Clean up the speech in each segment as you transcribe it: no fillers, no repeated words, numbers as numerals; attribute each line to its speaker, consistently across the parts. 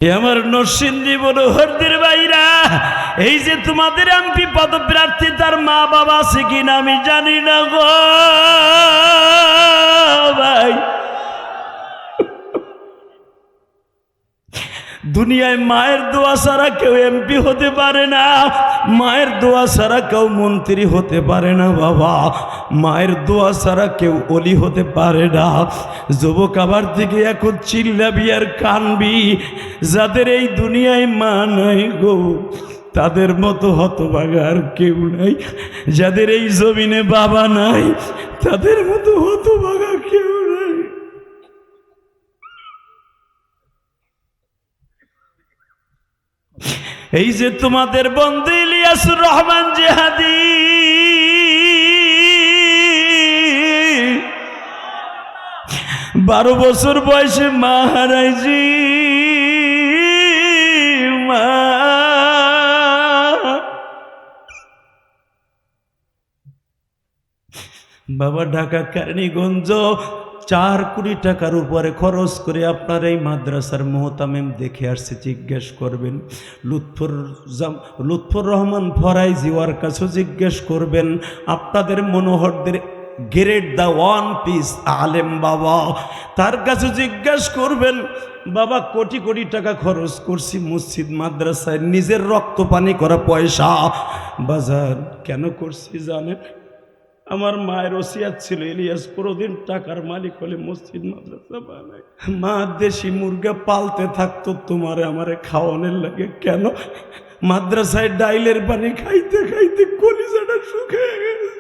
Speaker 1: আমার নরসিংদী মনোহরদের ভাইরা, এই যে তোমাদের এমপি পদপ্রার্থী তার মা বাবা আছে কিনা আমি জানি না গো ভাই। দুনিয়ায় মায়ের দোয়া ছাড়া কেউ এমপি হতে পারে না, মায়ের দোয়া ছাড়া কেউ মন্ত্রী হতে পারে না বাবা, মায়ের দোয়া ছাড়া কেউ অলি হতে পারে না। যুবক আবার থেকে এখন চিল্লাবি আর কানবি, যাদের এই দুনিয়ায় মা নাই গো তাদের মতো হতভাগা আর কেউ নাই, যাদের এই জমিনে বাবা নাই তাদের মতো হতভাগা কেউ নাই। এই যে তোমাদের বন্ধু ইলিয়াসুর রহমান জিহাদি, 12 বছর বয়সে মা হারাইছি, মা বাবা ঢাকা কেরানীগঞ্জ 4 কোটি টাকার উপরে খরচ করে আপনার এই মাদ্রাসার মোহতামিম দেখে আসছে। জিজ্ঞেস করবেন লুৎফর রহমান ফরাইজি ওর কাছেও জিজ্ঞেস করবেন, আপনাদের মনোহরদের গ্রেড দা 1 পিস আলেম বাবা, তার কাছে জিজ্ঞেস করবেন বাবা কোটি কোটি টাকা খরচ করছি মসজিদ মাদ্রাসায়, নিজের রক্ত পানি করা পয়সা বাজার কেন করছি জানেন? আমার মায়ের ওসিয়াত ছিল ইলিয়াস কোনোদিন টাকার মালিক হলে মসজিদ মাদ্রাসা বানায়। মা দেশি মুরগা পালতে থাকতো তোমারে আমারে খাওয়ানোর লাগে, কেন? মাদ্রাসায় ডাইলের পানি খাইতে খাইতে কলিজাটা শুকিয়ে গেছে।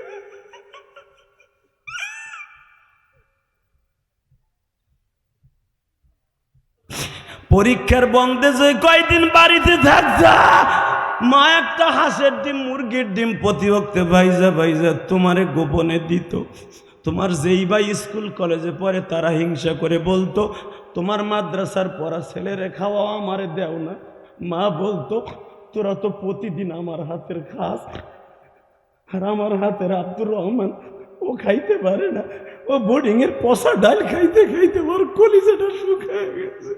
Speaker 1: পরীক্ষার বন্ধে যে কয়দিন বাড়িতে থাকতা, মা একটা হাঁসের ডিম মুরগির ডিম প্রতিবক্তে ভাইজা ভাইজা তোমারে গোপনে দিত। তোমার যেই ভাই স্কুল কলেজে পড়ে তারা হিংসা করে বলতো তোমার মাদ্রাসার পড়া ছেলেরে খাওয়া আমারে দেও না। মা বলতো তোরা তো প্রতিদিন আমার হাতের খাস, আর আমার হাতের আব্দুর রহমান ও খাইতে পারে না, ও বোর্ডিং এর পচা ডাল খাইতে খাইতে ওর কলিজাটা শুকিয়ে গেছে।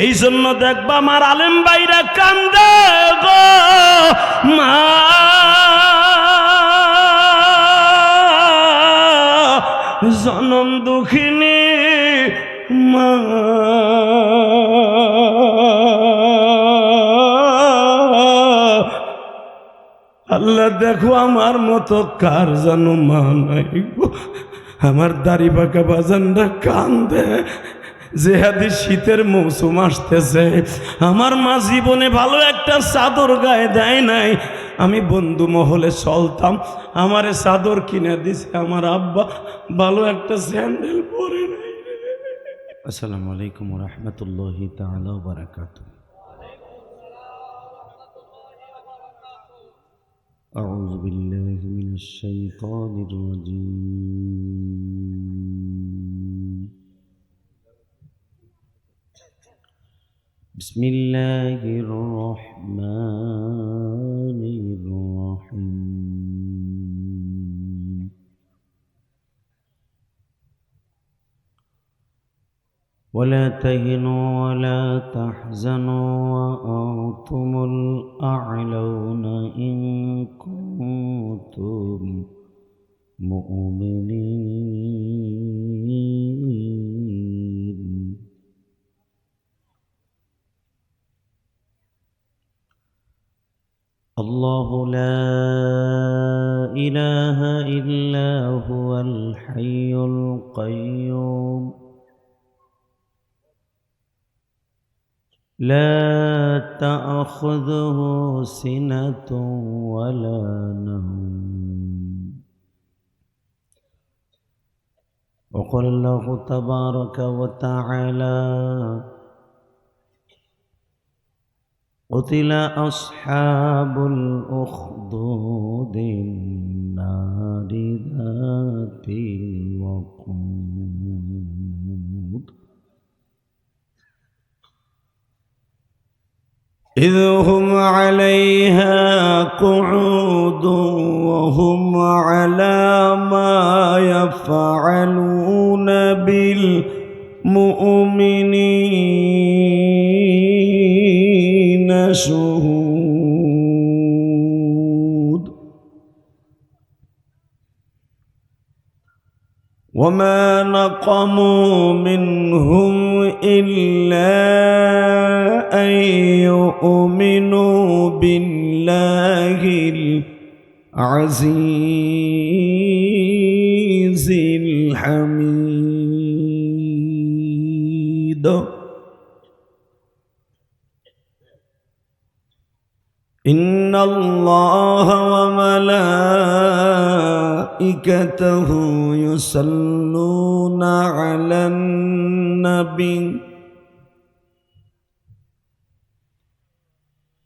Speaker 1: এই জন্য দেখবা আমার আলেম ভাইরা কান্দে গো মা, জনম দুঃখিনী মা। আল্লাহ দেখো আমার মতো কার জানো মা নাই গো। আমার দাড়ি বাঁকা বাজানরা কান্দে, যেহাদি শীতের মৌসুম আসতেছে, আমার মা জীবনে ভালো একটা চাদর গায়ে দেয় নাই। আমি বন্ধু মহলে চলতাম, আমারে চাদর কিনে দিছে আমার আব্বা, ভালো একটা স্যান্ডেল পরে নাই। আসসালামু আলাইকুম ওয়া রাহমাতুল্লাহি তাআলা ওয়া বারাকাতুহু। আউযু বিল্লাহি মিনাশ শাইতানির রাজীম। বিসমিল্লাহির রহমানির রহিম। ولا تهنوا ولا تحزنوا وأنتم الأعلون إن كنتم مؤمنين. الله لا إله إلا هو الحي القيوم لا تأخذه سنة ولا نوم. وقال الله تبارك وتعالى قتل أصحاب الأخدود النار ذات الوقود. إذ هم عليها قعود وهم على ما يفعلون بالمؤمنين شهود وما نقموا منهم إلا أن يؤمنوا بالله العزيز الحميد إن الله وملائكته يصلون على النبي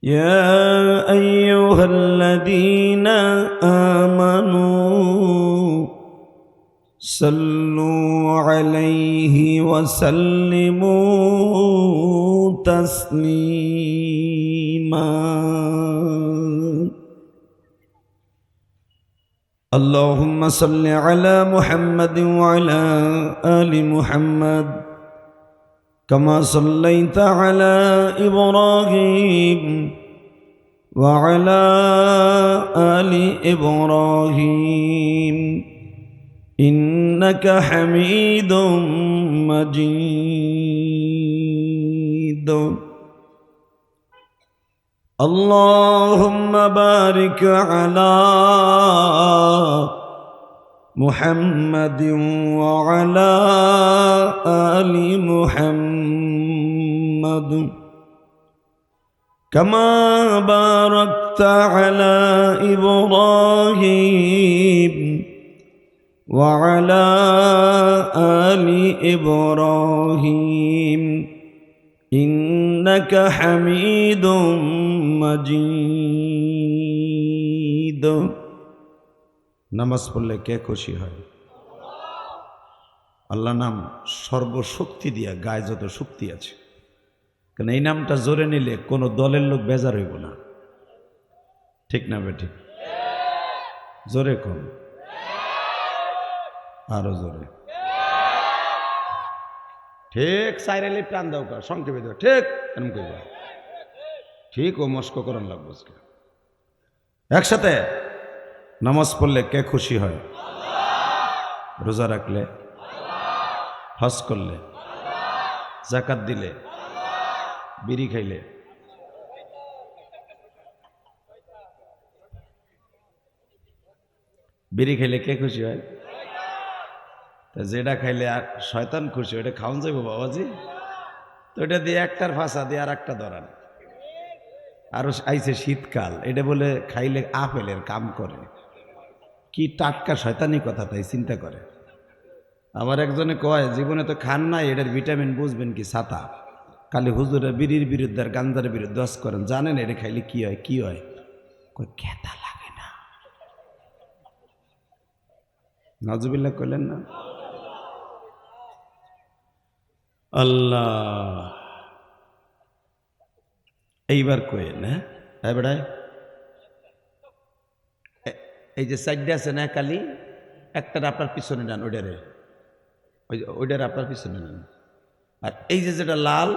Speaker 1: يا أيها الذين آمنوا صلوا عليه وسلموا تسليما اللهم صل على محمد وعلى آل محمد كما صليت على إبراهيم وعلى آل إبراهيم إنك حميد مجيد اللهم بارك على محمد وعلى آل محمد كما باركت على إبراهيم وعلى آل إبراهيم إنك حميد مجيد নামাজ পড়লে কে খুশি হয়? আল্লাহ নাম সর্বশক্তি দিয়া গায়ে যত শক্তি আছে, কারণ এই নামটা জোরে নিলে কোনো দলের লোক বেজার হইব না। ঠিক না বেঠিক? জোরে কম, আরো জোরে। ঠিক সাইরেলি প্রাণ দাও কা সংক্ষেপে দাও, ঠিক এরকম কইবা, ঠিক ও মস্ক করন লাগবো। একসাথে নামাজ পড়লে কে খুশি হয়? রোজা রাখলে, হজ করলে, যাকাত দিলে, বিড়ি খাইলে, বিড়ি খাইলে কে খুশি হয়? তা যেটা খাইলে আর শয়তান খুশি, ওইটা খাওয়ান যাইব বাবাজি? তো এটা দিয়ে একটার ফাঁসা দিয়ে আর একটা ধরান। আরো আইছে শীতকাল, এটা বলে খাইলে আপেলের কাম করে। কি টাটকা শয়তানি কথা, তাই চিন্তা করে। আবার একজনে কয় জীবনে তো খান নাই, এটার ভিটামিন বুঝবেন কি? ছাতা। কালি হুজুরের বিড়ির বিরুদ্ধে আর গাঞ্জার বিরুদ্ধে দোষ করেন, জানেন এটা খাইলে কি হয়? কি হয়? কই খেতা লাগে না। নাজুবিল্লাহ কইলেন না? আল্লাহ এইবার কইেন, হ্যাঁ বেড়ায় এই যে সাইডে আছে না কালি, একটার আপনার পিছনে নেন, ওইটার আপনার পিছনে নেন। আর এই যে যেটা লাল,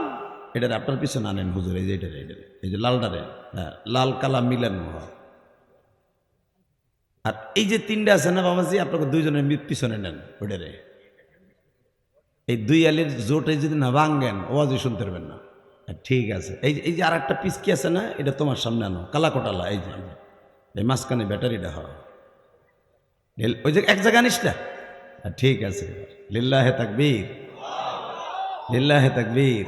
Speaker 1: এটার আপনার পিছনে আনেন হুজুর। এই যে এটারে, এই যে লালটারে, হ্যাঁ, লাল কালা মিলানো হয়। আর এই যে তিনটা আছে না বাবাজি, আপনাকে দুইজনের পিছনে নেন ওইটারে। এই দুই আলির জোটে যদি না ভাঙ্গেন, ওয়াজই শুনতে পারবেন না। ঠিক আছে, এই যে আর একটা পিস কি আছে না, এটা তোমার সামনে আনো, কালা কোটালা। এই যে এই মাঝখানে ব্যাটারিটা হয়, ওই যে এক জায়গা নিস না। ঠিক আছে, লিল্লাহে তাকবীর, লিল্লাহে তাকবীর।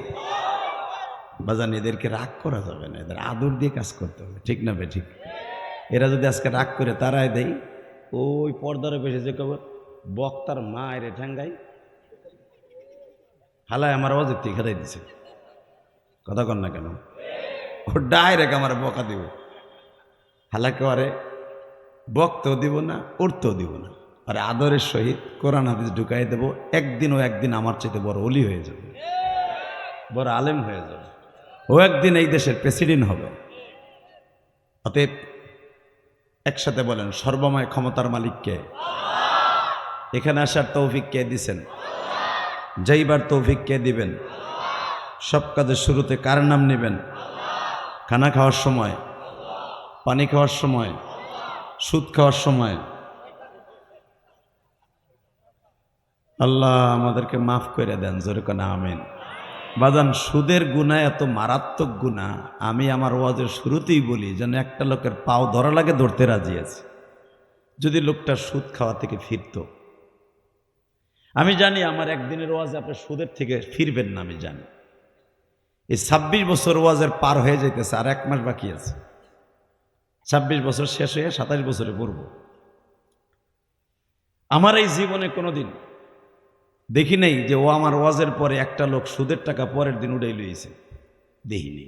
Speaker 1: বাজান, এদেরকে রাগ করা যাবে না, এদের আদর দিয়ে কাজ করতে হবে। ঠিক না বে ঠিক? এরা যদি আজকে রাগ করে তারাই দেয়, ওই পর্দারে বেশি যে কব বক্তার মা এরে ঠ্যাঙ্গাই হালায় আমার অজিত খেদাই দিছে। কথা কন না কেন? ও ডাইরেক্ট আমার বকা দিব, হালাকে আরে বক্তও দিব না, উঠতেও দিব না। আর আদরের সহিত কোরআন হাদিস ঢুকাই দেবো। একদিন ও একদিন আমার চাইতে বড় ওলি হয়ে যাবে, বড় আলেম হয়ে যাবে। ও একদিন এই দেশের প্রেসিডেন্ট হবে। অতএব একসাথে বলেন, সর্বময় ক্ষমতার মালিককে, এখানে আসার তৌফিক কে দিছেন, যাইবার তৌফিক কে দিবেন, সব কাজের শুরুতে কার নাম নেবেন, খানা খাওয়ার সময়, পানি খাওয়ার সময়, সুদ খাওয়ার সময়। আল্লাহ আমাদেরকে মাফ করে দেন, জোরে কোন আমিন। বাজান, সুদের গুনাহ এত মারাত্মক গুনাহ, আমি আমার ওয়াজের শুরুতেই বলি যেন একটা লোকের পাও ধরা লাগে ধরতে রাজি আছে, যদি লোকটা সুদ খাওয়া থেকে ফিরত। আমি জানি আমার একদিনের ওয়াজে আপনি সুদের থেকে ফিরবেন না, আমি জানি। এই 26 বছর ওয়াজের পার হয়ে যাইতেছে, আর 1 মাস বাকি আছে। 26 বছর শেষ হয়ে 27 বছরে পড়ব। আমার এই জীবনে কোনোদিন দেখি নেই যে ও আমার ওয়াজের পরে একটা লোক সুদের টাকা পরের দিন উড়াই লইছে, দেখিনি।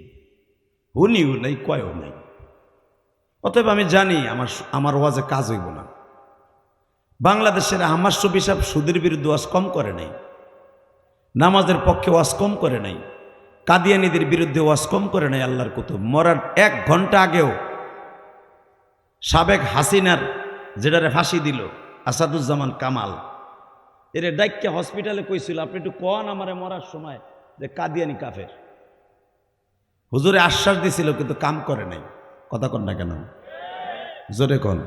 Speaker 1: হুনিও নাই, কয়ও নাই। অতএব আমি জানি আমার ওয়াজে কাজ হইব না। বাংলাদেশের আহমদ শফি সাহেব সুদের বিরুদ্ধে ওয়াজ কম করে নাই, নামাজের পক্ষে ওয়াজ কম করে নাই, কাদিয়ানীদের বিরুদ্ধে ওয়াজ কম করে নাই। আল্লাহর কুতুব মরার 1 ঘন্টা আগেও সাবেক হাসিনার যেটারে ফাঁসি দিল আসাদুজ্জামান কামাল, এর ডাইক্যা হসপিটালে কইছিল, আপনি একটু কন আমারে মরার সময় যে কাদিয়ানি কাফের। হুজুরে আশ্বাস দিছিল, কিন্তু কাম করে নাই। কথা কন না কেন, জোরে কন।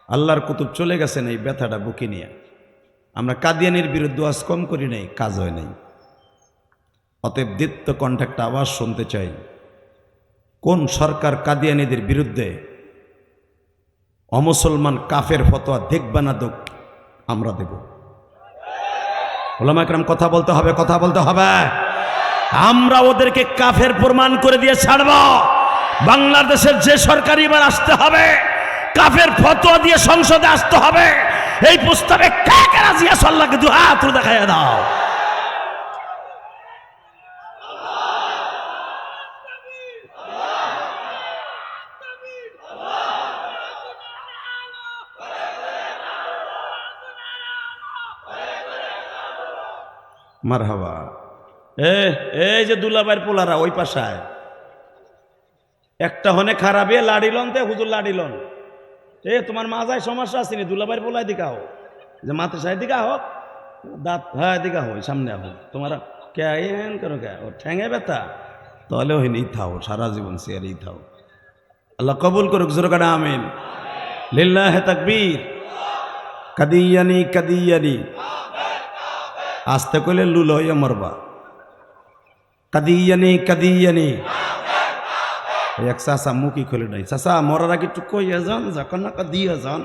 Speaker 1: আল্লাহর কুতুব চলে গেছেন এই ব্যথাটা বুকে নিয়ে। আমরা কাদিয়ানির বিরুদ্ধে ওয়াজ কম করি নাই, কাজ হয় নাই। অতএব দীপ্ত কণ্ঠে একটা আওয়াজ শুনতে চাই, কোন সরকার কাদিয়ানীদের বিরুদ্ধে অমুসলমান কাফের ফতোয়া দেখবা না দোক, আমরা দেব। ওলামা একরাম কথা বলতে হবে, কথা বলতে হবে। আমরা ওদেরকে কাফের প্রমাণ করে দিয়ে ছাড়ব। বাংলাদেশের যে সরকারি এবার আসতে হবে, কাফের ফতোয়া দিয়ে সংসদে আসতে হবে। এই প্রস্তাবে কে কে রাজি আছে? আল্লাহকে দু হাত দেখাইয়া দাও। মারহাবা। এই যে দুলাভাইয়ের পোলারা ওই পাশায় একটা হনে খারাপে লাড়িলন তে হুজুর লাড়িলন। তোমার মাজায় সমস্যা আসেনি, দুলাভাইয়ের পোলায় দিকা হোক, যে মাথা সাহেব দিকা হোক, দাঁত হ্যাঁ দিকা হোক, সামনে হোক। তোমার কে করো কে ও ঠ্যাঙে ব্যথা, তাহলে ওই নেই থাও, সারা জীবন সিয়ারেই থাও। আল্লাহ কবুল করুক, জোরে কাটা আমিন। লিল্লাহে তাকবীর। কাদিয়ানি কাদিয়ানি আসতে কইলে লুল হইয়া মরবা। কাদিয়ানি কাদিয়ানি। এক চাষা মুখই খুলে নাই, চাষা মরার আগে একটু কইয়া যান, যখন না কাদিয়া যান।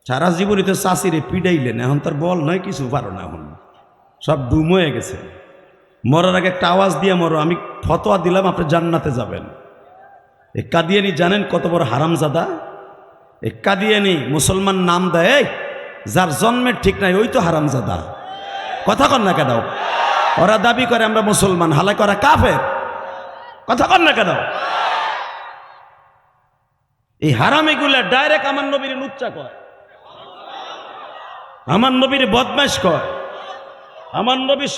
Speaker 1: সারা জীবনই তো চাষিরে পিডাইলেন, এখন তার বল নয়, কিছু পারো না, এখন সব ডুম হয়ে গেছে। মরার আগে একটা আওয়াজ দিয়ে মরো, আমি ফতোয়া দিলাম আপনি জান্নাতে যাবেন। এই কাদিয়ানি জানেন কত বড় হারামজাদা? এই কাদিয়ানি মুসলমান নাম দেয়, যার জন্মের ঠিক নাই ওই তো হারামজাদা। কথা কন না কেন? ওরা দাবি করে আমরা মুসলমান, হালাক ওরা কাফের। কথা কন না কেন? এই হারামিগুলা ডাইরেক্ট আমার নবীর লুচ্চা কয়, আমার নবীর বদমাইশ কয়, আমার নবীর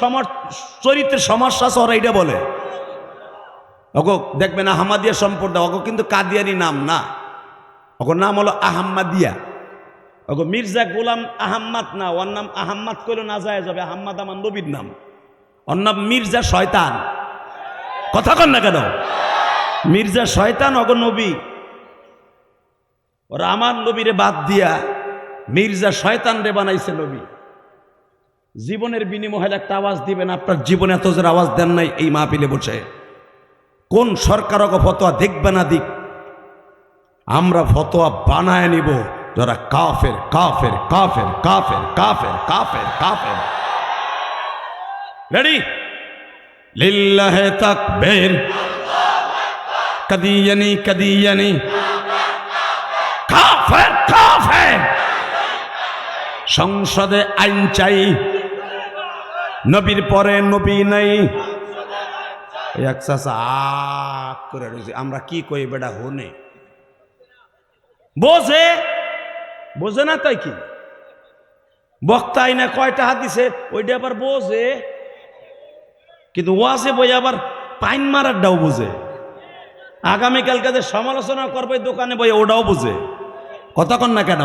Speaker 1: চরিত্রের সমস্যা আছে, ওরা এটা বলে। ওগো দেখবেন আহমাদিয়া সম্প্রদায়, ওগো কিন্তু কাদিয়ানি নাম না, ওগো নাম হলো আহম্মাদিয়া। ওগো মির্জা গোলাম আহম্মদ না, ওর নাম আহম্মদ কইলে না যায় যাবে। আহম্মদ আমার নবীর নাম, ওর নাম মির্জা শয়তান। কথা কন না কেন? মির্জা শয়তান ওগো নবী। ওরা আমার নবীরে বাদ দিয়া মির্জা শয়তান রে বানাইছে নবী। জীবনের বিনিময়ে একটা আওয়াজ দিবেন, আপনার জীবনে এত জোর আওয়াজ দেন নাই এই মাহফিলে বসে। কোন সরকার ওগো ফতোয়া দেখবে না দিক, আমরা ফতোয়া বানায় নিব যারা কাফের কাফের কাফের কাফের কাফের কাফের কাফের। রেডি? লিল্লাহে তাকবীর। কাদিয়ানি কাদিয়ানি কাফের কাফের। সংসদে আইন চাই, নবীর পরে নবী নাই। এক চাচা করে রয়েছে, আমরা কি কই বেটা হনে বোঝে, বোঝে না তাই কি? বক্তাই না কয়টা হাত দিছে ওইটা আবার বোঝে। কিন্তু ওয়াজে বই আবার পাইন মারারটাও বুঝে, আগামীকালকে যে সমালোচনা করবে দোকানে বই ওটাও বুঝে। কথা কন না কেন?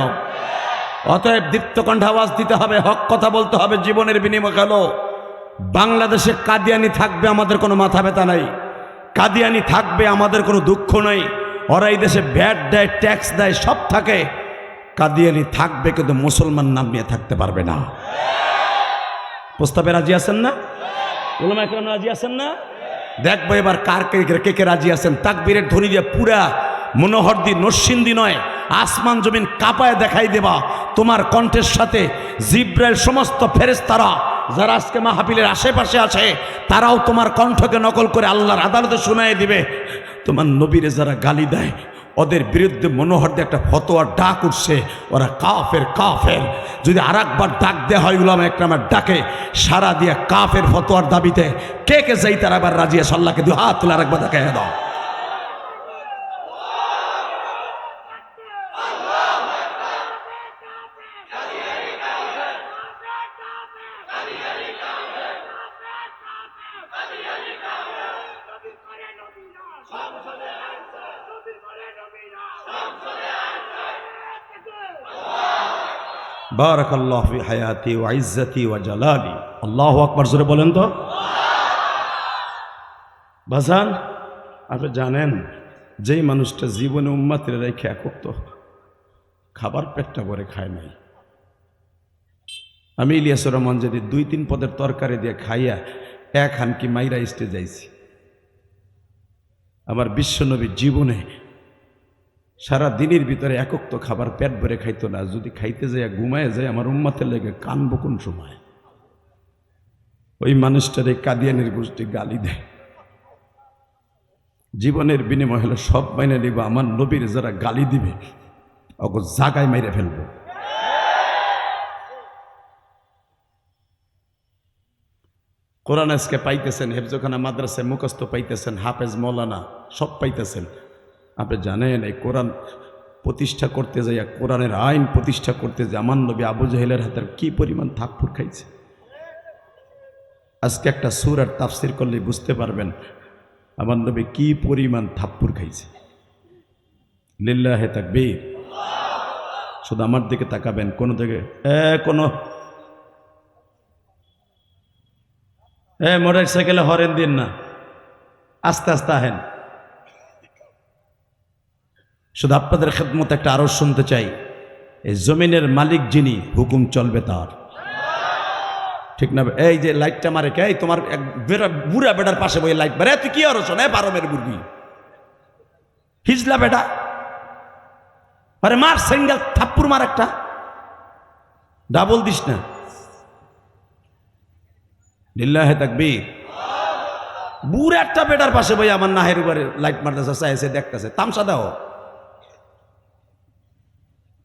Speaker 1: অতএব দীপ্ত কণ্ঠে আওয়াজ দিতে হবে, হক কথা বলতে হবে। জীবনের বিনিময় হলো বাংলাদেশে কাদিয়ানি থাকবে, আমাদের কোনো মাথা ব্যথা নাই। কাদিয়ানি থাকবে, আমাদের কোনো দুঃখ নাই। ওরা এই দেশে ভ্যাট দেয়, ট্যাক্স দেয়, সব থাকে। কাদিয়ানি থাকবে, কিন্তু মুসলমান নাম নিয়ে থাকতে পারবে না। প্রস্তাবে রাজি আছেন না? ওলামা কেন রাজি আছেন না? দেখবো এবার কার কে কে রাজি আছেন। তাকবীরের ধ্বনি দিয়ে পুরা মনোহরদি নরসিংদী নয়, আসমান জমিন কাঁপায় দেখাই দেবা তোমার কণ্ঠের সাথে জিব্রাইল সমস্ত ফেরেশতারা যারা আজকে মাহফিলের আশেপাশে আছে তারাও তোমার কণ্ঠকে নকল করে আল্লাহর আদালতে শুনাই দিবে। তোমার নবীরে যারা গালি দেয় ওদের বিরুদ্ধে মনোহরদি একটা ফতোয়ার ডাক উঠছে, ওরা কাফের কাফের। যদি আর একবার ডাক দেওয়া হয় উলামা একরামের ডাকে সারা দিয়ে কাফের ফতোয়ার দাবিতে কে কে যাই তারা আবার রাজি আছে? আল্লাহকে দু হাত তুলে আর একবার দেখাই দাও। বারাকাল্লাহু ফি হায়াতি ওয়া ইজ্জতি ওয়া জালালি। আল্লাহু আকবার, জোরে বলেন তো। বাজান, আপনি জানেন যেই মানুষটা জীবনে উম্মতের রেখে একক তো খাবার পেটটা ভরে খায় নাই। আমি ইলিয়াসুর রহমান যদি 2-3 পদের তরকারি দিয়ে খাইয়া এক হানকি মাইরা স্টে যাইছি। আমার বিশ্বনবীর জীবনে সারা দিনের ভিতরে একক তো খাবার পেট ভরে খাইতো না। যদি খাইতে যায় ঘুমায় যায়, আমার উম্মতের লেগে কানবো কোন সময়? ওই মানুষটারে কাদিয়ানের গোষ্ঠী গালি দেয়। জীবনের বিনিময় হলো সব মাইনে নিব, আমার নবীর যারা গালি দিবে ওকে জাগায় মাইরে ফেলবো। কোরআন আজকে পাইতেছেন, হেফজখানা মাদ্রাসায় মুখস্থ পাইতেছেন, হাফেজ মৌলানা সব পাইতেছেন। আপনি জানেন এই কোরআন প্রতিষ্ঠা করতে যাইয়া, কোরআনের আইন প্রতিষ্ঠা করতে যে আমার নবী আবু জাহেলের হাতের কি পরিমাণ থাপ্পড় খাইছে। আজকে একটা সূরার তাফসীর করলে বুঝতে পারবেন আমার নবী কি পরিমাণ থাপ্পড় খাইছে। লিল্লাহে তাকবীর। শুধু আমার দিকে তাকাবেন, কোনো দিকে মোটরসাইকেলে হরেন দিন না, আস্তে আস্তে আহেন। শুধু আপনাদের খেদমত একটা আরো শুনতে চাই, এই জমিনের মালিক যিনি, হুকুম চলবে তার, ঠিক না? এই যে লাইটটা মারে কে? তোমার এক বুড়া বেটার পাশে বই লাইট মারে, তুই কি আরো শোন? বারমের মুরগি হিজলা বেটা, আরে মার সিঙ্গেল থাপ্পুর মার, একটা ডাবল দিস না। লিল্লাহে তাকবীর। বুড়া একটা বেটার পাশে বই আমার নাহের উপরে লাইট মারতেছে, চাইছে দেখতেছে, তামসা দাও।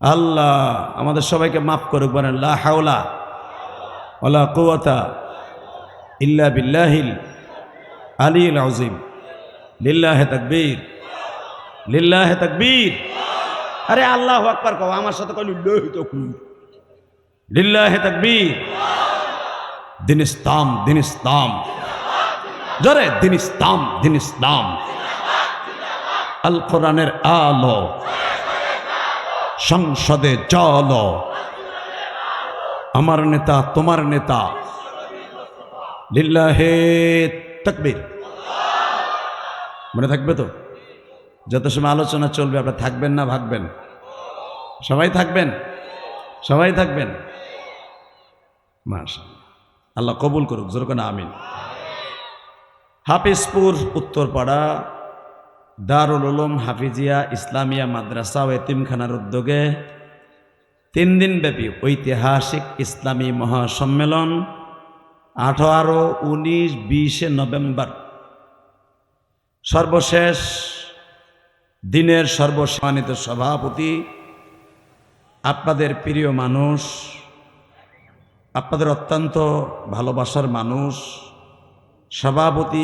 Speaker 1: আল্লাহ আমাদের সবাইকে মাফ করুক, বলেন লা হাওলা ওয়ালা কুওয়াতা ইল্লা বিল্লাহিল আলিয়্যিল আযীম। লিল্লাহি তাকবীর, লিল্লাহি তাকবীর। আরে আল্লাহু আকবার কও, আমার সাথে কই লিল্লাহি তাকবীর, লিল্লাহি তাকবীর। দিন ইসলাম, দিন ইসলাম, জোরে দিন ইসলাম, দিন ইসলাম। আল কোরআনের আলো সংসদে চলো, আমার নেতা তোমার নেতা। লিল্লাহে তাকবীর। মনে থাকবে তো? যত সময় আলোচনা চলবে আপনারা থাকবেন না ভাগবেন? সবাই থাকবেন, সবাই থাকবেন। মাশাআল্লাহ, আল্লাহ কবুল করুক, জোরে কোন আমিন। হাফিজপুর উত্তরপাড়া দারুল উলুম হাফিজিয়া ইসলামিয়া মাদ্রাসা ও এতিমখানার উদ্যোগে 3 দিনব্যাপী ঐতিহাসিক ইসলামী মহাসম্মেলন 18, 19, 20 নভেম্বর। সর্বশেষ দিনের সর্বসম্মানিত সভাপতি, আপনাদের প্রিয় মানুষ, আপনাদের অত্যন্ত ভালোবাসার মানুষ, সভাপতি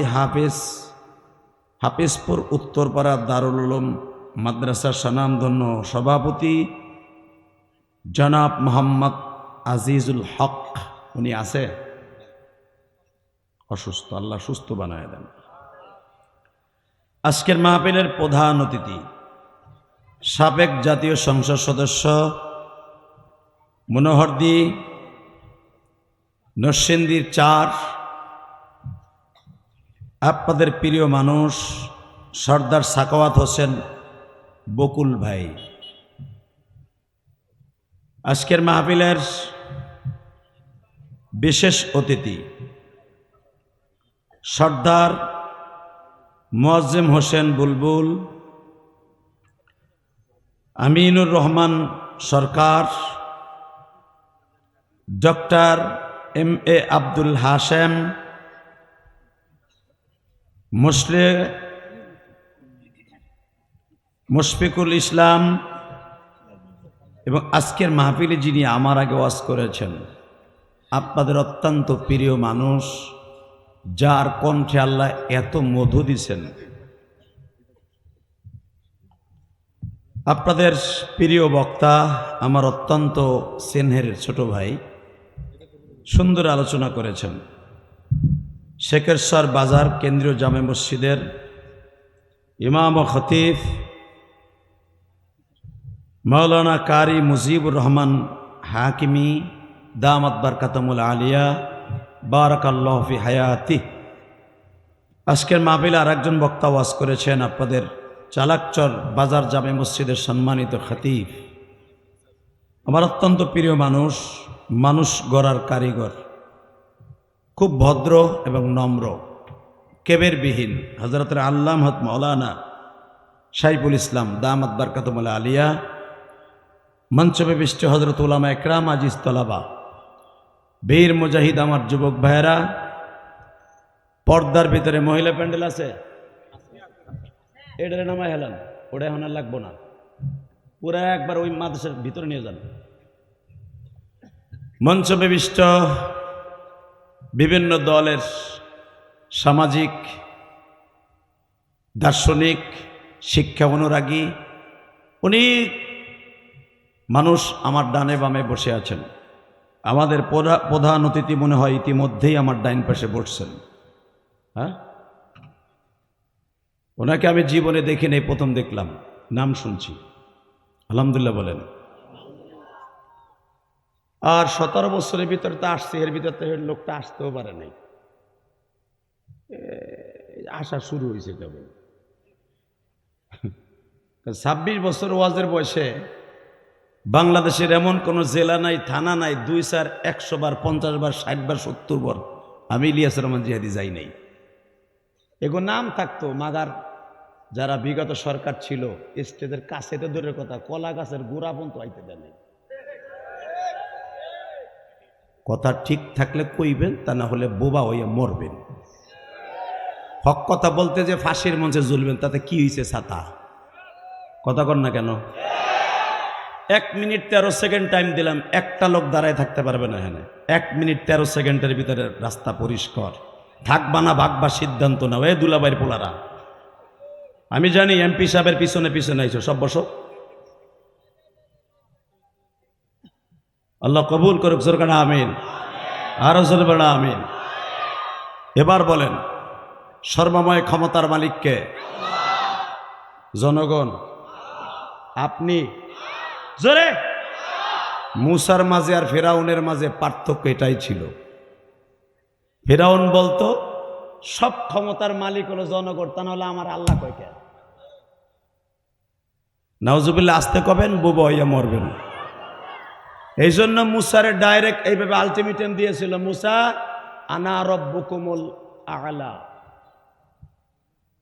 Speaker 1: হাফিজপুর উত্তরপাড়া দারুল উলুম মাদ্রাসার স্বনামধন্য সভাপতি জনাব মোহাম্মদ আজিজুল হক। উনি আছে? অসুস্থ, আল্লাহ সুস্থ বানায় দেন। আজকের মাহফিলের প্রধান অতিথি সাবেক জাতীয় সংসদ সদস্য মনোহরদী নরসিংদীর 4 আপনাদের প্রিয় মানুষ সর্দার সাখাওয়াত হোসেন বকুল ভাই। আজকের মাহফিলের বিশেষ অতিথি সর্দার মুয়াজ্জেম হোসেন বুলবুল, আমিনুর রহমান সরকার, ডক্টর MA আব্দুল হাশেম, মুশফিকুল ইসলাম এবং আজকের মাহফিলে যিনি আমার আগে ওয়াজ করেছেন আপনাদের অত্যন্ত প্রিয় মানুষ, যার কণ্ঠে আল্লাহ এত মধু দিছেন, আপনাদের প্রিয় বক্তা আমার অত্যন্ত স্নেহের ছোট ভাই সুন্দর আলোচনা করেছেন। শেখেরচর বাজার কেন্দ্রীয় জামে মসজিদের ইমাম ও খতিব মাওলানা কারি মুজিবুর রহমান হাকিমি দামাত বারকাতুল আলিয়া বারাকাল্লাহু ফি হায়াতি। আজকের মাহফিলে আরেকজন বক্তা ওয়াজ করেছেন আপনাদের চালাকচর বাজার জামে মসজিদের সম্মানিত খতিব, আমার অত্যন্ত প্রিয় মানুষ, মানুষ গড়ার কারিগর, খুব ভদ্র এবং নম্র, কেবেরবিহীন হযরতের আল্লামা মাওলানা শাইখুল ইসলাম দামাত বারকাতুল আলিয়া, মঞ্চে বিশিষ্ট হযরত উলামা একরাম, আজিজ তলাবা, বীর মুজাহিদ, আমার যুবক ভাইয়েরা, পর্দার ভিতরে মহিলা প্যান্ডেল আছে, এটারে নামায় হেলান, ওটা এখন আর লাগবো না, পুরা একবার ওই মাদ্রাসার ভিতরে নিয়ে যান। মঞ্চ বিশিষ্ট বিভিন্ন দলের সামাজিক, দার্শনিক, শিক্ষা অনুরাগী অনেক মানুষ আমার ডানে বামে বসে আছেন। আমাদের প্রধান অতিথি মনে হয় ইতিমধ্যেই আমার ডাইন পাশে বসছেন। হ্যাঁ, ওনাকে আমি জীবনে দেখি নাই, প্রথম দেখলাম, নাম শুনছি, আলহামদুলিল্লাহ বলেন। আর 17 বছরের ভিতরে তো আসছে, এর ভিতরে তো লোকটা আসতেও পারে নাই, আসা শুরু হয়েছে কেবল। 26 বছর ওয়াজের বয়সে বাংলাদেশের এমন কোনো জেলা নাই, থানা নাই, 2, 4, 100 বার, 50 বার, 60 বার, 70 বার আমি ইলিয়াস রহমান জিহাদি যাই নাই। এগো নাম থাকতো, মাগার যারা বিগত সরকার ছিল স্টেজের কাছে তো দূরের কথা, কলা গাছের গোড়া পর্যন্ত আইতে দেয় নাই। কথা ঠিক থাকলে কইবেন, তা না হলে বোবা হইয়া মরবেন। হক কথা বলতে যে ফাঁসির মঞ্চে ঝুলবেন, তাতে কি হয়েছে ছাতা? কথা কর না কেন? 1 মিনিট 13 সেকেন্ড টাইম দিলাম, একটা লোক দাঁড়ায় থাকতে পারবে না এখানে। 1 মিনিট 13 সেকেন্ডের ভিতরে রাস্তা পরিষ্কার। থাকবা না ভাগবা সিদ্ধান্ত নাও। এ দুলাভাইয়ের পোলারা, আমি জানি MP সাহেবের পিছনে পিছনে আইছো, সব বসো। আল্লাহ কবুল করুক, সরকার আমিন, আরো জোরে বলা আমিন। এবার বলেন, সর্বময় ক্ষমতার মালিককে? জনগণ? আপনি? জোরে। মুসার মাঝে আর ফেরাউনের মাঝে পার্থক্য এটাই ছিল। ফেরাউন বলতো সব ক্ষমতার মালিক হলো জনগণ, তা নাহলে আমার আল্লাহ কয় কেন? নাউজুবিল্লাহ, আসতে কবেন, বুবা হইয়া মরবেন। এই জন্য মুসারে ডাইরেক্ট এইভাবে আলটিমেটাম দিয়েছিল, মুসা আনা রব্বুকুমুল আ'লা,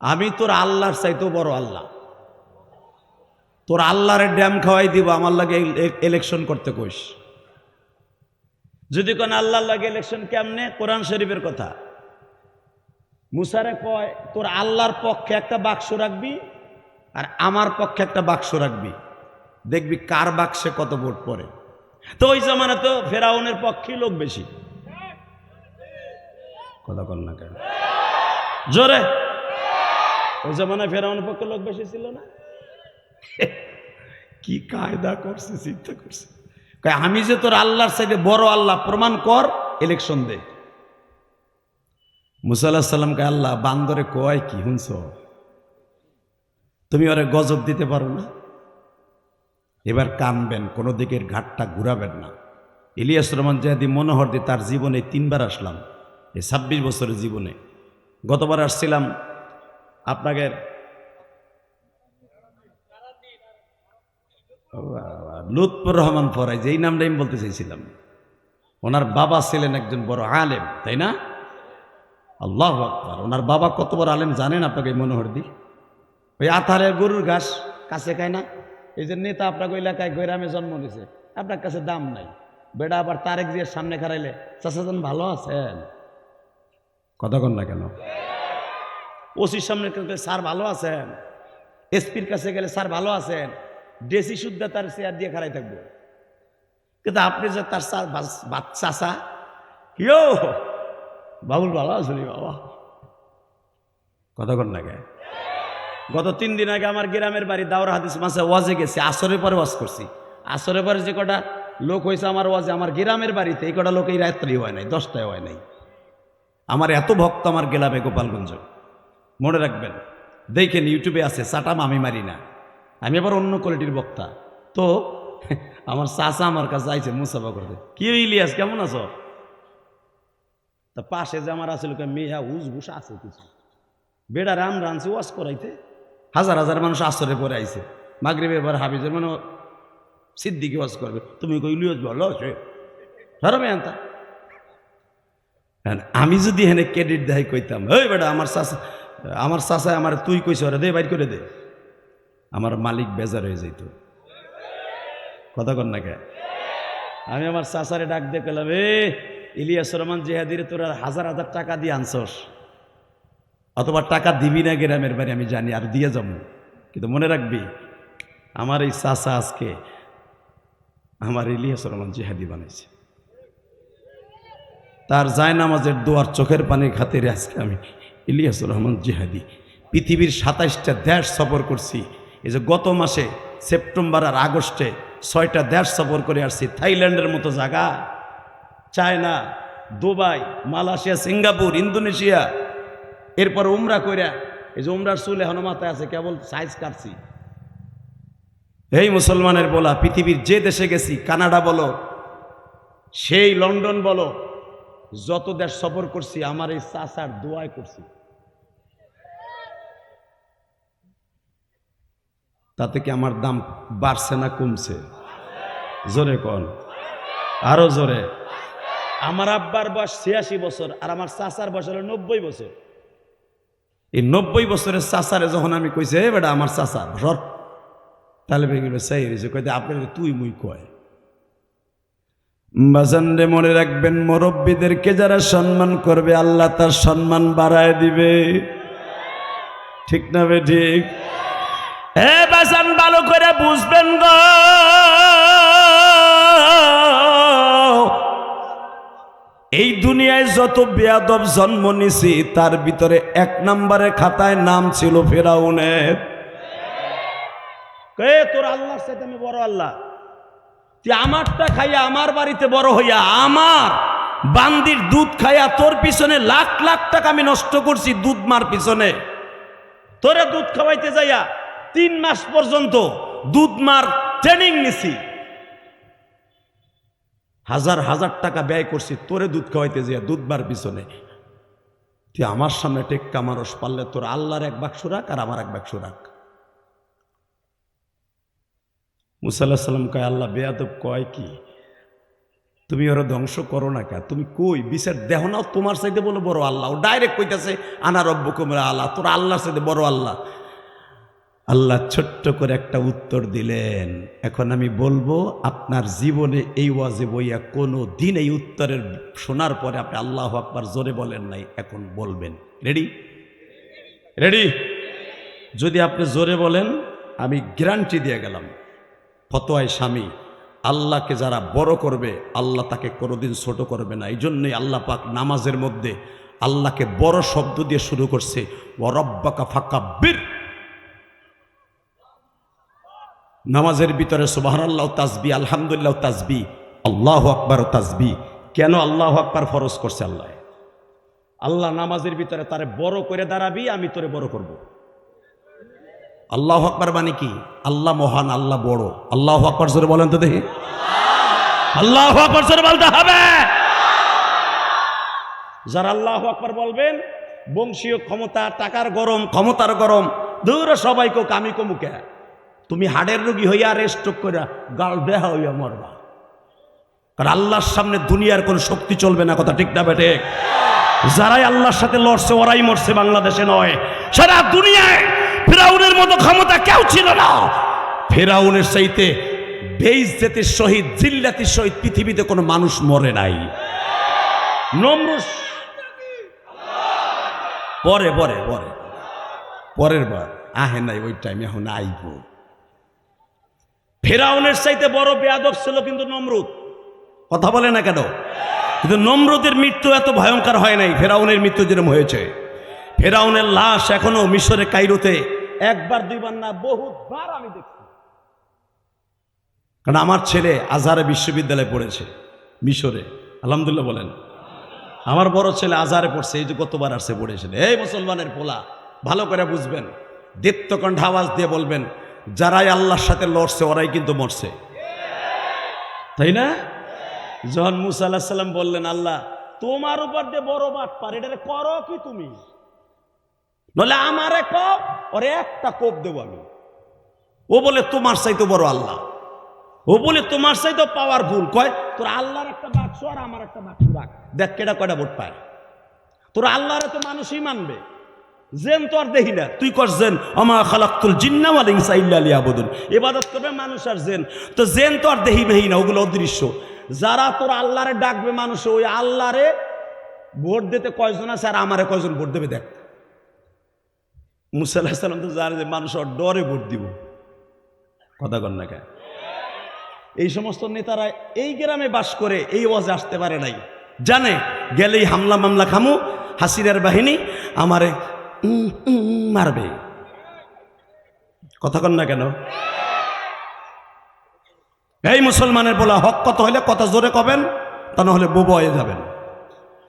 Speaker 1: আমি তোর আল্লাহর চাইতেও বড় আল্লাহ, তোর আল্লাহরে ড্যাম খাওয়াই দিব, আমার লাগে ইলেকশন করতে কইস। যদি কোন আল্লাহর লাগে ইলেকশন কেমনে? কোরআন শরীফের কথা। মুসারে কয় তোর আল্লাহর পক্ষে একটা বাক্স রাখবি আর আমার পক্ষে একটা বাক্স রাখবি, দেখবি কার বাক্সে কত ভোট পড়ে। তো ওই জামানা তো ফেরাউনের পক্ষে লোক বেশি। কথা কল না কেন? জোরে। ওই জামানায় ফেরাউনের পক্ষে লোক বেশি ছিল না? কি কায়দা করছে, চিন্তা করছে। আমি যে তোর আল্লাহর সাইডে বড় আল্লাহ, প্রমাণ কর, ইলেকশন দে। মুসা আলাইহিস সালামকে আল্লাহ বান্দরে কয় কি শুনছ, তুমি ওরে গজব দিতে পারো না? এবার কানবেন, কোনো দিকের ঘাটটা ঘুরাবেন না। ইলিয়াস রহমান জিহাদি মনোহরদি তার জীবনে 3বার আসলাম, এই 26 বছরের জীবনে। গতবার আসছিলাম আপনাকে লুৎফর রহমান ফরাই, যেই নামটা আমি বলতে চাইছিলাম। ওনার বাবা ছিলেন একজন বড় আলেম, তাই না? আল্লাহু আকবার। ওনার বাবা কত বড় আলেম জানেন আপনাকে? মনোহরদি ওই আথারের গরুর ঘাস কাছে খায় না, এই যে নেতা আপনাকে এলাকায় গৈরামে জন্ম নিয়েছে, আপনার কাছে দাম নাই। বেটা আবার তারেক জিয়ার সামনে খারাইলে চাচাজন ভালো আছেন, কথা কন না কেন? ওসির সামনে গেলে স্যার ভালো আছেন, এসপির কাছে গেলে স্যার ভালো আছেন, ডেসি শুদ্ধা তার চেয়ার দিয়ে খারাই থাকবো। কিন্তু আপনি যে তার স্যার চাচা, ইয়ো বাবুল ভালো আসলি বাবা, কথা কন না কে? গত 3 দিন আগে আমার গ্রামের বাড়ি দাওরা হাদিস মাসে ওয়াজে গেছি, আসরের পরে ওয়াজ করছি। আসরের পরে যে কটা লোক হয়েছে আমার ওয়াজে, আমার গ্রামের বাড়িতে এই কটা লোক এই রাত্রি হয় নাই, 10টায় হয় নাই। আমার এত ভক্ত আমার গ্রামে গোপালগঞ্জ, মনে রাখবেন, দেখেন ইউটিউবে আছে, চাটাম আমি মারি না, আমি আবার অন্য কোয়ালিটির বক্তা। তো আমার চাচা আমার কাছে আইছে মুসাফা করতে, কি ইলিয়াস কেমন আছো? তা পাশে যে আমার আছে লোক মেয়া উজবুস আছে কিছু, বেড়া রাম রানছে ওয়াজ করাইতে, হাজার হাজার মানুষ আসরে পরে আইছে। মাগরিবের পর হাফিজের মানে সিদ্দিকি ওয়াজ করবে, তুমি কই ইলিয়াস ভালো আছে ধরবে আনতা। আমি যদি এখানে ক্রেডিট দেয় কইতাম, ওই বেটা আমার চাচা আমার তুই কইছ রে, দে বাইর করে দে, আমার মালিক বেজার হয়ে যাইত, কথা কন না কে? আমি আমার চাচারে ডাক দিয়ে পেলাম, ইলিয়াস রহমান জিহাদিরে তোর আর হাজার হাজার টাকা দিয়ে আনছস, অথবা টাকা দিবি না গ্রামের বাড়ি আমি জানি, আর দিয়ে যাবো, কিন্তু মনে রাখবি আমার এই চাচা আজকে আমার ইলিয়াস রহমান জিহাদি বানাইছে। তার জায়নামাজের দোয়ার চোখের পানির খাতিরে আজকে আমি ইলিয়াস রহমান জিহাদি পৃথিবীর 27টা দেশ সফর করছি। এই যে গত মাসে সেপ্টেম্বর আর আগস্টে 6টা দেশ সফর করে আসছি, থাইল্যান্ডের মতো জায়গা, China, Dubai, Malaysia, Singapore, Indonesia, এরপর উমরা কইরা, এই যে উমরার চুল এখনো মাথায় আছে, কেবল সাইজ কাটছি। এই মুসলমানের বলা পৃথিবীর যে দেশে গেছি, কানাডা বলো, সেই লন্ডন বলো, যত দেশ সফর করছি আমার এই চাচার দোয়ায় করছি। তাতে কি আমার দাম বাড়ছে না কমছে? জোরে কন, আরো জোরে। আমার আব্বার বয়স 86 বছর, আর আমার চাচার বয়স হলো 90 বছর। এই 90 বছরের চাচারে যখন আমি কইছি, এ বেটা আমার চাচা ধর, তাহলে বেগুলো চাই রয়েছে, কইতে আপনার তুই মুই কয়। বাজানরে মনে রাখবেন, মুরব্বীদেরকে যারা সম্মান করবে আল্লাহ তার সম্মান বাড়ায় দিবে, ঠিক না বে ঠিক? বাজান ভালো করে বুঝবেন গো, এই দুনিয়ায় যত বেয়াদব জন্ম নিছি তার ভিতরে 1 নম্বরের খাতায় নাম ছিল ফেরাউনের। তোর আল্লাহর সাথে আমি বড় আল্লাহ, তুই আমারটা খাইয়া আমার বাড়িতে বড় হইয়া আমার বান্দির দুধ খাইয়া তোর পিছনে লাখ লাখ টাকা আমি নষ্ট করছি দুধ মার পিছনে। তোরে দুধ খাওয়াইতে যাইয়া 3 মাস পর্যন্ত দুধ মার ট্রেনিং নিছি, হাজার হাজার টাকা ব্যয় করছি তোরে দুধ খাওয়াইতে যাইয়া দুধ মার পিছনে। তুই আমার সামনে টেক্কা মারস, পারলে তোর আল্লাহর 1 বাক্স রাখ আর আমার 1 বাক্স রাখ। মুসা আলাইহিস সালাম কয়, আল্লাহ বেয়াদব কয় কি, তুমি ওরা ধ্বংস করো না কে? তুমি কই বিচার দেহ নাও, তোমার চাইতে বলো বড় আল্লাহ। ও ডাইরেক্ট কইতাছে আনা রব্বুকুম আল্লাহ, তোর আল্লাহর চাইতে বড় আল্লাহ। আল্লাহ ছোট্ট করে একটা উত্তর দিলেন। এখন আমি বলবো, আপনার জীবনে এই ওয়াজে বইয়া কোনো দিন এই উত্তরের শোনার পরে আপনি আল্লাহু আকবার জোরে বলেন নাই, এখন বলবেন। রেডি? রেডি? যদি আপনি জোরে বলেন আমি গ্যারান্টি দিয়ে গেলাম, ফতোয়ায় স্বামী, আল্লাহকে যারা বড় করবে আল্লাহ তাকে কোনোদিন ছোট করবে না। এই জন্যই আল্লাহ পাক নামাজের মধ্যে আল্লাহকে বড় শব্দ দিয়ে শুরু করছে, ওয়া রব্বাকা ফাকাব্বির। নামাজের ভিতরে সুবহানাল্লাহ তাসবিহ, আলহামদুলিল্লাহ তাসবিহ, আল্লাহু আকবার তাসবিহ। কেন আল্লাহু আকবার ফরজ করছে আল্লাহ? আল্লাহ নামাজের ভিতরে তারে বড় করে দাঁড়াবি, আমি তোরে বড় করব। আল্লাহু আকবার মানে কি? আল্লাহ মহান, আল্লাহ বড়। আল্লাহু আকবার জোরে বলেন তো দেখি। আল্লাহু আকবার জোরে বলতে হবে। যারা আল্লাহু আকবার বলবেন, বংশীয় ক্ষমতা, টাকার গরম, ক্ষমতার গরম, দূর সবাইকে কামি কমুকে। তুমি হাড়ের রোগী হইয়া আর স্ট্রোক করে গাল দেহা হইয়া মরবা। কারণ আল্লাহর সামনে দুনিয়ার কোন শক্তি চলবে না, কথা ঠিক না বেটে? যারাই আল্লাহর সাথে লড়ছে ওরাই মরছে, বাংলাদেশে নয়, সারা দুনিয়ায় ফিরাউনের মতো ক্ষমতা কেউ ছিল না। ফিরাউনের চাইতে বেইজ্জতির সহিত, জিল্লাতির সহিত পৃথিবীতে কোনো মানুষ মরে নাই। নমরুদ পরে পরে পরে পরের বার আহে নাই, ওই টাইম এখন আইব। ফিরাউনের চাইতে বড় বেয়াদব ছিল কিন্তু নমরুদ। কথা বলে না কেন? কিন্তু নমরুদের মৃত্যু এত ভয়ঙ্কর হয় নাই, ফেরাউনের মৃত্যু যেরকম হয়েছে। ফেরাউনের লাশ এখনো মিশরে কায়রোতে একবার দুইবার না বহুবার আমি দেখছি। কারণ আমার ছেলে আজহারে বিশ্ববিদ্যালয়ে পড়েছে মিশরে, আলহামদুলিল্লাহ বলেন। আমার বড় ছেলে আজহারে পড়ছে, এই যে গতবার আসছে পড়েছিল। এই মুসলমানের পোলা, ভালো করে বুঝবেন, দীপ্তকণ্ঠ আওয়াজ দিয়ে বলবেন, যারাই আল্লাহর সাথে লড়ছে ওরাই কিন্তু মরছে, তাই না? যখন মুসা আলাইহিস সালাম বললেন, আল্লাহ তোমার উপর দিয়ে বড় বাটপার, এটা করো কি তুমি, নলে আমারে কোপ, ওরে একটা কোপ দেবো আমি। ও বলে তোমার চাইতে বড় আল্লাহ, ও বলে তোমার চাইতে পাওয়ারফুল। কয় তোর আল্লাহর একটা বাক্স আর আমার একটা বাক্স রাখ, দেখ কেডা কয়টা ভোট পায়। তোর আল্লাহরে তো মানুষই মানবে, জেন তো আর দেখি না। তুই কর জেন, আমা খালাকতুল জিন্না ওয়াল ইনসা ইল্লা লিয়াবুদুন, ইবাদত করবে মানুষ আর জেন, তো জেন তো আর দেখি মেহি না, ওগুলো অদৃশ্য। যারা তোর আল্লাহরে ডাকবে মানুষ, ওই আল্লাহরে ভোট দিতে কয়জন আছে আর আমারে কয়জন ভোট দেবে দেখ। মুসা আলাইহিস সালাম তো জানে যে মানুষ ওর ডরে ভোট দিব, কথা কন না কেন? এই সমস্ত নেতারা এই গ্রামে বাস করে, এই ওয়াজে আসতে পারে নাই, জানে গেলেই হামলা মামলা খামু, হাসিনার বাহিনী আমারে মারবে, কথা কন না কেন? এই মুসলমানের বলা হক কথা হইলে কথা জোরে কবেন, তা না হলে বোবা হয়ে যাবেন।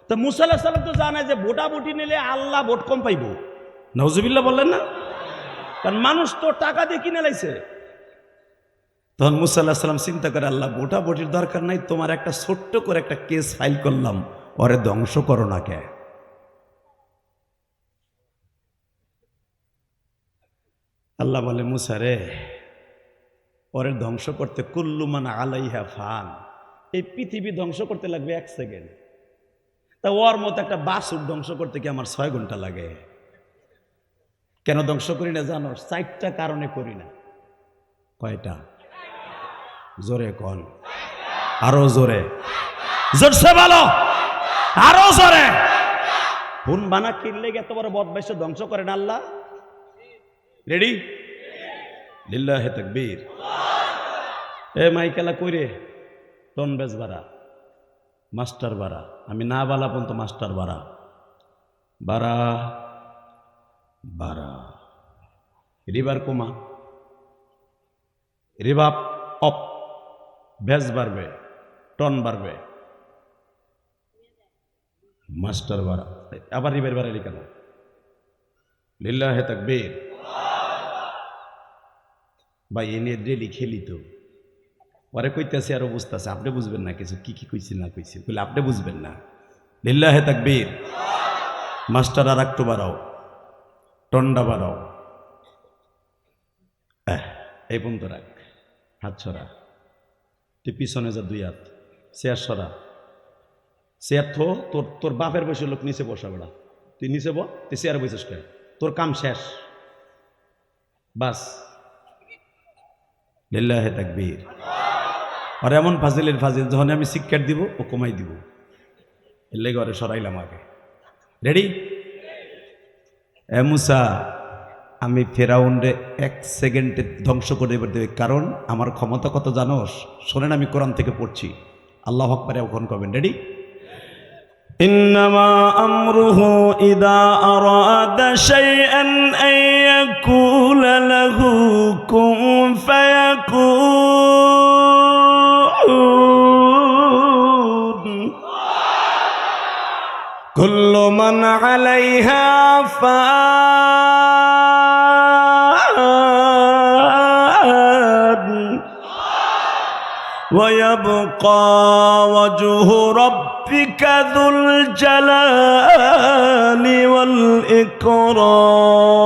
Speaker 1: তো মুসা আলাইহিস সালাম তো জানে যে ভোটাভুটি নিলে আল্লাহ ভোট কম পাইব, নাউজুবিল্লাহ বললেন না? কারণ মানুষ তো টাকা দিয়ে কিনে লাইছে। তখন মুসা আলাইহিস সালাম চিন্তা করে, আল্লাহ ভোটাভুটির দরকার নাই, তোমার একটা ছোট্ট করে একটা কেস ফাইল করলাম, ওরে ধ্বংস করো না কে। আল্লাহ বলে, মুসা রে, ওরে ধ্বংস করতে কুল্লু মান আলাইহা ফান, এই পৃথিবী ধ্বংস করতে লাগবে 1 সেকেন্ড, তা ওর মতো একটা বাসুর ধ্বংস করতে কি আমার 6 ঘন্টা লাগে? কেন ধ্বংস করি না জানো? 4টা কারণে করি না। কয়টা? জোরে কন, আরো জোরে, জোরসে বলো, আরো জোরে। ফোন বানা কিনলে এত বড় বদমাইশ ধ্বংস করেন আল্লাহ। রেডি? লিল্লাহে তাকবীর। এ মাইকেলা কইরে টন বেজ বাড়া, মাস্টার বাড়া, আমি না বালা পর্যন্ত মাস্টার বাড়া, বাড়া বাড়া, রিবার কমা, রিভাব অপ, বেজ বাড়বে, টন বাড়বে, মাস্টার বাড়া, আবার রিবার বাড়ালি কেন? লিল্লাহে তাকবীর। ভাই এ নিয়ে ডেলি খেলি তো, পরে কইতেছে আর বুঝতেছে, আপনি বুঝবেন না কিছু, কি কি কইছি না কইছি, বলে আপনি বুঝবেন না। লিল্লাহে তাকবীর। মাস্টার আর একটু বাড়াও, টন্ডা বাড়াও, এই পর্যন্ত রাখ, হাত ছড়া, তুই পিছনে যা 2 হাত, চেয়ার সরা, চেয়ার থো, তোর তোর বাপের বসে লোক নিচে বসা বেড়া, তুই নিচে বস, তুই চেয়ারে বসেস কেন? তোর কাম শেষ, বাস। লিল্লাহে তাকবীর। আর এমন ফাজিলের ফাজিল, যখন আমি সিক্কেট দিব ও কমাই দিব, এর লেগে ওরে সরাইলাম আগে। রেডি? এ মুসা, আমি ফেরাউনরে 1 সেকেন্ডে ধ্বংস করে দেবে, কারণ আমার ক্ষমতা কত জানোস? শোনেন, আমি কোরআন থেকে পড়ছি, আল্লাহু আকবার এখন করবেন। রেডি? ইন্নামা আমরুহু ইদা আরাদা শাইআন আন ইয়াকুলা লাহু কুন ফায়াকুন। কুল্লু মান আলাইহা ফান ওয়া ইয়াবকা ওয়াজহু রাব্বিকা যুল জালালি ওয়াল ইকরাম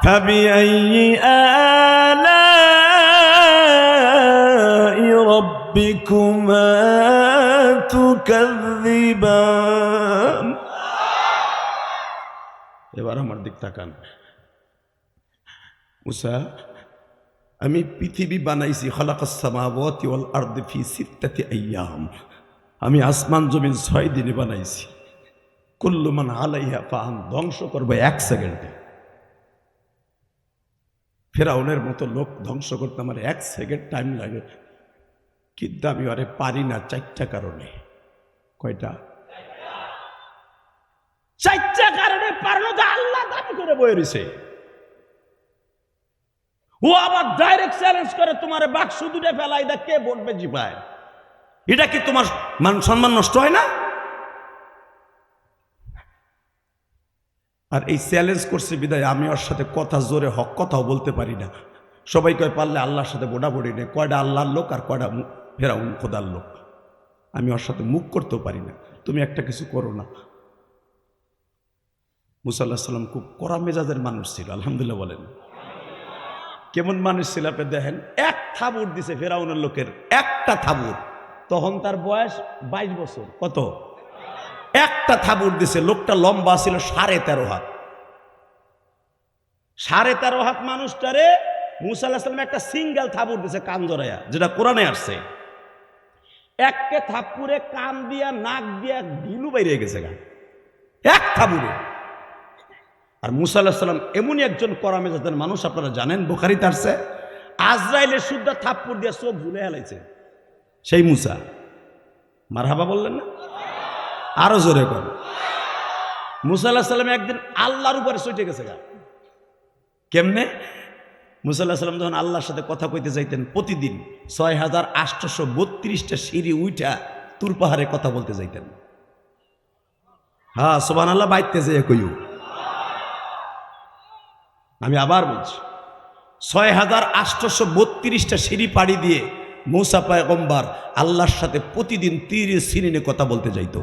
Speaker 1: ফাবিআইয়ি আলাই রাব্বিকুমা তুকাযযিবান। এবার আমার দিক তাকান। মুসা, আমি পৃথিবী বানাইছি, খালাকাস সামাওয়াতি ওয়াল আরদি ফি সিত্তাতি আইয়াম, আমি আসমান জমিন 6 দিনে বানাইছি। কুল্লু মান আলাইহা ফান, ধ্বংস করবে 1 সেকেন্ডে। ফেরাউনের মতো লোক ধ্বংস করতে আমার 1 সেকেন্ড টাইম লাগে, কিন্তু আমি আরে পারি না 4টা কারণে। কয়টা? 4টা কারণে পারলো তো আল্লাহ দাবি করে বয়ে রয়েছে। ও আবার ডাইরেক্ট চ্যালেঞ্জ করে, তোমার বাক্স দুটো ফেলাই দা, কে বলবে জিপায়? এটা কি তোমার মান সম্মান নষ্ট হয় না? আর এই চ্যালেঞ্জ করছে বিদায় আমি ওর সাথে কথা জোরে হক কথাও বলতে পারি না। সবাই কয় পারলে আল্লাহর সাথে বোড়াবড়ি নেই, কয়টা আল্লাহর লোক আর কয়টা ফেরাউন খোদার লোক। আমি ওর সাথে মুখ করতেও পারি না, তুমি একটা কিছু করো না। মুসা আলাইহিস সালাম খুব কড়া মেজাজের মানুষ ছিল, আলহামদুলিল্লাহ বলেন। কেমন মানুষ ছিল আপনি দেখেন। 1 থাবুর দিছে ফেরাউনের লোকের, 1টা থাবুর। তখন তার বয়স 22 বছর। কত? 1টা থাবুর দিছে। লোকটা লম্বা ছিল 13.5 হাত। 13.5 হাত মানুষটারে মুসা আলাইহিস সালাম একটা সিঙ্গেল থাবুর দিছে, কান জড়াইয়া, যেটা কোরআনে আসছে। একে থাপ্পুরে কান দিয়া নাক দিয়া ঢিলু বাইরে গেছে গা, 1 থাবুরে। আর মুসা আলাইহিস সালাম এমনই একজন কড়া মেজাজের মানুষ, আপনারা জানেন, বুখারীতে আসছে, আজরাইলের শুদ্ধ থাপ্পুর দিয়া চোখ ঝুলে হেলাইছে সেই মুসা। মারহাবা বললেন না? আরো জোরে কর। মুসা আলাইহিস সালাম একদিন আল্লাহর উপরে চটে গেছে গা। কেমনে? মুসা আলাইহিস সালাম যখন আল্লাহর সাথে কথা কইতে যাইতেন, প্রতিদিন 6832টা সিঁড়ি উঠা তুর পাহাড়ে কথা বলতে যাইতেন। হ্যাঁ, সুবহানাল্লাহ, বাইতে যেয়ে কইও। আমি আবার বলছি, 6832টা সিঁড়ি পাড়ি দিয়ে মুসা পয়গম্বর আল্লাহর সাথে প্রতিদিন 30 সিঁড়ি কথা বলতে যাইতো।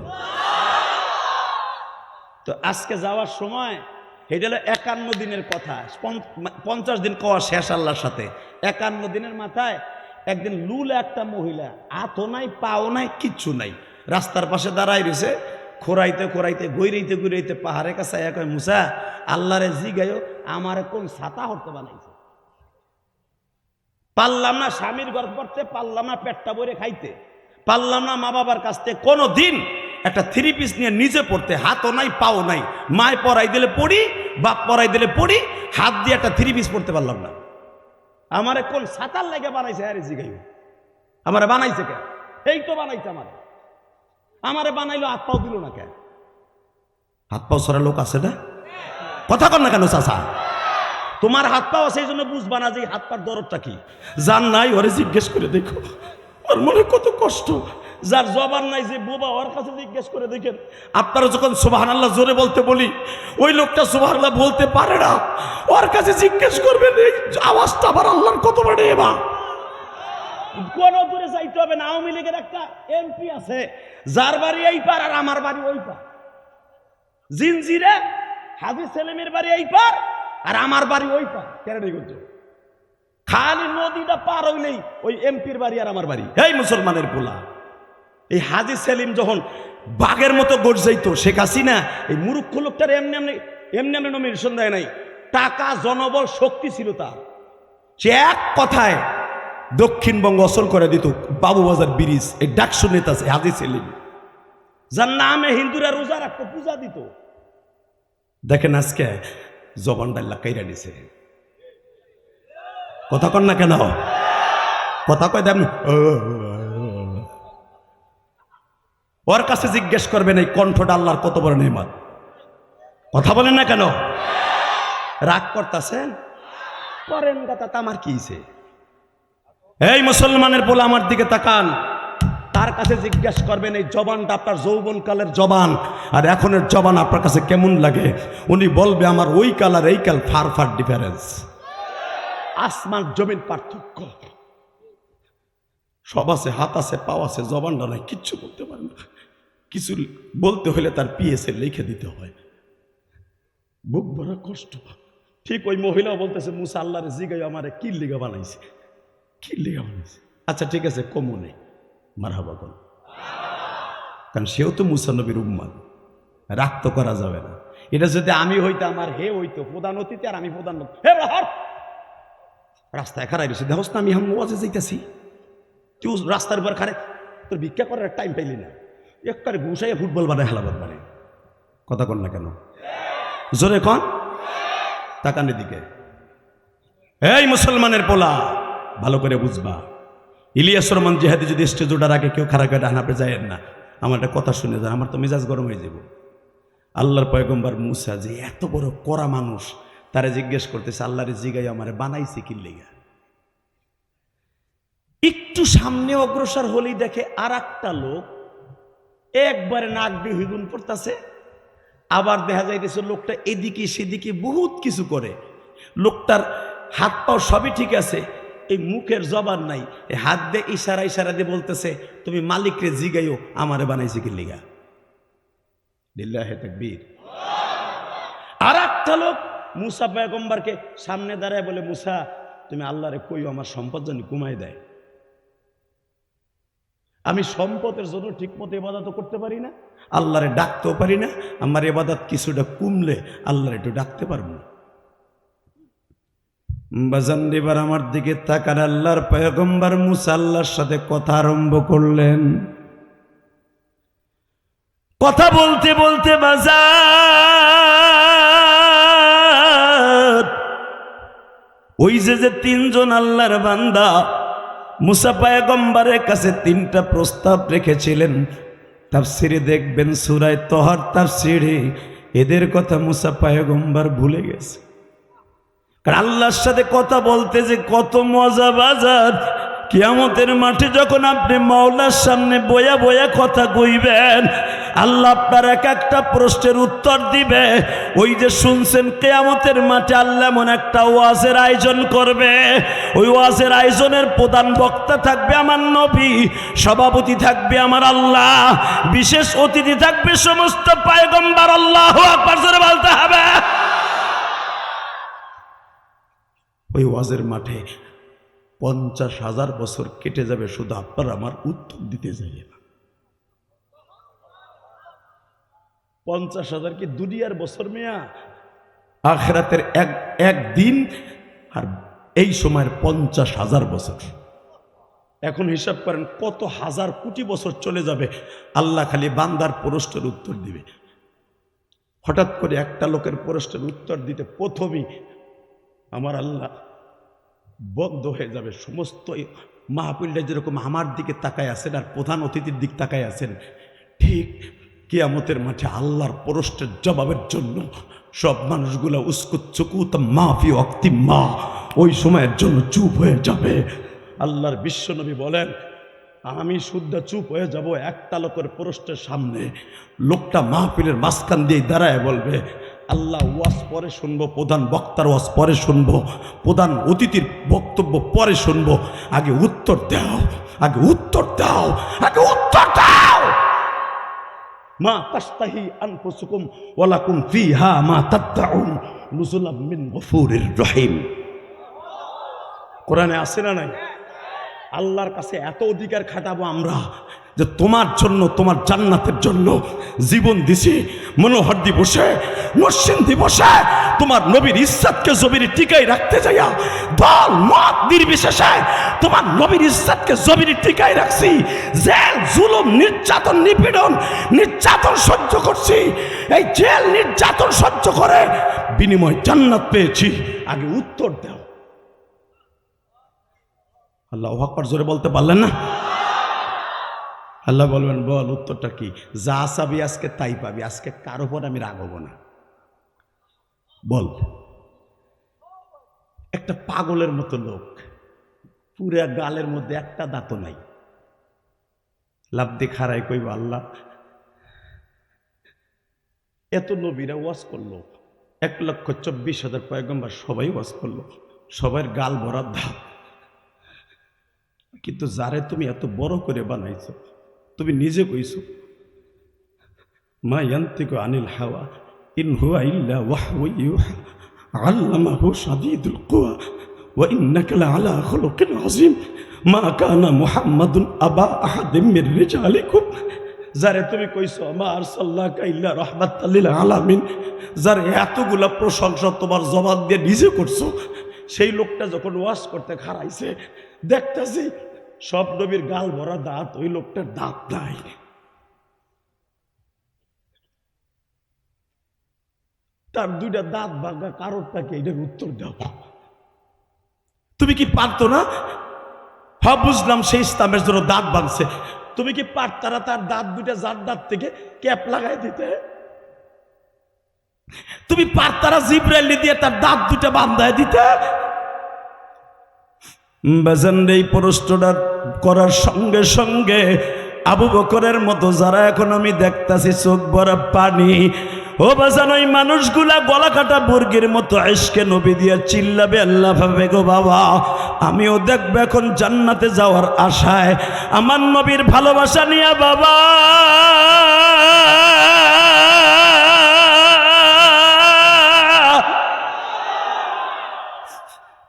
Speaker 1: তো আজকে যাওয়ার সময় এটা হলো 51 দিনের কথা, 50 দিন কওয়া শেষ আল্লাহর সাথে। 51 দিনের মাথায় একদিন লুলা একটা মহিলা, হাতও নাই পাও নাই কিচ্ছু নাই, রাস্তার পাশে দাঁড়াই রয়েছে, খোরাইতে খোরাইতে গৈরাইতে গৈরাইতে পাহাড়ের কাছে কয়, মুসা, আল্লাহরে জিগাইও আমার কোন ছাতা হতে বানাইছে। পারলাম না স্বামীর ঘর করতে, পারলাম না পেটটা ভরে খাইতে, পারলাম না মা বাবার কাছ থেকে কোনো দিন একটা 3 পিস নিয়ে নিজে পড়তে, হাতও নাই পাও নাই, মায় পড়াই দিলে পড়ি, বাপ পড়াই দিলে পড়ি, হাত দিয়ে একটা 3 পিস পড়তে পারলাম না। আমারে কোন ছাতার লাগে বানাইছে? আরে জিগাইও আমারে বানাইছে কে? এই তো বানাইছে আমারে বানাইলো, হাত পাও দিল না কে? হাত পাও ছড়া লোক আছে না? কথা কর না কেন চাচা? তোমার হাত পাও সেই জন্য বুঝবা না যে হাত পার দরদটা কি। যার নাই ওরে জিজ্ঞেস করে দেখো, ওর মনে কত কষ্ট। যার জবান নাই, যে বোবা, ওর কাছে জিজ্ঞেস করে দেখেন। আপনারা যখন সুবহানাল্লাহ জোরে বলতে বলি, ওই লোকটা সুবহানাল্লাহ বলতে পারে না, ওর কাছে জিজ্ঞেস করবেন এই আওয়াজটা আবার আল্লাহর কত বড় এবা। কোন দূরে যাইতে হবে না। আওয়ামী লীগের একটা এমপি আছে, যার বাড়ি এই পার আর আমার বাড়ি ওই পার। জিনজিরে হাজী সেলিমের বাড়ি এই পার আর আমার বাড়ি ওই পার। কেন করছো? খালি নদীটা পার হইলেই ওই এমপির বাড়ি আর আমার বাড়ি। এই মুসলমানের পোলা, এই হাজী সেলিম যখন বাঘের মতো গড় যাইতো, শেখ হাসিনা এই মুরুক্ষ লোকটার এমনি এমনি এমনি এমনি নমিনেশন দেয় নাই। টাকা, জনবল, শক্তি ছিল তার। সে এক কথায় দক্ষিণবঙ্গ অচল করে দিত। বাবুবাজার ব্রিজ, এই ডাকসু নেতা আছে হাজী সেলিম, যার নামে হিন্দুরা রোজা রাখতো, পূজা দিত। দেখেন আজকে জবান ডাল্লা কাইরা নিছে। কথা কন না কেন? কথা কয় দেন। ওর কাছে জিজ্ঞেস করবেন এই কণ্ঠটা আল্লাহর কত বড় নেয়ামত। কথা বলেন না কেন? রাগ করতেছেন? করেন কথা, আমার কি হইছে? এই মুসলমানের বলে আমার দিকে তাকান। তার কাছে জিজ্ঞেস করবেন এই জবানটা আপনার যৌবনকালের জবান আর এখনের জবান আপনার কাছে কেমন লাগে। উনি বলবে আমার ওই কাল আর এই কাল ফার ফার ডিফারেন্স, আসমান জমিন পার্থক্য। সব আছে, হাত আছে, পাও আছে, জবানটা নাই, কিচ্ছু করতে পারে না। কিছু বলতে হলে তার পিএসএ লিখে দিতে হয়, বুক ভরা কষ্ট। ঠিক ওই মহিলা বলতেছে মুসা আল্লাহরে জিগাই আমারে কি লিগা বানাইছে, কি লিগা বানাইছে। আচ্ছা ঠিক আছে, কমনে মারহাবা কোন, কারণ সেও তো মুসা নবীর উম্মাদ, রাগ তো করা যাবে না। এটা যদি আমি হইতো, আমার হে হইতো প্রধান অতিথি আর আমি প্রধান অতিথি, হে বাহার রাস্তায় খারাই রয়েছে, দেখোস না আমি হাম ওয়াজে যাইতেছি, তুই রাস্তার উপর খারে, তোর ভিক্ষা করার টাইম পাইলি না, একবারে ঘুষাইয়া ফুটবল বানায় হেলাবাদ বানায়। কথা কন না কেন, জোরে কন, তাকানের দিকে। এই মুসলমানের পোলা, ভালো করে বুঝবা, ইলিয়াস রহমান জিহাদি যদি স্টেজ ওঠার আগে কেউ খারাপ কাটা হানাপে যায় না, আমার একটা কথা শুনে যায়, আমার তো মেজাজ গরম হয়ে যাব। আল্লাহর পয়গম্বর মুসা যে এত বড় কড়া মানুষ, তারা জিজ্ঞেস করতেছে আল্লাহরে জিগাই আমারে বানাইছে কি লেগা। একটু সামনে অগ্রসর হলেই দেখে আর একটা লোক একবারে নাক দিয়ে হিগুন পড়তেছে, আবার দেখা যাইতেছে লোকটা এদিকে সেদিকে বহুত কিছু করে, লোকটার হাত পাও সবই ঠিক আছে, এই মুখের জবান নাই, এই হাত দিয়ে ইশারা ইশারা দিয়ে বলতেছে তুমি মালিকরে জিগাইও আমারে বানাইছে কি লিগা। লিল্লাহি তাকবীর। আর একটা লোক মুসা পয়গম্বরকে সামনে দাঁড়ায় বলে মুসা তুমি আল্লাহরে কইও আমার সম্পদ যেন কমাই দেয়, আমি সম্পদের জন্য ঠিক মতো ইবাদত করতে পারি না, আল্লাহরে ডাকতেও পারি না, আমার ইবাদত কিছুটা কমলে আল্লাহরে একটু ডাকতে পারবো। বাজান এবার আমার দিকে তাকান, আল্লাহর পয়গম্বর মুসা আল্লাহর সাথে কথা আরম্ভ করলেন। কথা বলতে বলতে বাজার ওই যে তিনজন আল্লাহর বান্দা মুসা পয়গম্বরের কাছে তিনটা প্রস্তাব রেখেছিলেন। তাফসিরে দেখবেন সূরা তহর তাফসিরে এদের কথা মুসা পয়গম্বর ভুলে গেছে। কারণ আল্লাহর সাথে কথা বলতে যে কত মজা বাজার, কিয়ামতের মাঠে যখন আপনি মাওলার সামনে বয়া বয়া কথা কইবেন, আল্লাহ আপনার এক একটা প্রশ্নের উত্তর দিবে। ওই যে শুনছেন কিয়ামতের মাঠে আল্লাহ এমন একটা ওয়াজের আয়োজন করবে, ওই ওয়াজের আয়োজনের প্রধান বক্তা থাকবে আমার নবী, সভাপতি থাকবে আমার আল্লাহ, বিশেষ অতিথি থাকবে সমস্ত পয়গম্বর। আল্লাহু আকবার জোরে বলতে হবে। ওই ওয়াজের মাঠে 50,000 বছর কেটে যাবে, শুধু আপনার আমার উত্তর দিতে যাই না। 50,000 কি দুনিয়ার বছর মিয়া, আখিরাতের এক দিন, আর এই সময়ের 50,000 বছর। এখন হিসাব করেন কত হাজার কোটি বছর চলে যাবে, আল্লাহ খালি বান্দার প্রশ্নের উত্তর দিবে। হঠাৎ করে একটা লোকের প্রশ্নের উত্তর দিতে প্রথমেই আমার আল্লাহ বন্ধ হয়ে যাবে। সমস্ত মাহফিলটা যেরকম আমার দিকে তাকায় আছেন আর প্রধান অতিথির দিক তাকায় আছেন, ঠিক কিয়ামতের মাঠে আল্লাহর প্রশ্নের জবাবের জন্য সব মানুষগুলা উস্কুত চুকুত মাফি অক্তি মা ওই সময়ের জন্য চুপ হয়ে যাবে। আল্লাহর বিশ্বনবী বলেন আমি শুদ্ধ চুপ হয়ে যাব একটা লোকের প্রশ্নের সামনে। লোকটা মাহফিলের মাঝখান দিয়ে দাঁড়ায় বলবে আল্লাহ ওয়াজ পরে শুনবো, প্রধান বক্তার ওয়াজ পরে শুনবো, প্রধান অতিথির বক্তব্য পরে শুনবো, আগে উত্তর দাও, আগে উত্তর দাও, আগে উত্তর দাও। মা তাস্তাহি আনফুসুকুম ওয়ালাকুম ফিহা মা তাদউন নুজুলাম মিন গফুরির রহিম। কোরআনে আছে না নাই? আল্লাহর কাছে এত অধিকার খাটাবো আমরা যে তোমার জন্য, তোমার জান্নাতের জন্য জীবন দিছি। মনোহর দিবসে, নরসিং দিবসে তোমার নবীর ইজ্জতকে জমিনে টিকাই রাখতে যাইয়া দল মত নির্বিশেষে তোমার নবীর ইজ্জতকে জমিনে টিকাই রাখছি। জেল, জুলুম, নির্যাতন, নির্যাতন সহ্য করছি। এই জেল নির্যাতন সহ্য করে বিনিময় জান্নাত পেয়েছি। আগে উত্তর দাও। আল্লাহু আকবার জোরে বলতে পারলেন না? আল্লাহ বলবেন বল উত্তরটা কি? যা চাবি আজকে তাই পাবি, আজকে কার উপর আমি রাগ হব না। বল। একটা পাগলের মতো লোক, পুরা গালের মধ্যে একটা দাঁতও নাই, লাভ দিয়ে খারাই কইব আল্লাহ এত নবীরা ওয়াজ করলো, 1,24,000 পয়গম্বর সবাই ওয়াজ করলো, সবার গাল ভরা ধাপ, কিন্তু যারে তুমি এত বড় করে বানাইছো, তুমি নিজে কইছো মা ইয়ান্তিকু আনিল হাওয়া ইন হুয়া ইল্লা ওয়াহয়ু ইউহা আল্লামাহু শাদীদুল কুওয়া ওয়া ইন্নাকা লাআলা খুলুকিন আযীম মা কানা মুহাম্মাদুন আবা আহাদিম মির রিজালিকুম। যারে তুমি কইছো মা আরসালনাকা ইল্লা রাহমাতাল লিল আলামিন, যার এতগুলা প্রশংসা তোমার জবান দিয়ে নিজে করছো, সেই লোকটা যখন ওয়াজ করতে খাড়াইছে দেখতেছি সব নবীর গাল ভরা দাঁত, ওই লোকটার দাঁত নাই। তার দুইটা দাঁত ভাঙা কারোরটাকে এটার উত্তর দাও। তুমি কি পারতো না? হ্যাঁ বুঝলাম সেই ইসলামের জন্য দাঁত ভাঙছে, তুমি কি পারতারা তার দাঁত দুইটা যার দাঁত থেকে ক্যাপ লাগাই দিতে? তুমি পারতারা জিব্রাইল দিয়ে তার দাঁত দুইটা বান্ধায় দিতে? বাজান এই প্রশ্নটা করার সঙ্গে সঙ্গে আবু বকরের মতো যারা এখন আমি দেখতাছি চোখ ভরা পানি, ও বাজান ওই মানুষগুলা গলা কাটা মুরগির মতো ইশকে নবী দিয়া চিল্লাবে আল্লাহ ভাবে গো বাবা আমিও দেখবো এখন জান্নাতে যাওয়ার আশায় আমার নবীর ভালোবাসা নিয়া বাবা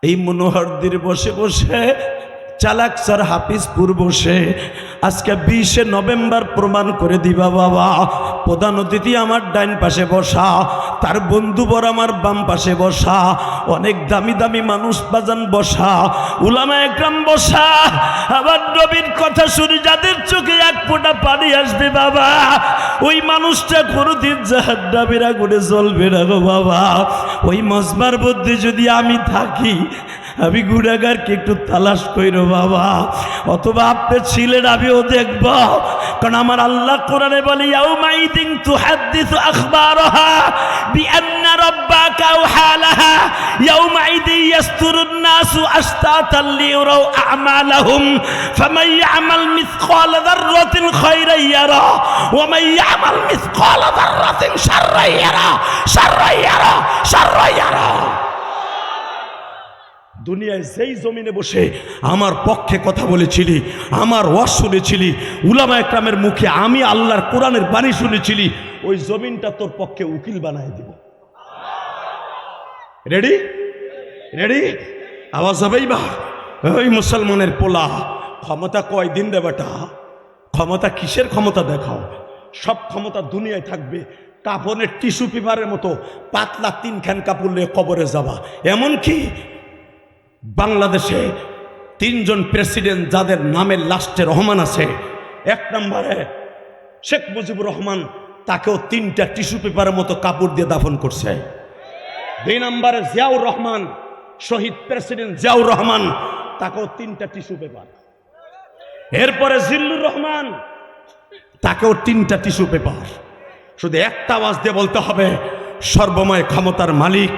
Speaker 1: এই মনোহরদির বসে বসে চালাকসার হাফিজপুর বসে আজকে 20শে নভেম্বর প্রমাণ করে দিবা বাবা। প্রধান অতিথি আমার ডাইন পাশে বসা, তার বন্ধুবর আমার বাম পাশে বসা, অনেক দামি দামি মানুষ বাজান বসা, উলামা একরাম বসা, আবার নবীর কথা শুনি যাদের চোখে এক ফোঁটা পানি আসবে বাবা, ওই মানুষটা কোনোদিন জাহান্নামের আগুনে জ্বলবে না গো বাবা। ওই মজমার মধ্যে যদি আমি থাকি, আমি গুনাহগারকে একটু তালাশ কইরো বাবা, অথবা আপনি ছিলেন আমিও দেখব, কারণ আমার আল্লাহ কোরআনে বলে ইয়াউমাইদিন তুহাদ্দিসু আখবারাহা বিআন্না রাব্বাকা ওয়াহালাহা ইয়াউমাইদিন ইয়াসতুরুন নাসু আশতাতান লিয়ারাউ আ'মালাহুম ফামান ইয়া'মাল মিসকালা যাররাতিন খায়রান ইয়ারা ওয়া মান ইয়া'মাল মিসকালা যাররাতিন শাররান ইয়ারা শাররান ইয়ারা শাররান ইয়ারা। দুনিয়ায় যেই জমিনে বসে আমার পক্ষে কথা বলেছিলি, আমার ওয়াজ শুনেছিলি, উলামা একরামের মুখে আমি আল্লাহর কোরআনের বাণী শুনেছিলি, ওই জমিনটা তোর পক্ষে উকিল বানায় দিব। Ready ready? আওয়াজ হবেই বা ওই মুসলমানের পোলা, ক্ষমতা কয়দিন রে বেটা? ক্ষমতা কিসের ক্ষমতা দেখাও? সব ক্ষমতা দুনিয়ায় থাকবে, কাপড়ের টিস্যু পেপারের মতো পাতলা 3খান কাপড় নিয়ে কবরে যাবা। এমনকি বাংলাদেশে 3জন প্রেসিডেন্ট যাদের নামের লাস্টে রহমান আছে, 1 নম্বরে শেখ মুজিবুর রহমান, তাকেও 3টা টিস্যু পেপারের মতো কাপড় দিয়ে দাফন করছে। 2 নম্বরে জিয়াউর রহমান, শহীদ প্রেসিডেন্ট জিয়াউর রহমান, তাকেও 3টা টিস্যু পেপার। এরপরে জিল্লুর রহমান, তাকেও 3টা টিস্যু পেপার। শুধু একটা আওয়াজ দিয়ে বলতে হবে সর্বময় ক্ষমতার মালিক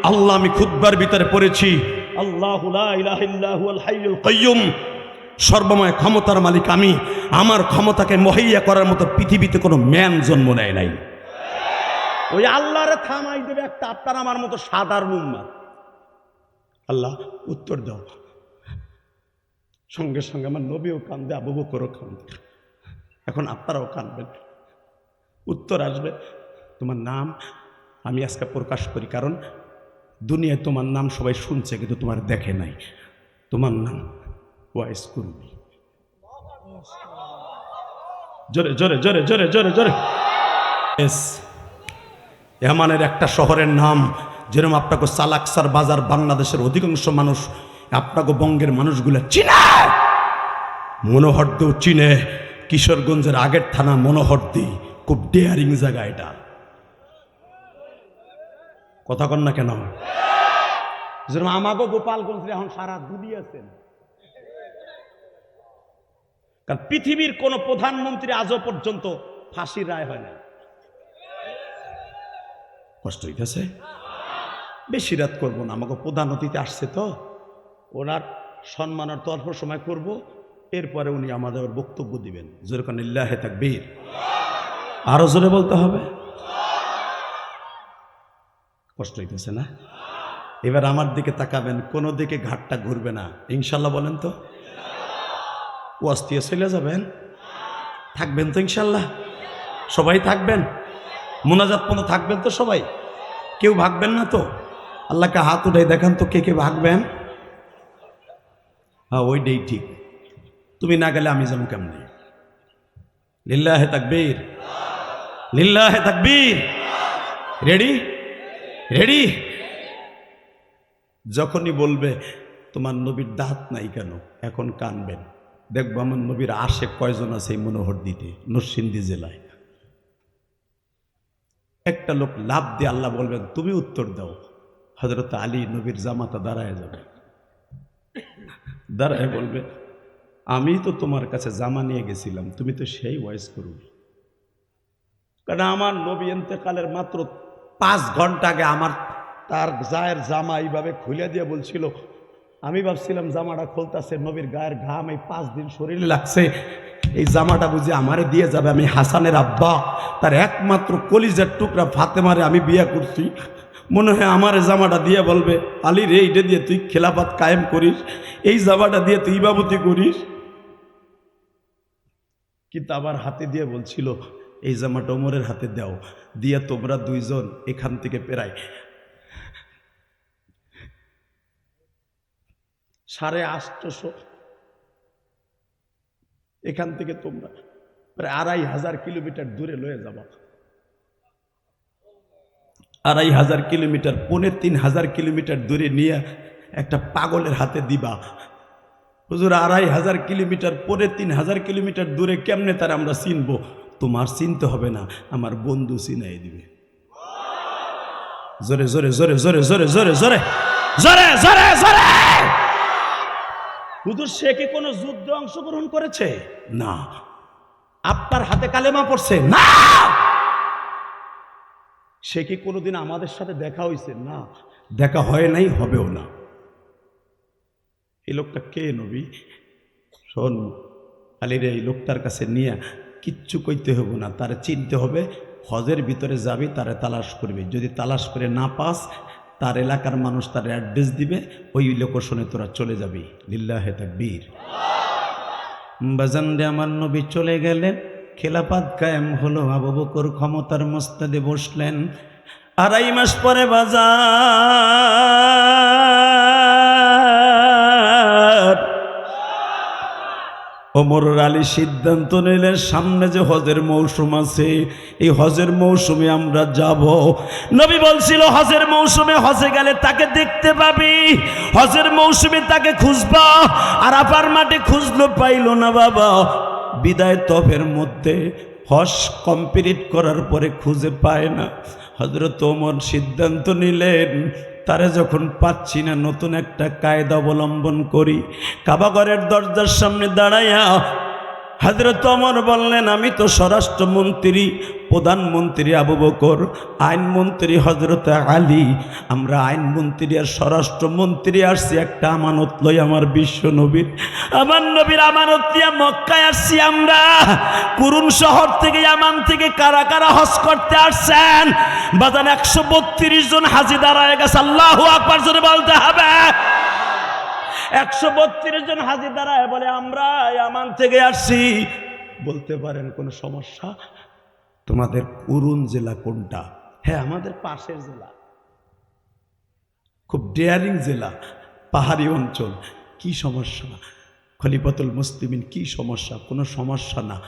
Speaker 1: আল্লাহ। আমি খুতবার ভিতরে পড়েছি আল্লাহু লা ইলাহা ইল্লা হুয়াল হাইয়ুল কাইয়্যুম, সর্বময় ক্ষমতার মালিক আমি। আমার ক্ষমতাকে মুহাইয়া করার মতো পৃথিবীতে কোনো ম্যান জন্ম নেয় নাই। ওই আল্লাহরে থামাই দেবে একটা আপনার আমার মতো সাধারণ উম্মাত। আল্লাহ উত্তর দাও। সঙ্গে সঙ্গে আমার নবীও কান্দে, আবু বকরও কান্দে, এখন আপনারাও কাঁদবেন। উত্তর আসবে। তোমার নাম আমি আজকে প্রকাশ করি, কারণ দুনিয়ায় তোমার নাম সবাই শুনছে কিন্তু তোমার দেখে নাই। তোমার নাম ওয়াইস কুরবি। জোরে জোরে জোরে জোরে জোরে জোরে। এমানের একটা শহরের নাম, যেরকম আপনাকে চালাকসার বাজার বাংলাদেশের অধিকাংশ মানুষ, আপনাকে বঙ্গের মানুষগুলো চিনে, মনোহরদিও চিনে। কিশোরগঞ্জের আগের থানা মনোহরদি, খুব ডেয়ারিং জায়গা এটা। কথা কন না কেন? যেরকম আমাকে গোপালগঞ্জে এখন সারা দুনিয়াছেন, কারণ পৃথিবীর কোন প্রধানমন্ত্রী আজও পর্যন্ত ফাঁসির রায় হয় না। কষ্ট হইতেছে, বেশি রাত করবো না। আমাকে প্রধান অতিথি আসছে তো, ওনার সম্মানার্থ অল্প সময় করব। এরপরে উনি আমাদের বক্তব্য দিবেন। জোরে কোন লিল্লাহি তাকবীর, আরো জোরে বলতে হবে। কষ্ট হইতেছে না? এবার আমার দিকে তাকাবেন, কোনো দিকে ঘাটটা ঘুরবে না ইনশাল্লাহ। বলেন তো, ওয়াজ দিয়ে চলে যাবেন? থাকবেন তো ইনশাল্লাহ? সবাই থাকবেন? মোনাজাত পর্যন্ত থাকবেন তো সবাই? কেউ ভাগবেন না তো? আল্লাহকে হাত উঠাই দেখান তো, কে কে ভাগবেন? হ্যাঁ, ওইটাই ঠিক। তুমি না গেলে আমি যাবো কেমনে? লিল্লাহি তাকবীর, লিল্লাহি তাকবীর। রেডি? রেডি? যখনই বলবে তোমার নবীর দাঁত নাই কেন, এখন কানবেন। দেখবো আমার নবীর আশে কয়জন আছে এই মনোহর দিতে, নরসিংদী জেলায়। একটা লোক লাভ দিয়ে আল্লাহ বলবেন তুমি উত্তর দাও। হযরত আলী নবীর জামাতা দাঁড়ায় যাবে, দাঁড়ায় বলবে আমি তো তোমার কাছে জামা নিয়ে গেছিলাম, তুমি তো সেই ওয়াইজ করবে। কারণ আমার নবী ইন্তেকালের মাত্র 5 ঘন্টা আগে আমার তার গায়ের জামা এইভাবে খুলে দিয়ে বলছিল, আমি ভাবছিলাম জামাটা খুলতেছে, নবীর গায়ের ঘাম এই 5 দিন শরীরে লাগছে, এই জামাটা বুঝি আমারে দিয়ে যাবে। আমি হাসানের আব্বা, তার একমাত্র কলিজার টুকরা ফাতেমারে আমি বিয়ে করছি, মনে হয় আমার জামাটা দিয়ে বলবে আলী রে, এইটা দিয়ে তুই খেলাফত কায়েম করিস, এই জামাটা দিয়ে তুই ইমামতি করিস। কিন্তু আবার হাতে দিয়ে বলছিল এই জামাটা ওমরের হাতে দাও, দিয়ে তোমরা দুইজন এখান থেকে প্রায় 850, এখান থেকে তোমরা প্রায় 2500 কিলোমিটার দূরে লয়ে যাবা। 2500 কিলোমিটার, 3500 কিলোমিটার দূরে নিয়ে একটা পাগলের হাতে দিবা। হুজুর 2500 কিলোমিটার, 3500 কিলোমিটার দূরে কেমনে তার আমরা চিনবো? তোমার চিনতে হবে না, আমার বন্ধু চিনাই দিবে। জোরে জোরে জোরে জোরে জোরে জোরে জোরে জোরে জোরে জোরে। হুজুর সে কি কোনো যুদ্ধে অংশগ্রহণ করেছে? না। আপনার হাতে কালেমা পড়ছে? না। সে কি কোনোদিন আমাদের সাথে দেখা হয়েছে? না, দেখা হয় নাই, হবেও না। এই লোকটা কে নবী? শোন আলীরে, এই লোকটার কাছে নিয়ে কিচ্ছু কইতে হবে না, তারে চিনতে হবে। হজের ভিতরে যাবি, তারে তালাশ করবি, যদি তালাশ করে না পাস তার এলাকার মানুষ তার অ্যাড্রেস দিবে, ওই লোকেশনে তোরা চলে যাবি। লিল্লাহি তাকবীর। বাজান রে, আমার নবী চলে গেলেন, খেলাফত কায়েম হলো, আবু বকর ক্ষমতার মস্তদে বসলেন। 2.5 মাস পরে বাজার ওমর আলী সিদ্ধান্ত নিলেন সামনে যে হজের মৌসুম আছে, এই হজের মৌসুমে আমরা যাব। নবী বলছিল হজের মৌসুমে হজে গেলে তাকে দেখতে পাবি, হজের মৌসুমে তাকে খুঁজবা। আরাফার মাঠে খুঁজলো, পাইল না বাবা। বিদায় তফের মধ্যে হজ কমপ্লিট করার পরে খুঁজে পায় না। হযরত ওমর সিদ্ধান্ত নিলেন তারে যখন পাচ্ছি না, নতুন একটা কায়দা অবলম্বন করি। কাবাঘরের দরজার সামনে দাঁড়াইয়া হযরত ওমর বললেন আমি তো স্বরাষ্ট্রমন্ত্রী, প্রধানমন্ত্রী আবু বকর, আইনমন্ত্রী হযরত আলী, আমরা আইনমন্ত্রী আর স্বরাষ্ট্রমন্ত্রী আসছি একটা আমানত লই আমার বিশ্ব নবীর। আমার নবীর আমানত নিয়ে মক্কায় আসছি আমরা। কুরুন শহর থেকে, ইয়ামান থেকে কারা কারা হজ করতে আসছেন? বাজান 132 জন হাজি দাঁড়ায় গেছে। আল্লাহু আকবার জোরে বলতে হবে। 132 জন হাজি দাঁড়ায় বলে আমরা ইয়ামান থেকে আসছি। বলতে পারেন কোনো সমস্যা? তোমাদের কুরুন জেলা কোনটা? হ্যাঁ, আমাদের পাশের জেলা, খুব ডেয়ারিং জেলা, পাহাড়ি অঞ্চল। কি সমস্যা? খলিফাতুল মুসলিমিন, কি সমস্যা? কোনো সমস্যা না।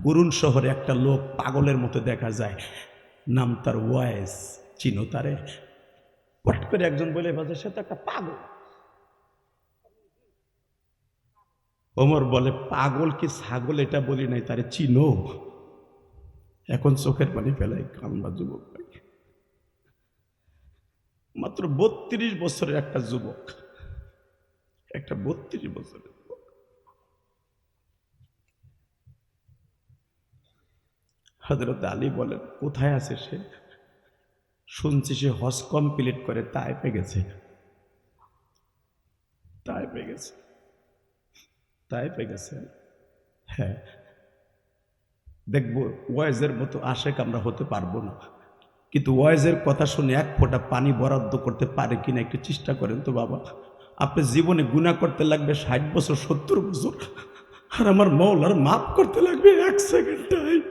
Speaker 1: কুরুন শহরে একটা লোক পাগলের মতো দেখা যায়, নাম তার ওয়াইস, চিনো তারে? পট করে একজন বলে বাজে সে তো একটা পাগল। ওমর বলে পাগল কি ছাগল এটা বলি নাই, তারে চিনো? এখন চোখের পানি ফেলাই কান্না যুবক ভাই। মাত্র 32 বছরের একটা যুবক, একটা 32 বছরের যুবক। হযরত আলী বলেন কোথায় আছে সে? শুনছি সে হজ কমপ্লিট করে তায়েফে গেছে, তায়েফে গেছে। তাই পেয়ে গেছেন। হ্যাঁ, দেখবো ওয়াইজের মতো আশেক আমরা হতে পারবো না, কিন্তু ওয়াইজের কথা শুনে এক ফোঁটা পানি বরাদ্দ করতে পারে কিনা একটু চেষ্টা করেন তো বাবা। আপনি জীবনে গুনাহ করতে লাগবে 60 বছর 70 বছর, আর আমার মৌলার মাফ করতে লাগবে 1 সেকেন্ড টাইম।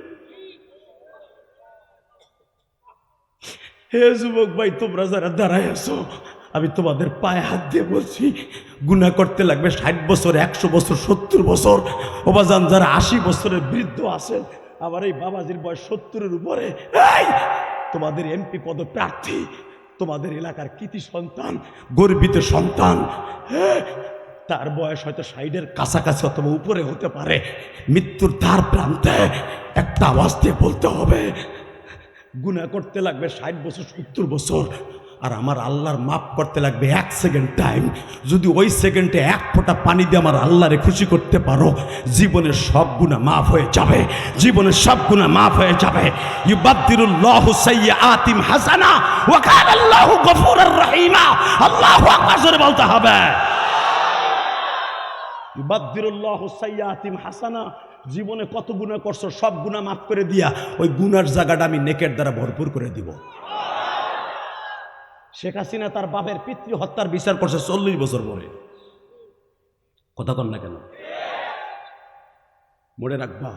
Speaker 1: হে যুবক ভাই, তোমরা যারা দাঁড়ায় আছো, আমি তোমাদের পায়ে হাত দিয়ে বলছি, গুনাহ করতে লাগবে 60 বছর 100 বছর 70 বছর। ওবাজান যারা 80 বছরের বৃদ্ধ আছেন, আবার এই বাবাজির বয়স 70-এর উপরে, এই তোমাদের এমপি পদ প্রার্থী, তোমাদের এলাকার কৃতি সন্তান, গর্বিত সন্তান, হ্যাঁ, তার বয়স হয়তো 60-এর কাছাকাছি অথবা উপরে হতে পারে। মৃত্যুর দ্বার প্রান্তে একটা আওয়াজ দিয়ে বলতে হবে, গুনাহ করতে লাগবে 60 বছর 70 বছর, আর আমার আল্লাহর মাফ করতে লাগবে 1 সেকেন্ড টাইম। যদি ওই সেকেন্ডে 1 ফোঁটা পানি দিয়ে আমার আল্লাহরে খুশি করতে পারো, জীবনের সব গুনাহ মাফ হয়ে যাবে, জীবনের সব গুনাহ মাফ হয়ে যাবে। ইউবাদদিরুল্লাহু সাইয়্যাতিম হাসানা ওয়া কানা আল্লাহু গফুরুর রহিমা। আল্লাহু আকবার জোরে বলতে হবে। ইউবাদদিরুল্লাহু সাইয়্যাতিম হাসানা, জীবনে কত গুনাহ করছো সব গুনাহ মাফ করে দিয়া ওই গুনার জায়গাটা আমি নেকের দ্বারা ভরপুর করে দিব। শেখ হাসিনা তার বাপের পিতৃ হত্যার বিচার করছে 40 বছর পরে, কথা কন না কেন? মনে রাখবা,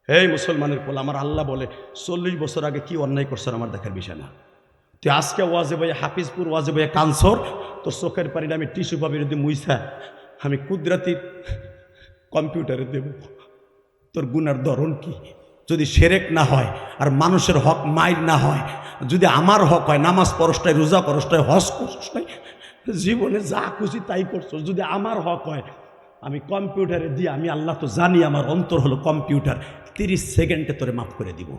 Speaker 1: এই মুসলমানের পোলা, আমার আল্লাহ বলে 40 বছর আগে কি অন্যায় করছেন আমার দেখার বিষয় না। তুই আজকে ওয়াজে বইয়ে হাফিজপুর ওয়াজে বইয়ে কানসর, তোর চোখের পানিটা আমি টিস্যু পাবির দিয়ে মুইসা আমি কুদরাতি কম্পিউটারে দেব তোর গুনার ধরন কি। যদি সেরেক না হয় আর মানুষের হক মাইর না হয়, যদি আমার হক হয়, নামাজ পড়সটাই, রোজা করসটাই, হজ করসটাই, জীবনে যা খুশি তাই করছো, যদি আমার হক হয়, আমি কম্পিউটারে দিয়ে, আমি আল্লাহ তো জানি আমার অন্তর হলো কম্পিউটার, 30 সেকেন্ডে তোরে মাফ করে দিব।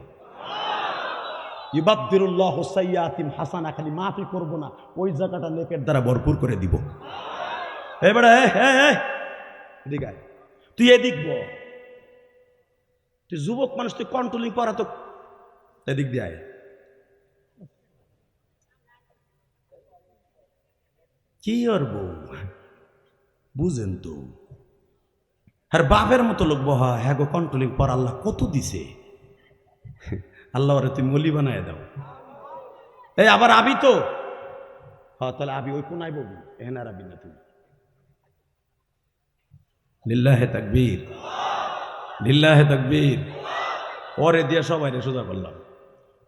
Speaker 1: ইউবাদদিরুল্লাহু সাইয়্যাতিম হাসানা, খালি মাফই করবো না, ওই জায়গাটা নেকের দ্বারা ভরপুর করে দিব। এবারে এদিকে আয়, তুই এদিক বল, তুই যুবক মানুষ, তুই কন্ট্রোলিং করা, তো এদিক দিয়ে আয়। কি আর বউ বুঝেন তো, আর বাপের মতো লোক বহা, হ্যাঁ গো কন্ট্রোলিং পর আল্লাহ কত দিছে, আল্লাহ রে তুমি মলি বানায় দাও। এই আবার আবি তো, হ্যাঁ তাহলে আবি ওই কোনায় বলবি, এহেন আর আবি না তুমি। লিল্লাহে তাকবীর, লিল্লাহে তাকবীর। পরে দিয়ে সবাই সোজা করলাম।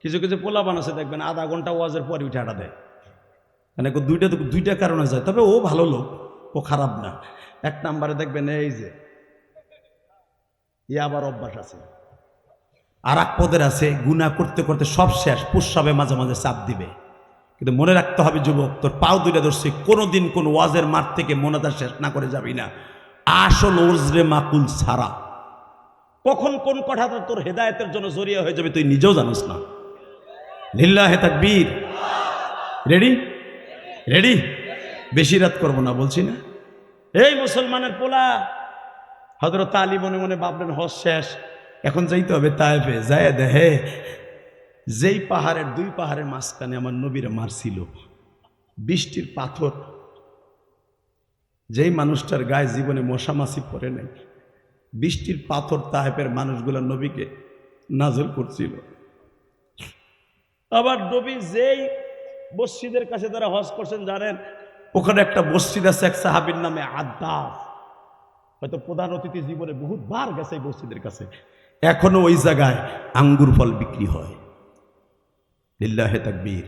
Speaker 1: কিছু কিছু পোলাপান আছে দেখবেন আধা ঘন্টা ওয়াজের পরে উঠে আটা দেয়, মানে দুইটা কারণে যায়, তবে ও ভালো লোক, ও খারাপ না। 1 নম্বরে দেখবেন এই যে আবার অভ্যাস আছে, আর এক পদের আছে গুনাহ করতে করতে সব শেষ, প্রস্রাবে মাঝে মাঝে চাপ দিবে। কিন্তু মনে রাখতে হবে যুবক, তোর পাও দুইটা ধরছি, কোনোদিন কোন ওয়াজের মাঠ থেকে মোনাজাত শেষ না করে যাবি না, আসল ওজরে মাকুল ছাড়া। কখন কোন কথাটা তোর হেদায়েতের জন্য জড়িয়ে হয়ে যাবে তুই নিজেও জানিস না। লিল্লাহে তাকবীর। রেডি রেডি, বেশি রাত করবো না বলছি না। এই মুসলমানের পোলা, হযরত আলী মনে মনে ভাবলেন হজ শেষ, এখন যাইতে হবে তায়েফে, যায় দেখে যেই পাহাড়ের 2 পাহাড়ের মাঝখানে আমার নবীরা মারছিল বৃষ্টির পাথর, যেই মানুষটার গায়ে জীবনে মশামাছি পড়ে নাই, বৃষ্টির পাথর তায়েফের মানুষগুলো নবীকে নাজল করছিল। আবার নবী যেই মসজিদের কাছে তারা হজ করছেন জানেন, ওখানে একটা মসজিদ আছে এক সাহাবীর নামে আদ্দাস, হয়তো প্রধান অতিথি জীবনে বহুতবার গেছে এই মসজিদের কাছে, এখনো ওই জায়গায় আঙ্গুর ফল বিক্রি হয়। লিল্লাহে তাকবীর।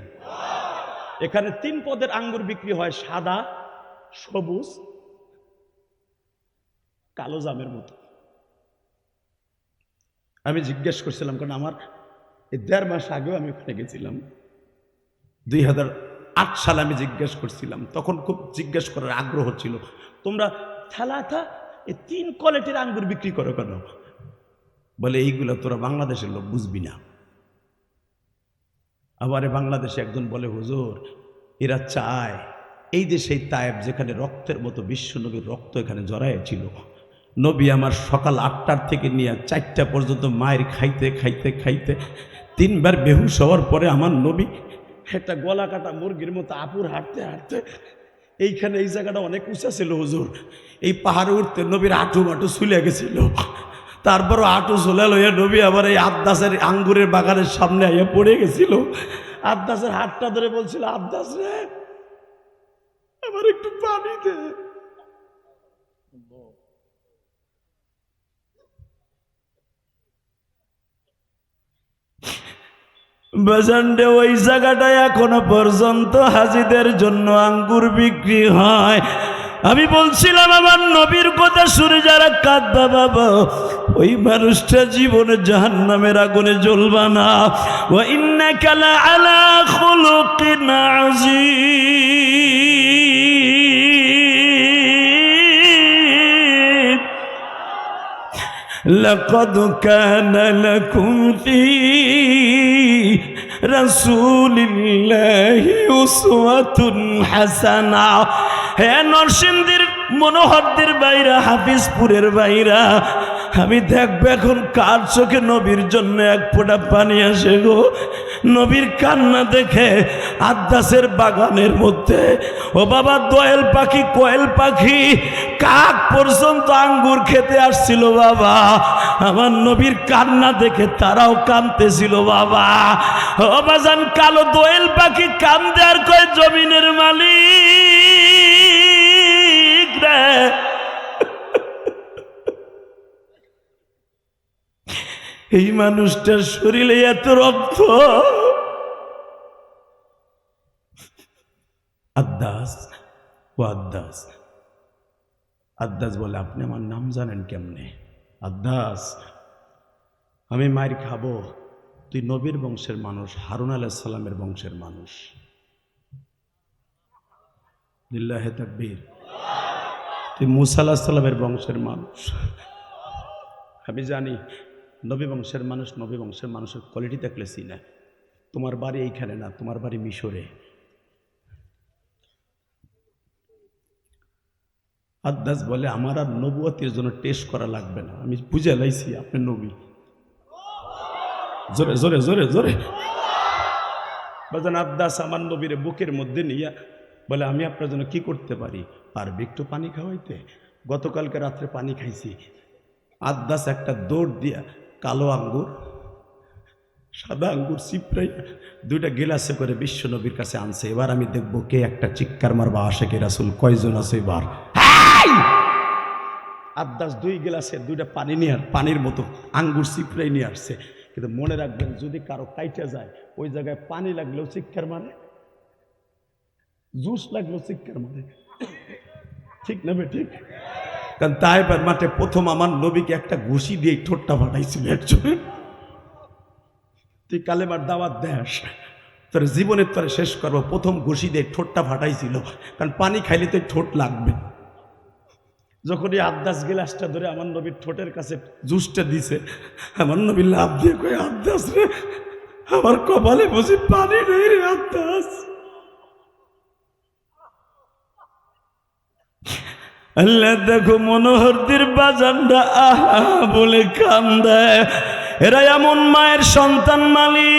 Speaker 1: এখানে 3 পদের আঙ্গুর বিক্রি হয়, সাদা, সবুজ, কালো জামের মতো। আমি জিজ্ঞেস করছিলাম, কারণ আমার এই 1.5 মাস আগেও আমি ওখানে গেছিলাম, 2008 সালে আমি জিজ্ঞেস করছিলাম, তখন খুব জিজ্ঞেস করার আগ্রহ ছিল, তোমরা থালাথা এই 3 কোয়ালিটির আঙ্গুর বিক্রি করো কেন? বলে এইগুলো তোরা বাংলাদেশের লোক বুঝবি না। আবার বাংলাদেশে একজন বলে, হুজুর এরা চায় এই যে সেই তায়েব যেখানে রক্তের মতো বিশ্ব নবীর রক্ত এখানে জড়াইছিল, নবী আমার সকাল 8টার থেকে নিয়ে 4টা পর্যন্ত মায়ের খাইতে খাইতে খাইতে 3 বার বেহুশ হওয়ার পরে আমার নবী একটা গলা কাটা মুরগির মতো আপুর হাঁটতে হাঁটতে এইখানে এই জায়গাটা অনেক উঁচা ছিল হুজুর, এই পাহাড়ে উঠতে নবীর হাঁটু মাটু ছুলে গেছিল। তারপরও হাঁটু ঝোলা লইয়া নবী আবার এই আব্দাসের আঙ্গুরের বাগানের সামনে আইয়া পড়ে গেছিল। আব্দাসের হাতটা ধরে বলছিল, আব্দাস রে আমার একটু পানি দে। বাজানডে ওই জায়গাটায় এখনো পর্যন্ত হাজিদের জন্য আঙ্গুর বিক্রি হয়। আমি বলছিলাম আমার নবীর কথা শুনে যারা কাঁদবা বাবা, ওই মানুষটা জীবনে জাহান্নামের আগুনে জ্বলবা না। ওয়া ইন্নাকা লাআলা খুলুকিন আযীম। লাকাদ কানা লাকুম ফী রাসূলিল্লাহি উসওয়াতুন হাসানা। হে নরসিংদীর মনোহরদের বাইরা, হাফিজপুরের বাইরা, আমি দেখবো এখন কার চোখে নবীর জন্য এক ফোঁটা পানি আসে গো। নবীর কান্না দেখে আদ্দাসের বাগানের মধ্যে ও বাবা দোয়েল পাখি, কোয়েল পাখি, কাক পর্যন্ত আঙ্গুর খেতে আসছিল বাবা। আমার নবীর কান্না দেখে তারাও কাঁদতেছিল বাবা। ও বাজান, কালো দোয়েল পাখি কান্দে আর কয় জমিনের মালিক রে, এই মানুষটার শরীরে এত রক্ত। আদ্দাস, ও আদ্দাস, আদ্দাস বলে আপনি আমার নাম জানেন কেমনে? আদ্দাস, আমি মায়ের খাবো, তুই নবীর বংশের মানুষ, হারুন আলাইহিস সালামের বংশের মানুষ। লিল্লাহি তাকবীর। তুই মূসা আলাইহিস সালামের বংশের মানুষ। আমি জানি নবী বংশের মানুষ, নবী বংশের মানুষের কোয়ালিটি দেখলে চিনে। তোমার বাড়ি এইখানে না, তোমার বাড়ি মিশরে। আদ্দাস বলে আমার আর নবুয়তের জন্য টেস্ট করা লাগবে না, আমি বুঝে লাইছি আপনি নবী। জোরে জোরে জোরে জোরে বাজান। আদ্দাস আমার নবীর বুকের মধ্যে নিয়ে বলে আমি আপনার জন্য কি করতে পারি? পারবে একটু পানি খাওয়াইতে? গতকালকে রাত্রে পানি খাইছি। আদ্দাস একটা দৌড় দিয়া কালো আঙ্গুর, সাদা আঙ্গুর চিপড়াই দুইটা গিলাসে করে বিশ্ব নবীর কাছে আনছে। এবার আমি দেখবো কে একটা চিৎকার মারবা আশেকে রাসূল কয়জন আছে এবার। আদ্দাস দুই গিলাসে দুইটা পানি নিয়ে, পানির মতো আঙ্গুর চিপড়াই নিয়ে আসছে। কিন্তু মনে রাখবেন, যদি কারো কাইটা যায় ওই জায়গায় পানি লাগলেও চিৎকার মারে, জুস লাগলেও চিৎকার মারে, ঠিক না বে ঠিক? কারণ তাইবার মাঠে প্রথম আমার নবীকে একটা ঘুষি দিয়ে ঠোঁটটা ফাটাইছিল একজনে। তুই কালেমার দাওয়াত দেশ, তোর জীবনের তোরে শেষ করবো, প্রথম ঘুষি দিয়ে ঠোঁটটা ফাটাইছিল। কারণ পানি খাইলে তো ঠোঁট লাগবে। যখন এই আদ্দাস গিলাসটা ধরে আমার নবীর ঠোঁটের কাছে জুসটা দিছে, আমার নবী লাভ দিয়ে কই, আদ্দাস রে আমার কপালে বুঝি পানি নেই রে আদ্দাস। আল্লাহ দেখো মনোহরদের বাজানরা আহা বলে কান্দে। এরা এমন মায়ের সন্তান মালিক,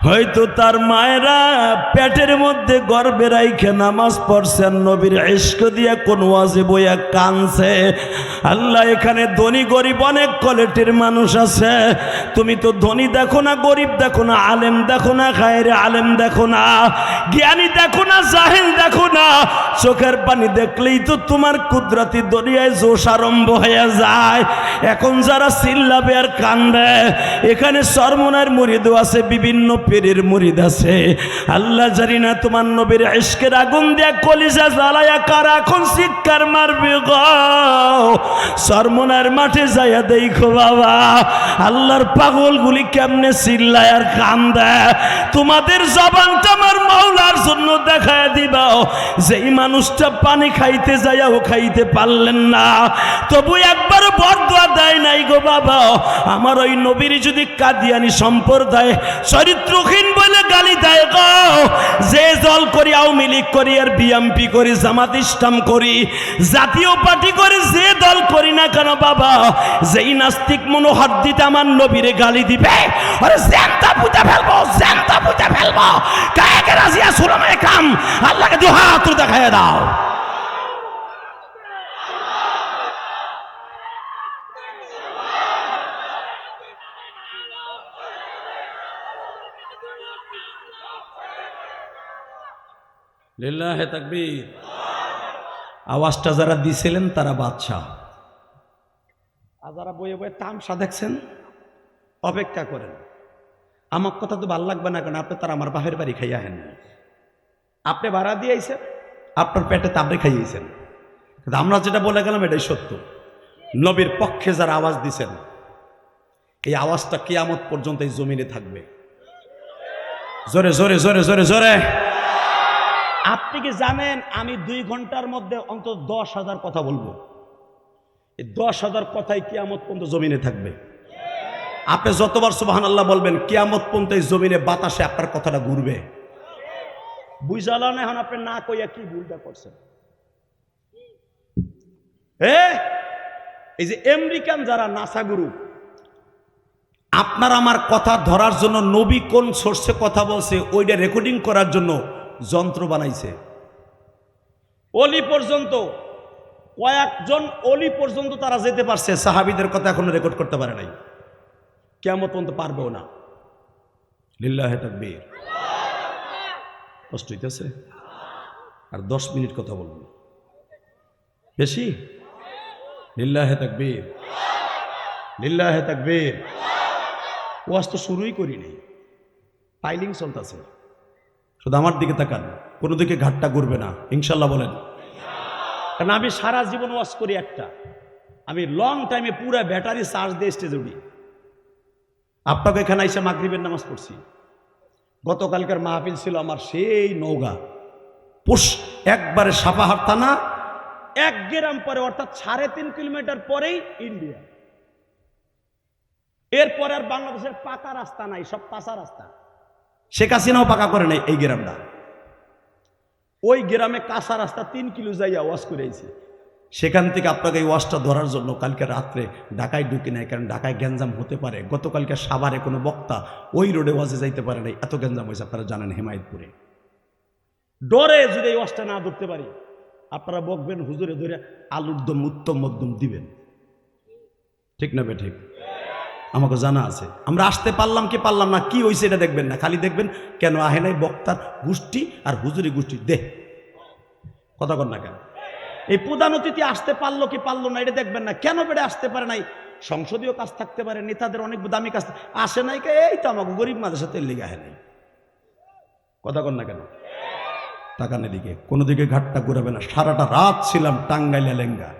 Speaker 1: হয়তো তার মায়েরা পেটের মধ্যে গর্বে রাইখে নামাজ পড়ছেন, নবীর ইশক দিয়া কোন ওয়াজে বইয়া কানছে। আল্লাহ, এখানে ধনী গরিব অনেক কোয়ালিটির মানুষ আছে। তুমি তো ধনী দেখো না, গরিব দেখো না, আলেম দেখো না, গায়রে আলেম দেখো না, জ্ঞানী দেখো না, জাহিল দেখো না। চোখের পানি দেখলেই তো তোমার কুদরতি দরিয়ায় জোশ আরম্ভ হয়ে যায়। এখন যারা চিল্লাবে আর কান্দে, এখানে সরমনের মুরিদও আছে, বিভিন্ন পীরের মুরিদ আছে। আল্লাহ জানি না তোমার নবীর ইশকের আগুন দিয়া কলিজা জ্বালায়া কারা এখন চিৎকার মারবে গো। সরমনের মাঠে যাইয়া দেখো বাবা, আল্লাহর পাগলগুলি কেমনে চিল্লায় আর কান্দে। তোমাদের জবানটা আমার মাওলার জন্য দেখায় দিবা। যেই মানুষটা পানি খাইতে যাইয়াও খাইতে পারলেন না, তবু একবার বরদোয়া দেয় নাই গো বাবা। আমার ওই নবীর যদি কাদিয়ানি সম্প্রদায় চরিত্রহীন বলে গালি দেয় গো, যে দল করি, আওয়ামী লীগ করি, আর বিএমপি করি, জামাত ইসলাম করি, জাতীয় পার্টি করি, যে দল করি না কেন বাবা, যেই নাস্তিক মনোহর দিতে আমার নবীরে গালি দিবে, আরে জ্যান্ত পুঁতে ফেলবো, জ্যান্ত পুঁতে ফেলবো। কাকে রাজিয়া সুলামে কাম, আল্লাহকে দু হাত দেখায় দাও। লিল্লাহে তাকবীর। আওয়াজটা যারা দিছিলেন তারা বাদশাহ, আর যারা বইয়ে বইয়ে তামসা দেখছেন অপেক্ষা করেন। আমার কথা তো ভাল লাগবে না, কারণ আপনি তারা আমার বাপের বাড়ি খাইয়া হেন, আপনি ভাড়া দিয়ে আইছেন, আপনার পেটে তাবড়ে খাইয়েছেন। কিন্তু আমরা যেটা বলে গেলাম এটাই সত্য। নবীর পক্ষে যারা আওয়াজ দিছেন, এই আওয়াজটা কিয়ামত পর্যন্ত এই জমিনে থাকবে। জোরে জোরে জোরে জোরে জোরে। আপনি কি জানেন আমি 2 ঘন্টার মধ্যে অন্তত 10,000 কথা বলবো। এই 10,000 কথাই কিয়ামত পর্যন্ত জমিনে থাকবে। আপনি যতবার সুবহানাল্লাহ বলবেন, কিয়ামত পর্যন্ত এই জমিনে বাতাসে আপনার কথাটা ঘুরবে। বুঝালেন এখন আপনি না কইয়া কি ভুলটা করছেন। এই যে আমেরিকান যারা নাসা গুরু, আপনার আমার কথা ধরার জন্য নবী কোন সোর্সে কথা বলছে ওইটা রেকর্ডিং করার জন্য যন্ত্র বানাইছে। অলি পর্যন্ত, কয়েকজন অলি পর্যন্ত তারা যেতে পারছে, সাহাবীদের কথা এখনো রেকর্ড করতে পারে নাই, কিয়ামত পর্যন্ত পারবেও না। লিল্লাহে তাকবীর। কষ্ট হইতেছে? আর 10 মিনিট কথা বলবো, বেশি? লিল্লাহে তাকবীর, লিল্লাহে তাকবীর। ওয়াজ তো শুরুই করি নাই, পাইলিং চলতেছে। শুধু আমার দিকে তাকান, কোনো দিকে ঘাটটা ঘুরবে না, ইনশাল্লাহ বলেন। কারণ আমি সারা জীবন ওয়াজ করি একটা, আমি লং টাইমে পুরো ব্যাটারি চার্জ দিয়ে স্টেজে উঠি। আপনাকে এখানে এসে মাগরিবের নামাজ পড়ছি। গতকালকার মাহফিল ছিল আমার সেই নওগাঁ, পুশ একবারে সাপাহার থানা, 1 গ্রাম পরে, অর্থাৎ 3.5 কিলোমিটার পরেই ইন্ডিয়া। এরপরে আর বাংলাদেশের পাকা রাস্তা নাই, সব কাঁচা রাস্তা। শেখ হাসিনাও পাকা করে নাই এই গ্রামটা। ওই গ্রামে কাঁচা রাস্তা 3 কিলো যাইয়া ওয়াজ করেছি। সেখান থেকে আপনাকে এই ওয়াজটা ধরার জন্য কালকে রাত্রে ঢাকায় ঢুকি নাই, কারণ ঢাকায় গ্যাঞ্জাম হতে পারে। গতকালকে সাভারে কোনো বক্তা ওই রোডে ওয়াজে যাইতে পারে নাই, এত গ্যাঞ্জাম হয়েছে। আপনারা জানেন হেমায়েতপুরে। ডরে যদি এই ওয়াজটা না ধরতে পারি, আপনারা বকবেন হুজুরে ধরে আলুর দম উত্তম মধ্যম দিবেন, ঠিক না বে ঠিক? আমাকে জানা আছে। আমরা আসতে পারলাম কি পারলাম না, কি হয়েছে এটা দেখবেন না, খালি দেখবেন কেন আহে নাই বক্তার গোষ্ঠী আর হুজুরি গোষ্ঠী। কথা কর না কেন? এই প্রধান অতিথি আসতে পারলো কি পারলো না এটা দেখবেন না, কেন বেড়ে আসতে পারে নাই। সংসদীয় কাজ থাকতে পারে, নেতাদের অনেক দামি কাজ আসে নাই, এই তো আমাকে গরিব মানুষের সাথে লেগে আহে নাই। কথা কর না কেন? তাকান এদিকে, কোনো দিকে ঘাটটা ঘুরাবে না। সারাটা রাত ছিলাম টাঙ্গাইলে লেঙ্গা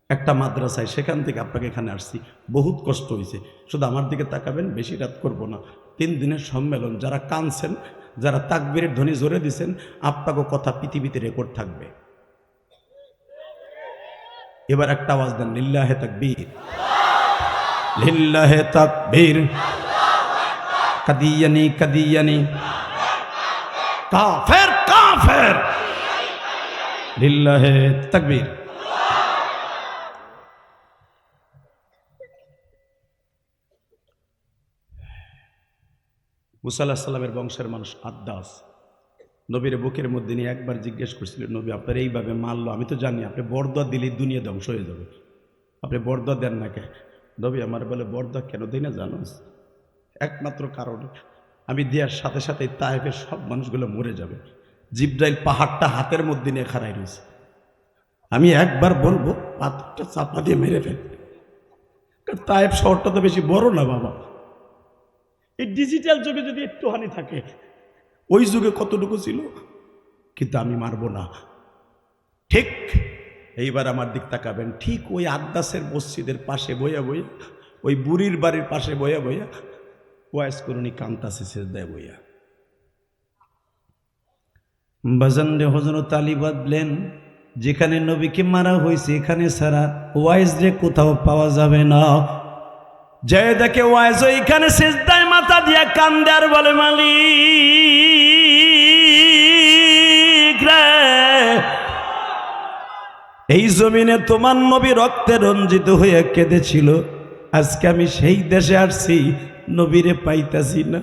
Speaker 1: একটা মাদ্রাসায়, সেখান থেকে আপনাকে এখানে আসছি। বহুত কষ্ট হয়েছে। শুধু আমার দিকে তাকাবেন, বেশি রাত করব না। 3 দিনের সম্মেলন। যারা কানছেন, যারা তাকবীরের ধ্বনি জোরে দিছেন, আপনাকে কথা পৃথিবীতে রেকর্ড থাকবে। এবার একটা আওয়াজ দেন, লিল্লাহে তাকবীর, লিল্লাহে তাকবীর, কাদিয়ানি কাদিয়ানি, কাফের কাফের, লিল্লাহে তাকবীর। মুসা আলাইহিস সালামের বংশের মানুষ আদ্দাস নবীর বুকের মধ্যে নিয়ে একবার জিজ্ঞেস করছিলেন, নবী আপনার এইভাবে মারলো, আমি তো জানি আপনি বরদোয়া দিলে দুনিয়া ধ্বংস হয়ে যাবে, আপনি বরদোয়া দেন না কে? নবী আমার বলে, বরদোয়া কেন দিই না জানোস? একমাত্র কারণে আমি দেওয়ার সাথে সাথে তায়েফের সব মানুষগুলো মরে যাবে। জিব্রাইল পাহাড়টা হাতের মধ্যে নিয়ে খাড়াই রয়েছে, আমি একবার বলবো পাথরটা চাপা দিয়ে মেরে ফেলবে। তায়েফ শহরটা তো বেশি বড় না বাবা। এই ডিজিটাল যুগে যদি একটুখানি থাকে, ওই যুগে কতটুকু ছিল, কিন্তু আমি মারবো না। ঠিক এইবার আমার দিক তাকাবেন, ঠিক ওই আদ্দাসের মসজিদের পাশে বইয়া বইয়া, ওই বুড়ির বাড়ির পাশে বইয়া বইয়া ওয়াইস করুনি কান্তাসে সেজদায় বইয়া। বাজানরে হযরত আলী বললেন, যেখানে নবীকে মারা হয়েছে এখানে সারা ওয়াইস রে কোথাও পাওয়া যাবে না। জয় দেখে ওয়াইস ওইখানে সেজদায় মাথা দিয়া কান্দে আর বলে, মালিক রে, এই জমিনে তোমার নবী রক্তে রঞ্জিত হয়ে কেঁদেছিল। আজকে আমি সেই দেশে আসছি, নবীরে পাইতাছি না,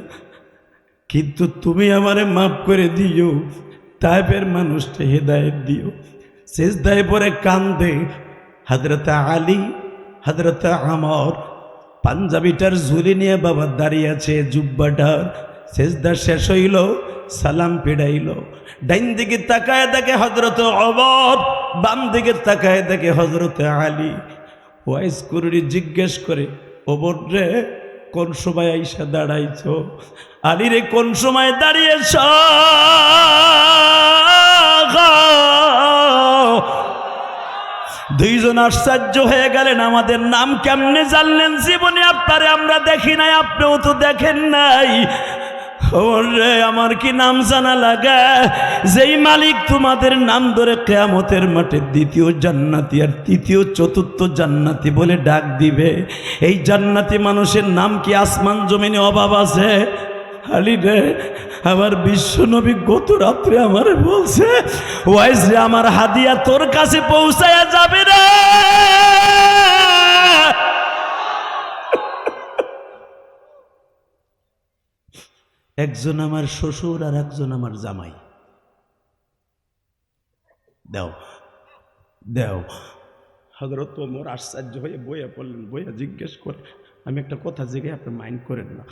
Speaker 1: কিন্তু তুমি আমারে মাফ করে দিও। তাইফের মানুষটা হেদায়েত দিও। সিজদায় পড়ে কান্দে হযরত আলী, হযরত আমর, পাঞ্জাবিটার ঝুলি নিয়ে বাবা দাঁড়িয়ে আছে, জুব্বাটার। সিজদা শেষ হইল, সালাম ফিরাইল। ডাইন দিকে তাকায় দেখে হযরত ওমর, বাম দিকে তাকায় দেখে হযরত আলী। ওয়াইস কুরুরি জিজ্ঞেস করে, ওমর রে কোন সময় আইসা দাঁড়াইছ? আলী রে কোন সময় দাঁড়িয়েছ? দুইজন আশ্চর্য হয়ে গেলেন, আমাদের নাম কেমনে জানলেন? জীবনে আপনারে আমরা দেখি নাই, আপনিও তো দেখেন নাই। ওরে আমার কি নাম জানা লাগে? যেই মালিক তোমাদের নাম ধরে কিয়ামতের মাঠে দ্বিতীয় জান্নাতি আর তৃতীয় চতুর্থ জান্নাতি বলে ডাক দিবে, এই জান্নাতি মানুষের নাম কি আসমান জমিনে অভাব আছে? আলী রে, আমার বিশ্ব নবী গত রাত্রে আমার বলছে, ওয়াইস রে আমার হাদিয়া তোর কাছে পৌঁছায়া যাবে রে। একজন আমার শ্বশুর আর একজন আমার জামাই। দেও দেও। হযরত ওমর আশ্চর্য হয়ে বইয়া পড়লেন, বইয়া জিজ্ঞেস করে, আমি একটা কথা জিজ্ঞেস, আপনি মাইন্ড করেন না।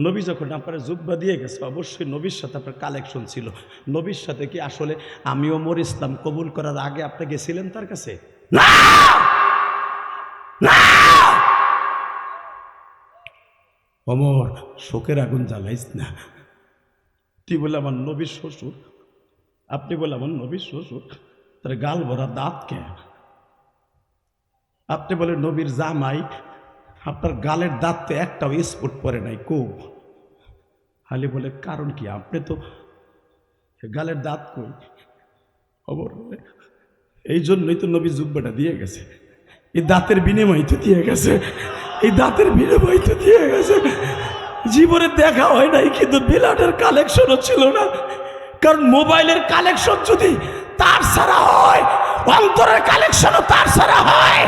Speaker 1: নবী যখন আপনার জুব্বা দিয়ে গেছে, অবশ্যই নবীর সাথে আপনার কালেকশন ছিল। নবীর সাথে কি আসলে আমি ওমর ইসলাম কবুল করার আগে আপনি গেছিলেন তার কাছে? না না। ওমর, শোকের আগুন জ্বালাইস না। তুই বলে আমার নবীর শ্বশুর, আপনি বলে আমার নবীর শ্বশুর, তার গাল ভরা দাঁত কে? আপনি বলে নবীর জামাই, আপনার গালের দাঁত তো একটাও স্পট পরে নাই, খুব। আলী বলে কারণ কি? আপনি তো গালের দাঁত কই? খবর এই জন্যই তো নবী জুব্বাটা দিয়ে গেছে, এই দাঁতের বিনিময় তো দিয়ে গেছে, এই দাঁতের বিনিময় তো দিয়ে গেছে। জীবনে দেখা হয় নাই, কিন্তু বিলাটের কালেকশনও ছিল না। কারণ মোবাইলের কালেকশন যদি তার ছাড়া হয়, অন্তরের কালেকশনও তার ছাড়া হয়,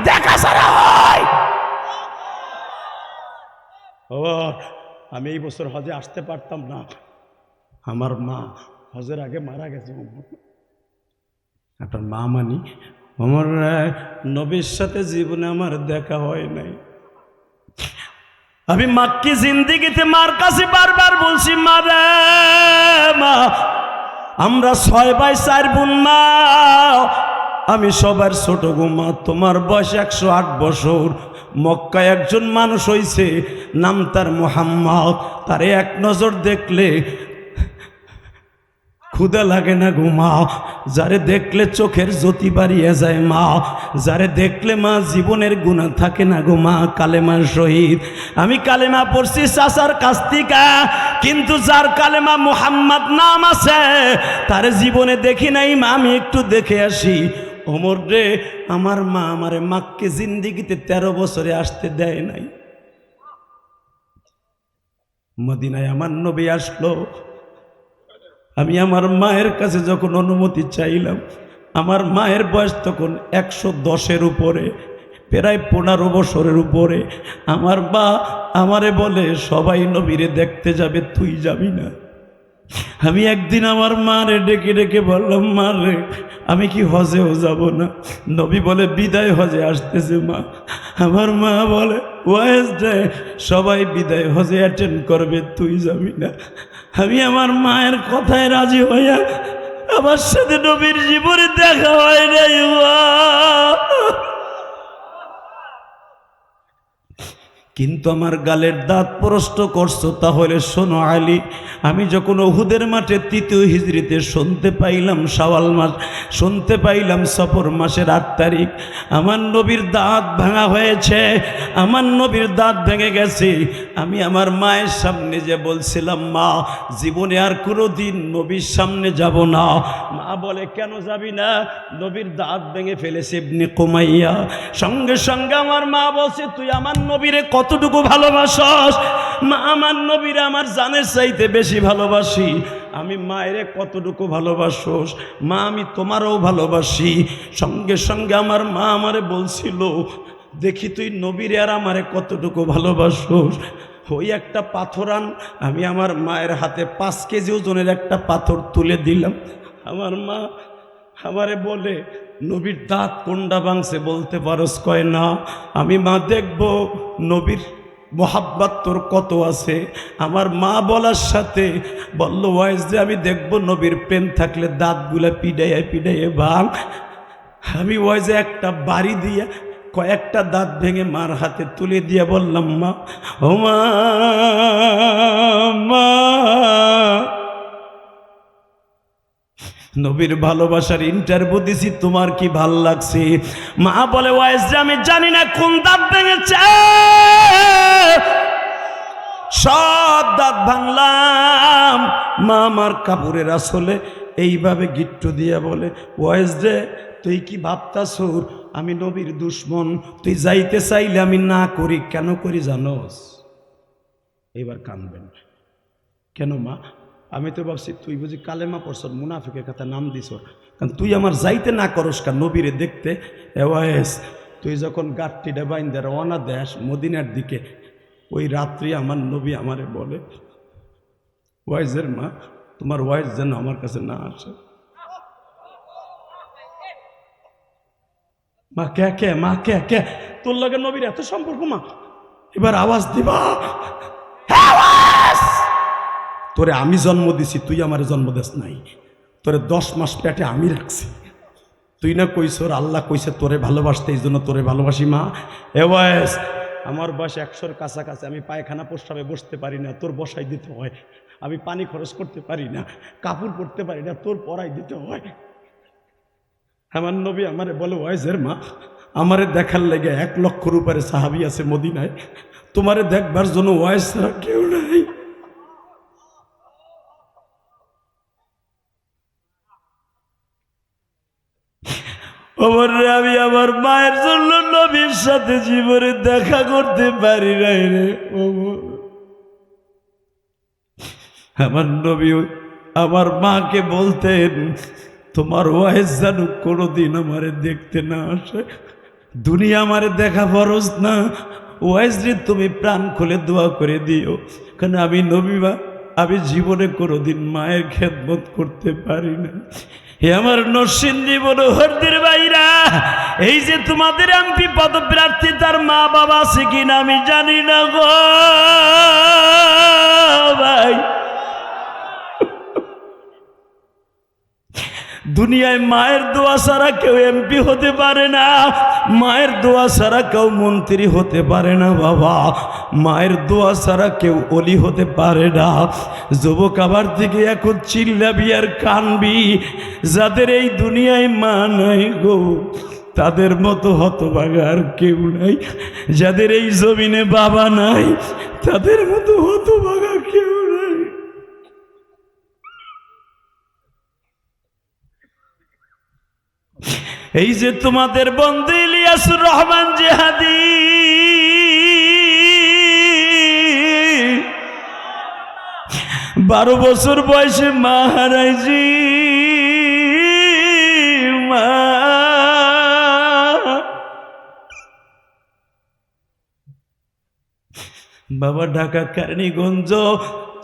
Speaker 1: দেখা ছাড়া হয়। আমি এই বছর হজে আসতে পারতাম না, আমার মা হজের আগে মারা গেছে। আপনার মা মানি আমার নবীর সাথে জীবনে আমার দেখা হয় নাই। আমি মাক্কি জিন্দিগিতে মার কাছে বারবার বলছি, মা রে মা, আমরা 6 ভাই 4 বোন মা, আমি সবার ছোট গো মা, তোমার বয়স 108 বছর। মক্কায় একজন মানুষ হইছে, নাম তার মুহাম্মদ, তারে এক নজর দেখলে ক্ষুধা লাগে না গো মা, যারে দেখলে চোখের জ্যোতি বাড়িয়ে যায় মা, যারে দেখলে মা জীবনের গুণা থাকে না গো মা, কালেমার শহীদ। আমি কালেমা পড়ছি চাচার কাছ থেকে, কিন্তু যার কালেমা মুহাম্মদ নাম আছে তারে জীবনে দেখি নাই মা, আমি একটু দেখে আসি। ওমর রে, আমার মা আমারে মাক্কে জিন্দিগিতে 13 বছরে আসতে দেয় নাই। মদিনায় আমার নবী আসলো, আমি আমার মায়ের কাছে যখন অনুমতি চাইলাম, আমার মায়ের বয়স তখন 110-এর উপরে, প্রায় 15 বছরের উপরে। আমার মা আমারে বলে, সবাই নবীরে দেখতে যাবে, তুই যাবি না? আমি একদিন আমার মারে ডেকে ডেকে বললাম, মা রে, আমি কি হজেও যাব না? নবী বলে, বিদায় হজে আসতেছে মা। আমার মা বলে, ওয়েসডে সবাই বিদায় হজে অ্যাটেন্ড করবে, তুই যাবি না? আমি আমার মায়ের কথায় রাজি হইয়া, আমার সাথে নবীর জীবনে দেখা হয় নাই মা। কিন্তু আমার গালের দাঁত প্রশ্ন করছো, তাহলে শোনো আলী, আমি যখন উহুদের মাঠে 3য় হিজরিতে শুনতে পাইলাম শাওয়াল মাস, শুনতে পাইলাম সফর মাসের 8 তারিখ, আমার নবীর দাঁত ভাঙা হয়েছে, আমার নবীর দাঁত ভেঙে গেছে। আমি আমার মায়ের সামনে যে বলছিলাম, মা জীবনে আর কোনো দিন নবীর সামনে যাব না। মা বলে, কেন যাবি না? নবীর দাঁত ভেঙে ফেলেছে ইবনে কুমাইয়া। সঙ্গে সঙ্গে আমার মা বলছে, তুই আমার নবীরে কতটুকু ভালোবাসস? মা, আমার নবীরে আমার জানের চাইতে বেশি ভালোবাসি। আমি মায়েরে কতটুকু ভালোবাসোস, মা আমি তোমারও ভালোবাসি। সঙ্গে সঙ্গে আমার মা আমারে বলছিল, দেখি তুই নবীরে আর আমারে কতটুকু ভালোবাসোস। ওই একটা পাথর আন। আমি আমার মায়ের হাতে 5 কেজি ওজনের একটা পাথর তুলে দিলাম। আমার মা আমারে বলে, নবীর দাঁত কোনটা ভাঙছে বলতে পারস? কয় না। আমি মা দেখব নবীর মোহাব্বত তোর কত আছে। আমার মা বলার সাথে বলল, ওয়াইজ যে আমি দেখব নবীর প্রেম থাকলে দাঁতগুলা পিডাইয়া পিডাইয়া ভাঙ। আমি ওয়াইজে একটা বাড়ি দিয়া কয়েকটা দাঁত ভেঙে মার হাতে তুলে দিয়ে বললাম, মা ও মা, মা নবীর ভালোবাসার ইন্টারভিউ দিছি, তোমার কি ভাল লাগছে? মা বলে, ওয়াইজ যে আমি জানি না কোন দাঁত ভেঙেছে, সব দাঁত ভাঙলাম। মা আমার কাপড়ের আসলে এইভাবে গিট্টু দিয়া বলে, ওয়াইজ যে তুই কি ভাবতাছুর আমি নবীর দুশ্মন? তুই যাইতে চাইলে আমি না করি, কেন করি জানোস? এইবার কানবেন কেন মা? আমি তো ভাবছি তুই বুঝি কালেমা পড়ছ, মুনাফিকের কথা নাম দিস, কারণ তুই আমার যাইতে না করস কা নবীরে দেখতে। ওয়াইস তুই যখন গাঠটিটা বাইন্দা রওনা দেশ মদিনার দিকে, ওই রাত্রি আমার নবী আমারে বলে, ওয়াইজের মা তোমার ওয়াইজ যেন আমার কাছে না আসে। মা কে কে, মা কে কে, তোর লগে নবীর এত সম্পর্ক মা? এবার আওয়াজ দিবা। তোরে আমি জন্ম দিছি, তুই আমার জন্ম দিস নাই। তোরে 10 মাস পেটে আমি রাখছি। তুই না কইছর আল্লাহ কইছে তোরে ভালোবাসতে, এই জন্য তোরে ভালোবাসি মা। এ বয়স আমার বয়স 100-র কাছাকাছি। আমি পায়খানা প্রস্রাবে বসতে পারি না, তোর বসাই দিতে হয়। আমি পানি খরচ করতে পারি না, কাপড় পরতে পারি না, তোর পরাই দিতে হয়। আমার নবী আমারে বলে, ওয়াইজের মা আমারে দেখার লেগে 1 লক্ষর উপরে সাহাবী আছে মদিনায়, তোমারে দেখবার জন্য ওয়াইজ ছাড়া কেউ নাই। আমি আমার মায়ের জন্য নবীর সাথে জীবনে দেখা করতে পারি নাই রে। আমার নবী আমার মাকে বলতেন, তোমার ওয়াইজ জানু কোনোদিন আমারে দেখতে না আসে, দুনিয়া আমারে দেখা ফরজ না, ওয়াইজ রে তুমি প্রাণ খুলে দোয়া করে দিও, কারণ আমি নবী মা, আমি জীবনে কোনোদিন মায়ের খেদমত করতে পারি না। হে আমার নরসিংদী মনোহরদের ভাইরা, এই যে তোমাদের এমপি পদপ্রার্থী, তার মা বাবা আছে কিনা আমি জানি না গো ভাই। দুনিয়ায় মায়ের দোয়া ছাড়া কেউ এমপি হতে পারে না, মায়ের দোয়া ছাড়া কেউ মন্ত্রী হতে পারে না বাবা, মায়ের দোয়া ছাড়া কেউ অলি হতে পারে না। যুবক আবার থেকে এখন চিল্লাবি আর কানবি, যাদের এই দুনিয়ায় মা নাই গো তাদের মতো হতভাগা আর কেউ নাই, যাদের এই জমিনে বাবা নাই তাদের মতো হতভাগা কেউ নাই। এই যে তোমাদের বন্ধু ইলিয়াসুর রহমান জিহাদি, বারো বছর বয়সে মা হারাইছি। মা বাবা ঢাকা কেরানীগঞ্জ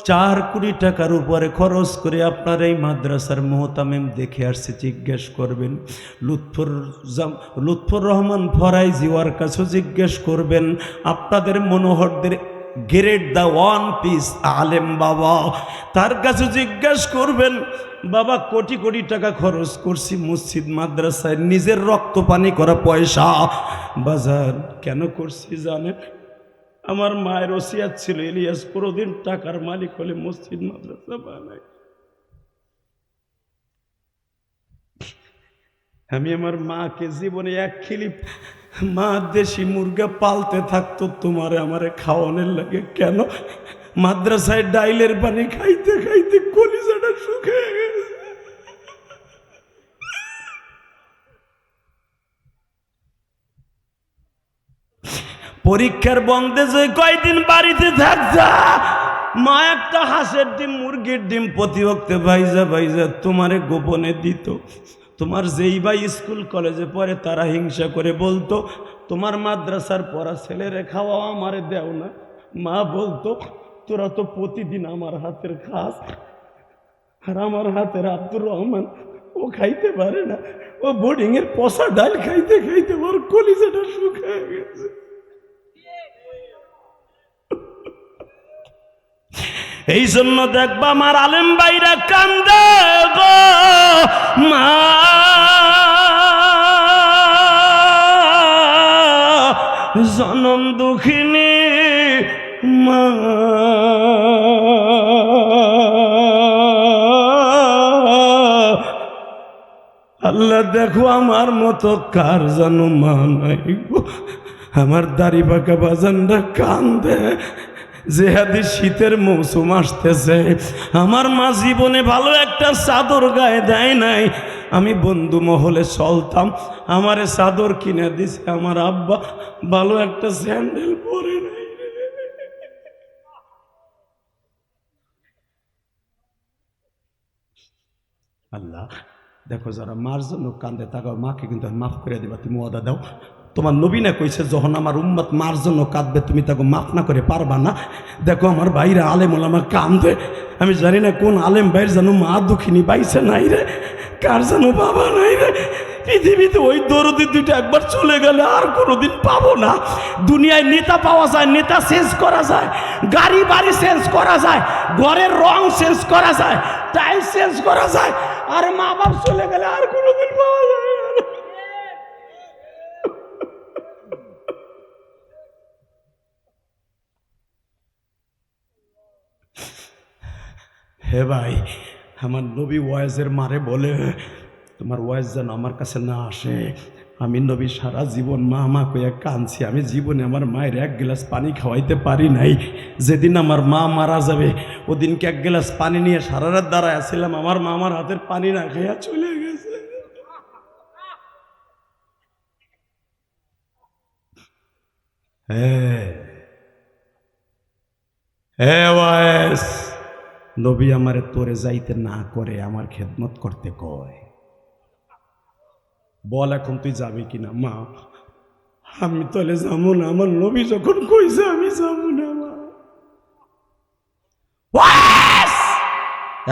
Speaker 1: 4 কোটি টাকার উপরে খরচ করে আপনার এই মাদ্রাসার মোহতামিম দেখে আসছে। জিজ্ঞেস করবেন লুৎফর রহমান ফরাইজি, ওর কাছেও জিজ্ঞেস করবেন। আপনাদের মনোহরদের গ্রেড দা 1 পিস আলেম বাবা, তার কাছে জিজ্ঞেস করবেন। বাবা কোটি কোটি টাকা খরচ করছি মসজিদ মাদ্রাসায়, নিজের রক্ত পানি করা পয়সা। বাজার কেন করছি জানেন? আমার মায়ের ওসিয়াত ছিল, ইলিয়াস কোনোদিন টাকার মালিক হলে মসজিদ মাদ্রাসা বানায়। আমি আমার মাকে জীবনে 1 খিলি মা দেশি মুরগা পালতে থাকতো তোমারে আমারে খাওয়ানোর লাগে। কেন? মাদ্রাসায় ডাইলের পানি খাইতে খাইতে কলিজাটা শুকিয়ে গেছে। পরীক্ষার বন্ধে যে কয়দিন বাড়িতে থাকতা, মা একটা হাঁসের ডিম মুরগির ডিম প্রতি বক্তে ভাইজা ভাইজা তোমারে গোপনে দিত। তোমার যেই ভাই স্কুল কলেজে পড়ে তারা হিংসা করে বলতো তোমার মাদ্রাসার পড়া ছেলেরে খাওয়া আমারে দেও না। মা বলতো তোরা তো প্রতিদিন আমার হাতের খাস, আর আমার হাতের আব্দুর রহমান ও খাইতে পারে না, ও বোর্ডিং এর পচা ডাল খাইতে খাইতে ওর কলিজাটা শুকায় গেছে। এই জন্য দেখবা আমার আলেম ভাইরা কান্দে গো মা, জনম দুঃখিনী মা। আল্লাহ দেখো আমার মতো কার জানো মা নাই গো। আমার দাড়ি পাকা বাজানরা কান্দে যে হাদিস শীতের মৌসুম আসতেছে, আমার মা জীবনে ভালো একটা চাদর গায়ে দেয় নাই। আমি বন্ধু মহলে চলতাম, আমারে চাদর কিনে দিছে আমার আব্বা, ভালো একটা স্যান্ডেল পরে নাই। আল্লাহ দেখো যারা মার জন্য কান্দে তাকাও, মাকে কিন্তু মাফ করে দিবা, তুমি ওয়াদা দাও। তোমার নবী না কইছে যখন আমার উম্মত মার জন্য কাঁদবে তুমি তাকে মাফ না করে পারবা না। দেখো আমার ভাইরা আলেম ওলামা কান্দে, আমি জানি না কোন আলেম ভাইয়ের যেন মা দুঃখিনী পাইছে নাই রে, কার যেন বাবা নাই রে। পৃথিবীতে ওই দরদি দুইটা একবার চলে গেলে আর কোনোদিন পাবো না। দুনিয়ায় নেতা পাওয়া যায়, নেতা চেঞ্জ করা যায়, গাড়ি বাড়ি চেঞ্জ করা যায়, ঘরের রং চেঞ্জ করা যায়, টাইলস চেঞ্জ করা যায়, আর মা বাপ চলে গেলে আর কোনোদিন পাওয়া যায় না। হে ভাই, আমার নবী ওয়াইজের মারে বলে তোমার ওয়াইজ যেন আমার কাছে না আসে। আমি নবী সারা জীবন মা মা কইয়া কাঁদছি, আমি জীবনে আমার মায়ের এক গ্লাস পানি খাওয়াইতে পারি নাই। যেদিন আমার মা মারা যাবে ওদিনকে এক গ্লাস পানি নিয়ে সারা রাত দাঁড়ায় আসছিলাম, আমার মা আমার হাতের পানি না খাইয়া চলে গেছে। হ্যাঁ ওয়াইজ, নবী আমারে তোরে যাইতে না করে আমার খেদমত করতে কয়। বল এখন তুই যাবি কিনা? মা আমি তাহলে যাবো না, আমার নবী যখন কইছে আমি যাবো না মা।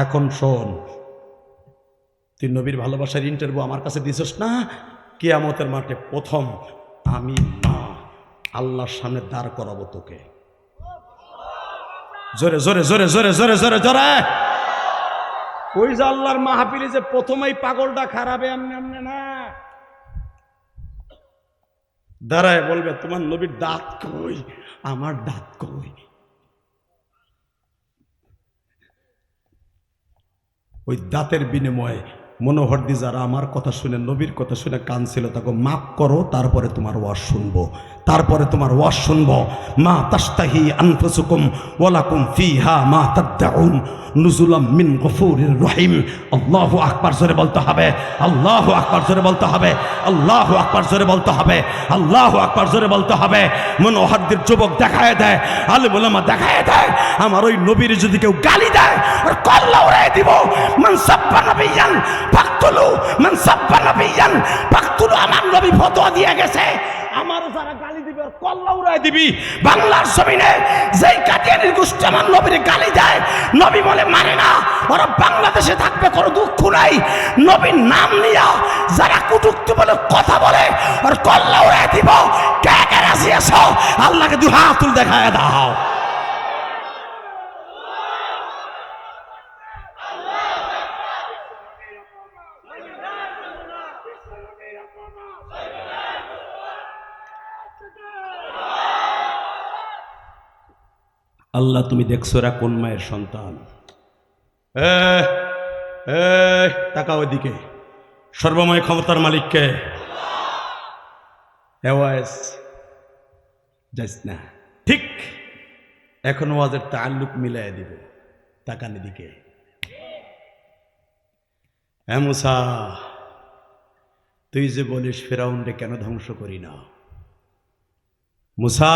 Speaker 1: এখন শোন, তুই নবীর ভালোবাসার ইন্টারভিউ আমার কাছে দিছস না, কিয়ামতের মাঠে প্রথম আমি মা আল্লাহর সামনে দাঁড় করাবো তোকে। জোরে জোরে জোরে জোরে জোরে জোরে জোরে। ওই যে আল্লাহর মাহফিলে যে প্রথমেই পাগলটা খারাপে এমনি এমনি না, দাঁড়ায় বলবে তোমার নবীর দাঁত কই, আমার দাঁত কই। ওই দাঁতের বিনিময়ে মনোহরদি যারা আমার কথা শুনে নবীর কথা শুনে কাঁদছিল তাকে মাফ করো, তারপরে তোমার ওয়াজ শুনবো, তারপরে তোমার ওয়াজ শুনবো। মা তাস্তাহি আনফুসুকুম ওয়ালাকুম ফিহা মা তাদউন নুজুলাম মিন গফুরির রহিম। আল্লাহু আকবার জোরে বলতে হবে, আল্লাহু আকবার জোরে বলতে হবে, আল্লাহু আকবার জোরে বলতে হবে, আল্লাহু আকবার জোরে বলতে হবে। মনোহরদির যুবক দেখায় দেয়, আলেম ওলামা দেখায় দেয়, আমার ওই নবীর যদি কেউ গালি দেয় আর কল্লা উড়াই দিব। মান সাব্বা নবিয়ান ফাকতুলু, মান সাব্বা নবিয়ান ফাকতুলু। আমার নবী ফতোয়া দিয়ে গেছে, আমারও যারা গালি দিবে আর কল্লা উড়াই দিবি। বাংলার জমিনে যেই কাদিয়ানির গোষ্ঠী আমার নবীর গালি দেয়, নবী বলে মানে না, ওরা বাংলাদেশে থাকবে, কোনো দুঃখ নাই। নবীর নাম নিয়া যারা কুটুক্তি বলে কথা বলে আর কল্লা উড়াই দিব, কে কে রাজি আছো আল্লাহকে দুই হাত তুলে দেখায় দাও। আল্লাহ তুমি দেখছো এরা কোন মায়ের সন্তান। তাকাও ওইদিকে, সর্বময় ক্ষমতার মালিককে। যাইস না, ঠিক এখন ওয়াজের তাল্লুক মিলাই দিব। তাকান এদিকে। মুসা, তুই যে বলিস ফেরাউনরে কেন ধ্বংস করি না? মুসা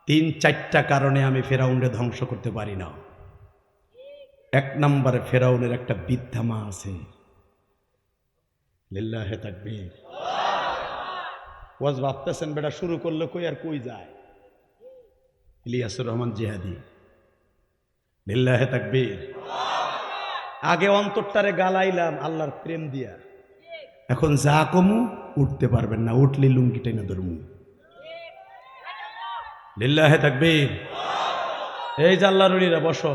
Speaker 1: 3-4টা কারণে আমি ফেরাউনকে ধ্বংস করতে পারি না। 1 নম্বরে ফেরাউনের একটা বৃদ্ধা মা আছে। লিল্লাহে তাকবীর। ওয়াজ ভাবতেছেন বেটা শুরু করলে কই আর কই যায়। ইলিয়াসুর রহমান জিহাদি। লিল্লাহে তাকবীর। আগে অন্তরটারে গালাইলাম আল্লাহর প্রেম দিয়া, এখন যা কমু উঠতে পারবেন না, উঠলে লুঙ্গি টেনে ধরমু। লিল্লাহে তাকবীর। এই যে আল্লাহর ওলিরা বসো,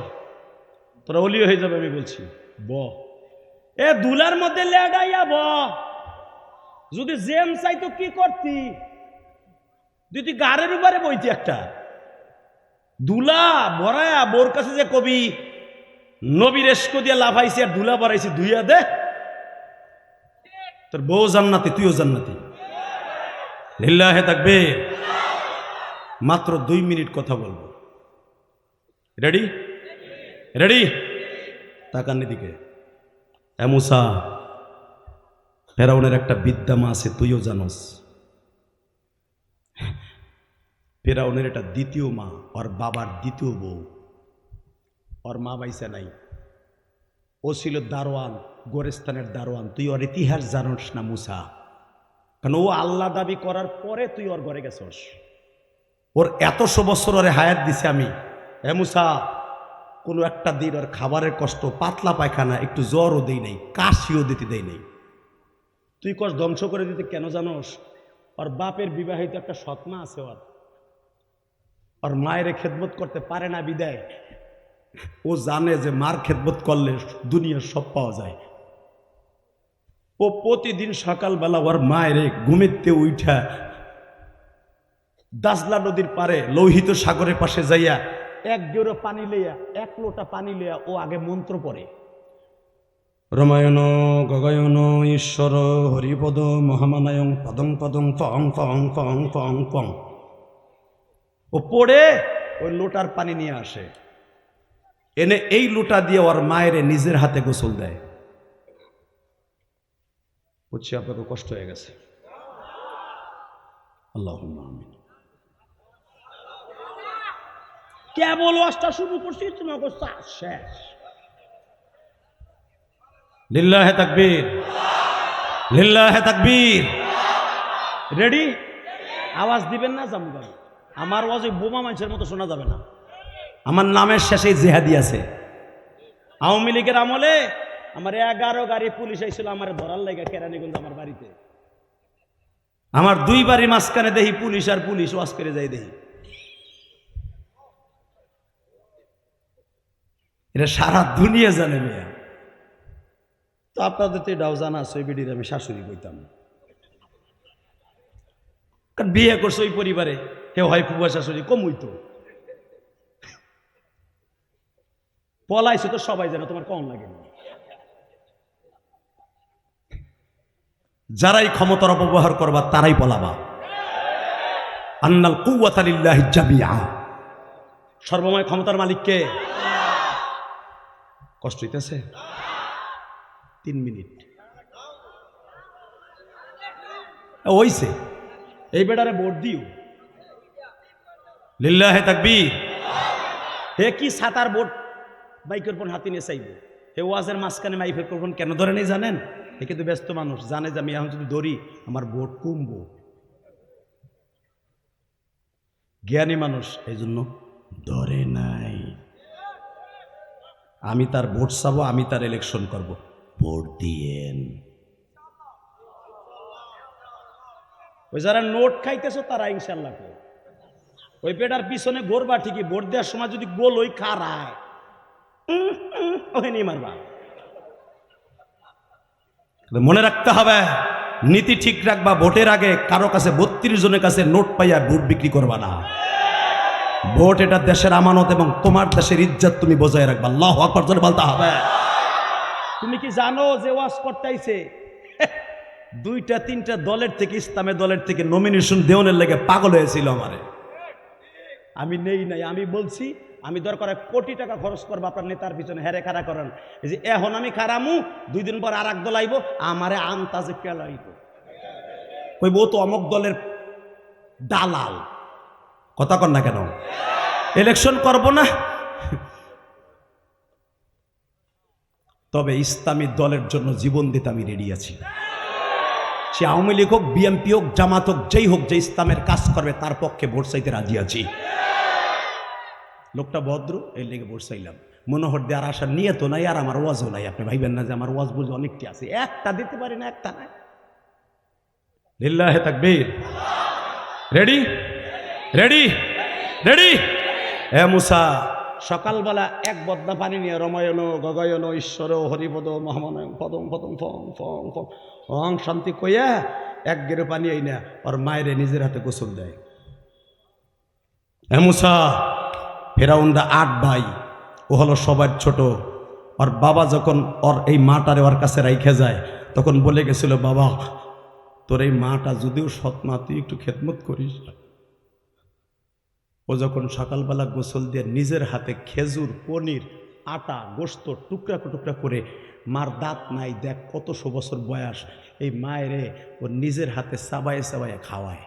Speaker 1: তোরা ওলি হয়ে যাবে আমি বলছি। ব এ দুলার মধ্যে লেডাইয়া ব, যদি জেম চাইতো কি করতি, যদি গাড়ের উপরে বইতি একটা দুলা ভরায়া বোর কাছে যে কবি নবীর এসকো দিয়া লাফাইছি আর দুলা ভরাইছি, ধুইয়া দে, তোর বউ জান্নাতি তুইও জান্নাতি। লিল্লাহে তাকবীর। মাত্র 2 মিনিট কথা বলবো। রেডি? রেডি? তাকান এদিকে। এ মুসা, ফেরাউনের একটা বিদ্যা মা আছে, তুইও জানোস। ফেরাউনের এটা দ্বিতীয় মা, ওর বাবার দ্বিতীয় বউ। ওর মা বাইসা নাই, ও ছিল দারোয়ান, গোরেস্তানের দারোয়ান। তুই ওর ইতিহাস জানোস না মুসা, কারণ ও আল্লাহ দাবি করার পরে তুই ওর ঘরে গেছস। ওর 100 বছর ওরে হায়াত দিছে আমি। হে মুসা, কোনো একটা দিন ওর খাবারের কষ্ট, পাতলা পায়খানা, একটু জ্বরও দেই নাই, কাশিও দিতে দেই নাই। তুই কষ্ট ধ্বংস করে দিতে কেন জানোস? ওর বাপের বিবাহিত একটা সৎমা আছে, ওর মায়ের খেদমত করতে পারে না বিদায় ও জানে যে মার খেদমত করলে দুনিয়ার সব পাওয়া যায়। ও প্রতিদিন সকালবেলা ওর মায়ের ঘুমেতে উঠা দাজলা নদীর পারে লোহিত সাগরের পাশে যাইয়া 1 গেরো পানি লইয়া, 1 লোটা পানি লইয়া ও আগে মন্ত্র পড়ে, রমায়ণ গগয়ন ঈশ্বর হরিপদ মহামানায়ং পদং পদং ফং ফং ফং ফং ফং। ও পড়ে ওই লোটার পানি নিয়ে আসে, এনে এই লোটা দিয়ে ওর মায়ের নিজের হাতে গোসল দেয়। বুঝছি আপনাকে কষ্ট হয়ে গেছে। আল্লাহুম্মা আমিন। কেবল ওয়াজটা শুরু করছি, তোমাকে শেষ। লিল্লাহে তাকবীর। লিল্লাহে তাকবীর। রেডি? আওয়াজ দিবেন না জামগা, আমার ওয়াজ ওই বোমা মানুষের মতো শোনা যাবে না। আমার নামের শেষে জিহাদি আছে। আওয়ামী লীগের আমলে আমার 11 গাড়ি পুলিশ আইছিল আমার ধরার লাগা কেরানীগঞ্জ আমার বাড়িতে। আমার 2 বাড়ি মাঝখানে দেখি পুলিশ আর পুলিশ ওয়াজ করে যাই দেখি। এটা সারা দুনিয়া জানে মেয়া। তো আপনাদের তো এটাও জানা আছে, ওই বেডির আমি শাশুড়ি কইতাম, কারণ বিয়ে করছে ওই পরিবারে, কেউ হয় ফুয়া শাশুড়ি, কম হইতো। পলাইছে তো সবাই জানে, তোমার কম লাগে না। যারাই ক্ষমতার অপব্যবহার করবা তারাই পলাবা। আন্নাল কুওয়াতা লিল্লাহি জামিআ। সর্বময় ক্ষমতার মালিক কে? কষ্ট হইতেছে? 3 মিনিট হইছে, এই বেটারে ভোট দিও। লিল্লাহে তাকবীর। হে কি সাতার ভোট মাইক্রোফোন হাতে নিয়ে চাইবে, হে ওয়াজের মাঝখানে মাইক্রোফোন কেন ধরে নেই জানেন? এ কিন্তু ব্যস্ত মানুষ, জানে যে আমি এখন যদি ধরি আমার ভোট কমবো। জ্ঞানী মানুষ এই জন্য ধরে নাই। আমি তার ভোট চাবো, আমি তার ইলেকশন করব, ভোট দিয়েন। ওই যারা নোট খাইতেছো তারা ইনশাল্লাহ ওই পেটার পিছনে ঘুরবা ঠিকই, ভোট দেওয়ার সময় যদি গোল ওই খারায় ওই নিয়ে মারবা। মনে রাখতে হবে, নীতি ঠিক রাখবা। ভোটের আগে কারো কাছে 32 জনের কাছে নোট পাইয়া ভোট বিক্রি করবা না। ভোট এটা দেশের আমানত এবং তোমার দেশের ইজ্জত তুমি বজায় রাখবা। আল্লাহু আকবার জোরে বলতে হবে। তুমি কি জানো যে ওয়াজ করতেইছে 2-3টা দলের থেকে, ইসলামের দলের থেকে নমিনেশন দেওয়ার লেগে পাগল হয়েছিল আমারে। আমি নেই নাই, আমি বলছি আমি দরকার কোটি টাকা খরচ করবো আপনার নেতার পিছনে, হেরে খাড়া করেন। এই যে এখন আমি খারামু, 2 দিন পর আর এক দল আইব, আমারে আন্তাজে পেলাইব, কইব তো অমুক দলের দালাল। কথা কন না কেন? ইলেকশন করব না, তবে ইসলামী দলের জন্য জীবন দিতে আমি রেডি আছি। সে আওয়ামী লীগ হোক, বিএনপি হোক, জামাত হোক, যেই হোক, যে ইসলামের কাজ করবে তার পক্ষে ভোট চাইতে রাজি আছি। লোকটা ভদ্র, এই লেগে ভোট চাইলাম। মনোহর দেওয়ার আসার নিয়ে তো নাই, আর আমার ওয়াজও নাই। আপনি ভাইবেন না যে আমার ওয়াজ বুঝে অনেকটি আছে, একটা দিতে পারি না, একটা নাই। লিল্লাহে তাকবীর। Ready ready ready. এ মুসা, সকালবেলা এক বদনা পানি নিয়ে রমায়ণ গগয়ন ঈশ্বর হরিপদ মহামানয়ং পদম পদম ফং ফং ফং অং শান্তি কইয়া এক গেরো পানি এই না ওর মায়েরে নিজের হাতে গোসল দেয়। এ মুসা, ফেরাউনরা 8 ভাই, ও হলো সবার ছোট। ওর বাবা যখন ওর এই মাটারে ওর কাছে রাইখে যায়, তখন বলে গেছিল, বাবা তোর এই মাটা যদিও সৎ মা, তুই একটু খেদমত করিস। ও যখন সকালবেলা গোসল দিয়ে নিজের হাতে খেজুর, পনির, আটা, গোস্ত টুকরা টুকরা করে, মার দাঁত নাই, দেখ কতশো বছর বয়স, এই মায়েরে ও নিজের হাতে চাবায়ে চাবায়ে খাওয়ায়।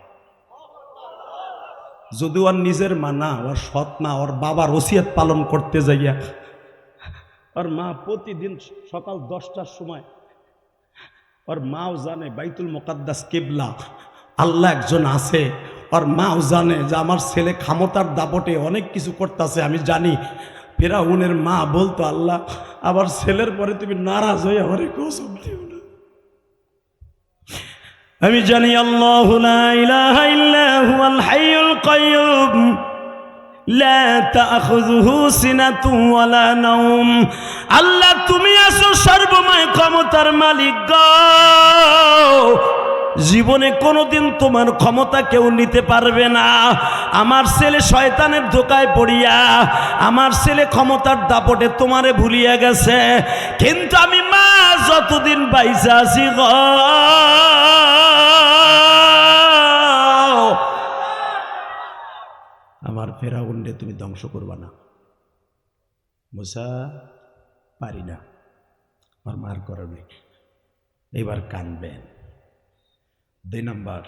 Speaker 1: যদি ওর নিজের মা না, ওর সৎ মা, ওর বাবার ওসিয়ত পালন করতে যাইয়া ওর মা প্রতিদিন সকাল 10টার সময়, ওর মাও জানে বাইতুল মুকাদ্দাস কিবলা, আল্লাহ একজন আছে। ওর মাও জানে যে আমার ছেলে ক্ষমতার দাপটে অনেক কিছু করতেছে, আমি জানি। ফেরাউনের মা বলতো, আল্লাহ আবার ছেলের পরে তুমি নারাজ হয়ে আমারে কসম দিও না। আমি জানি আল্লাহু লা ইলাহা ইল্লা হুয়াল হাইয়ুল কাইয়্যুম লা তাখুযুহু সিনাতুন ওয়ালা নাওম। আল্লাহ তুমি আছো সর্বময় ক্ষমতার মালিক গো। জীবনে কোনোদিন তোমার ক্ষমতা কেউ নিতে পারবে না। আমার ছেলে শয়তানের ধোকায় পড়িয়া, আমার ছেলে ক্ষমতার দাপটে তোমারে ভুলিয়া গেছে, কিন্তু আমি মা যতদিন বাইসা আছি গো, আমার ফেরাউনরে তুমি ধ্বংস করবা না। মুসা, পারি না, আমার মার কারণে। এবার কানবেন। 2 নাম্বার,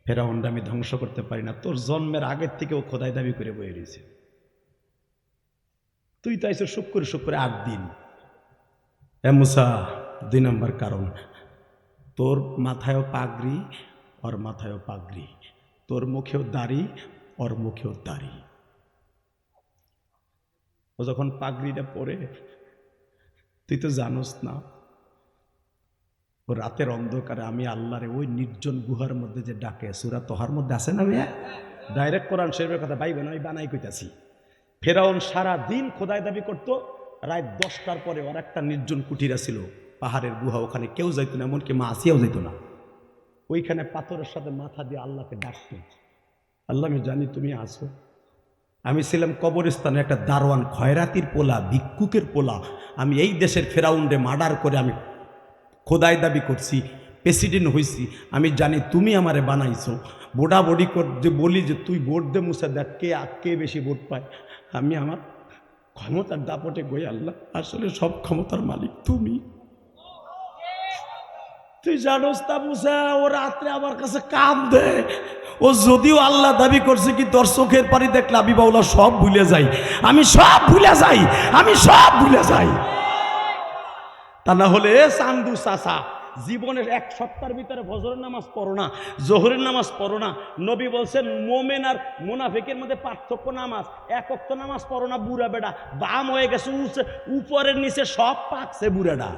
Speaker 1: ফেরাউনরে আমি ধ্বংস করতে পারি না। তোর জন্মের আগের থেকে ও খোদাই দাবি করে বয়ে রয়েছে। তুই তো আইসো শুক্র 8 দিন। এ মুসা, 2 নাম্বার কারণ, তোর মাথায়ও পাগড়ি, ওর মাথায়ও পাগড়ি, তোর মুখেও দাড়ি, ওর মুখেও দাড়ি। ও যখন পাগড়িটা পরে, তুই তো জানোস না, ও রাতের অন্ধকারে আমি আল্লাহরে ওই নির্জন গুহার মধ্যে যে ডাকে, সূরা তোহার মধ্যে আছে না মেয়ে, ডাইরেক্ট কোরআন শরীফের কথা ভাইবেন, আমি বানাই কইতাছি। ফেরাউন সারা দিন খোদাই দাবি করতো, রাত 10টার পরে ওর একটা নির্জন কুটিরা ছিল, পাহাড়ের গুহা, ওখানে কেউ যাইতো না, এমনকি মা আসিয়াও যাইত না। ওইখানে পাথরের সাথে মাথা দিয়ে আল্লাহকে ডাকতো, আল্লাহ আমি জানি তুমি আছো। আমি ছিলাম কবরস্থানে একটা দারোয়ান, খয়রাতির পোলা, ভিক্ষুকের পোলা। আমি এই দেশের ফেরাউনরে মার্ডার করে আমি খোদাই দাবি করছি, প্রেসিডেন্ট হয়েছি। আমি জানি তুমি আমারে বানাইছো। বোডাবডি যে বলি যে তুই ভোট দে মুসা, দেখ কে বেশি ভোট পায়। আমি আমার ক্ষমতার দাপটে গই, আল্লাহ আসলে সব ক্ষমতার মালিক তুমি। তুই জানোস তা মুসা, ও রাত্রে আমার কাছে কাঁদে। ও যদিও আল্লাহ দাবি করছে কি তোর চোখের পানি দেখলে আমি বাউলা সব ভুলে যাই, আমি সব ভুলে যাই, আমি সব ভুলে যাই। তা না হলে চান্দু চাচা, জীবনের 1 সপ্তাহের ভিতরে ফজরের নামাজ পড়ো না, জোহরের নামাজ পড়ো না। নবী বলছেন মোমেন আর মুনাফিকের মধ্যে পার্থক্য নামাজ। 1 ওয়াক্ত নামাজ পড়ো না, বুড়া বেটা বাম হয়ে গেছে, উপরের নিচে সব পাকছে বুড়াটা।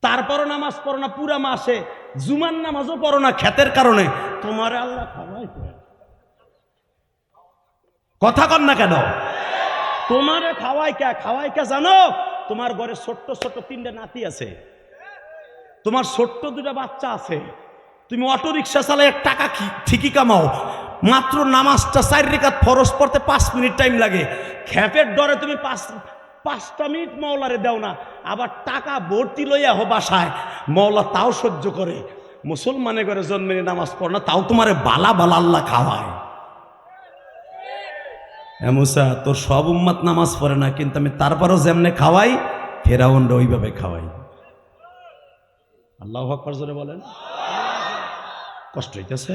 Speaker 1: তারপরও নামাজ পড়ো না পুরা মাসে, জুমার নামাজও পড়ো না ক্ষেতের কারণে। তোমার আল্লাহ খাওয়াই, কথা কন না কেন? তোমারে খাওয়াই কে জানো? তোমার ঘরে ছোট্ট ছোট্ট 3টে নাতি আছে, তোমার ছোট্ট 2টা বাচ্চা আছে। তুমি অটো রিক্সা চালায় টাকা ঠিকই কামাও, মাত্র নামাজটা 4 রাকাত ফরজ পড়তে 5 মিনিট টাইম লাগে। খেপের ডরে তুমি 5টা মিনিট মওলারে দাও না, আবার টাকা ভর্তি লইয়া হো বাসায়, মওলা তাও সহ্য করে। মুসলমানের ঘরে জন্মে নামাজ পড় না, তাও তোমারে বালা বালা আল্লাহ খাওয়ায়। মুসা, তোর সব উম্মত নামাজ পড়ে না, কিন্তু আমি তারপরও যেমনে খাওয়াই, ফেরাউনরা ওইভাবে খাওয়াই। আল্লাহু আকবার জোরে বলেন। কষ্ট হইতেছে?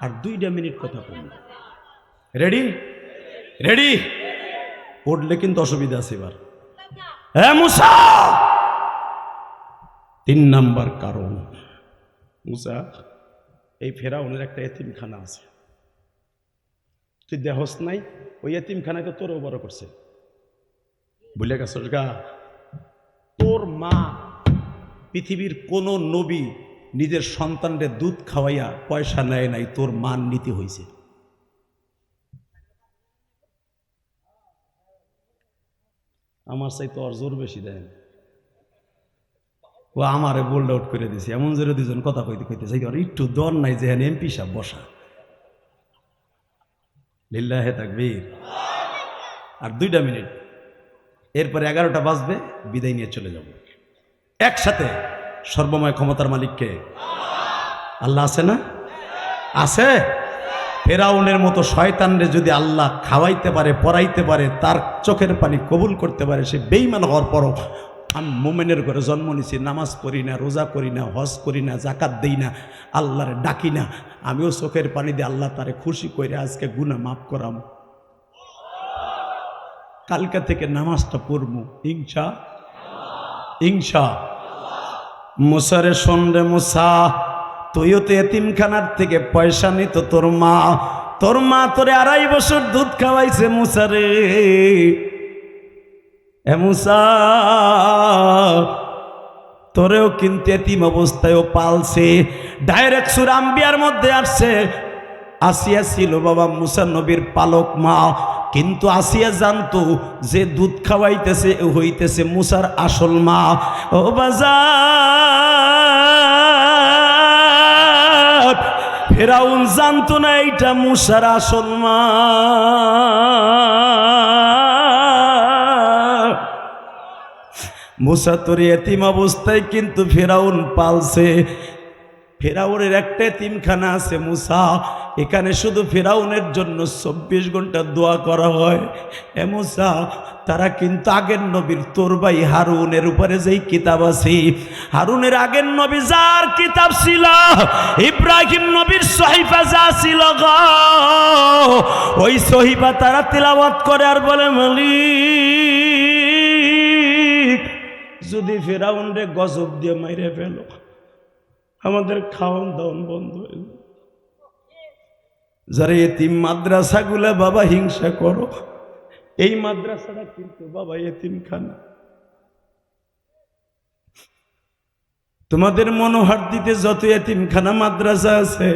Speaker 1: আর 2 মিনিট কথা বলুন। Ready ready? পড়লে কিন্তু অসুবিধা আছে এবার। হ্যাঁ মুসা, 3 নাম্বার কারণ, মুসা এই ফেরাউনের একটা এতিমখানা আছে, তুই দেহস নাই? ওই এতিমখানায় তো তোরও বড় করছে, বুঝলে গেছস গা? তোর মা, পৃথিবীর কোন নবী নিজের সন্তানদের দুধ খাওয়াইয়া পয়সা নেয় নাই, তোর মান নীতি হয়েছে। আমার চাই তো আর জোর বেশি দেন, ও আমারে বোল্ড আউট করে দিছে, এমন জোরে দুজন কথা কইতে কইতে চাই আর একটু দর নাই যে এমপি সাহেব বসা। লিল্লাহে তাকবীর। আর 2 মিনিট, এরপরে 11টা বাজবে, বিদায় নিয়ে চলে যাব একসাথে। সর্বময় ক্ষমতার মালিককে আল্লাহ আছে না? আছে। ফেরাউনের মতো শয়তানরে যদি আল্লাহ খাওয়াইতে পারে, পড়াইতে পারে, তার চোখের পানি কবুল করতে পারে, সে বেঈমান হওয়ার পরও, আমি মোমেনের ঘরে জন্ম নিছি, নামাজ পড়ি না, রোজা করি না, হজ করি না, জাকাত দেই না, আল্লাহরে ডাকি না, আমিও চোখের পানি দিয়ে আল্লাহ তারে খুশি করে আজকে গুনাহ মাফ করাম, কালকে থেকে নামাজটা পড়বো ইনশা ইনশা। মুসারে শোনরে মুসা, তুইও তো এতিমখানার থেকে পয়সা নিত তোর মা, তোর মা তোরে 2.5 বছর দুধ খাওয়াইছে মুসারে। এ মুসা, তোরেও কিন্তু এতিম অবস্থায়ও পালছে। ডাইরেক্ট সূরা আম্বিয়ার মধ্যে আসছে, আসিয়া ছিল বাবা মুসা নবীর পালক মা, কিন্তু আসিয়া জানতো যে দুধ খাওয়াইতেছে হইতেছে মুসার আসল মা। ও বাজার, ফেরাউন জানতো না এইটা মুসার আসল মা। মুসা তোর এতিম অবস্থায় কিন্তু ফেরাউন পালছে। ফেরাউনের একটা এতিমখানা আছে মুসা, এখানে শুধু ফেরাউনের জন্য 24 ঘন্টা দোয়া করা হয়। এ মুসা, তারা কিন্তু আগের নবীর তোর ভাই হারুনের উপরে যেই কিতাব আছে, হারুনের আগের নবী যার কিতাব ছিল, ইব্রাহিম নবীর সহিফা যা ছিল গো, ওই সহিফা তারা তিলাওয়াত করে আর বলে, মালিক যদি ফেরাউন রে গজব দিয়ে মাইরে ফেলো, আমাদের খাওয়ান দাওয়ান বন্ধ হয়ে যাবে। যারা এতিম মাদ্রাসাগুলা বাবা হিংসা করো, এই মাদ্রাসাটা কিন্তু বাবা এতিমখানা। তোমাদের মনোহার দিতে যত এতিমখানা মাদ্রাসা আছে,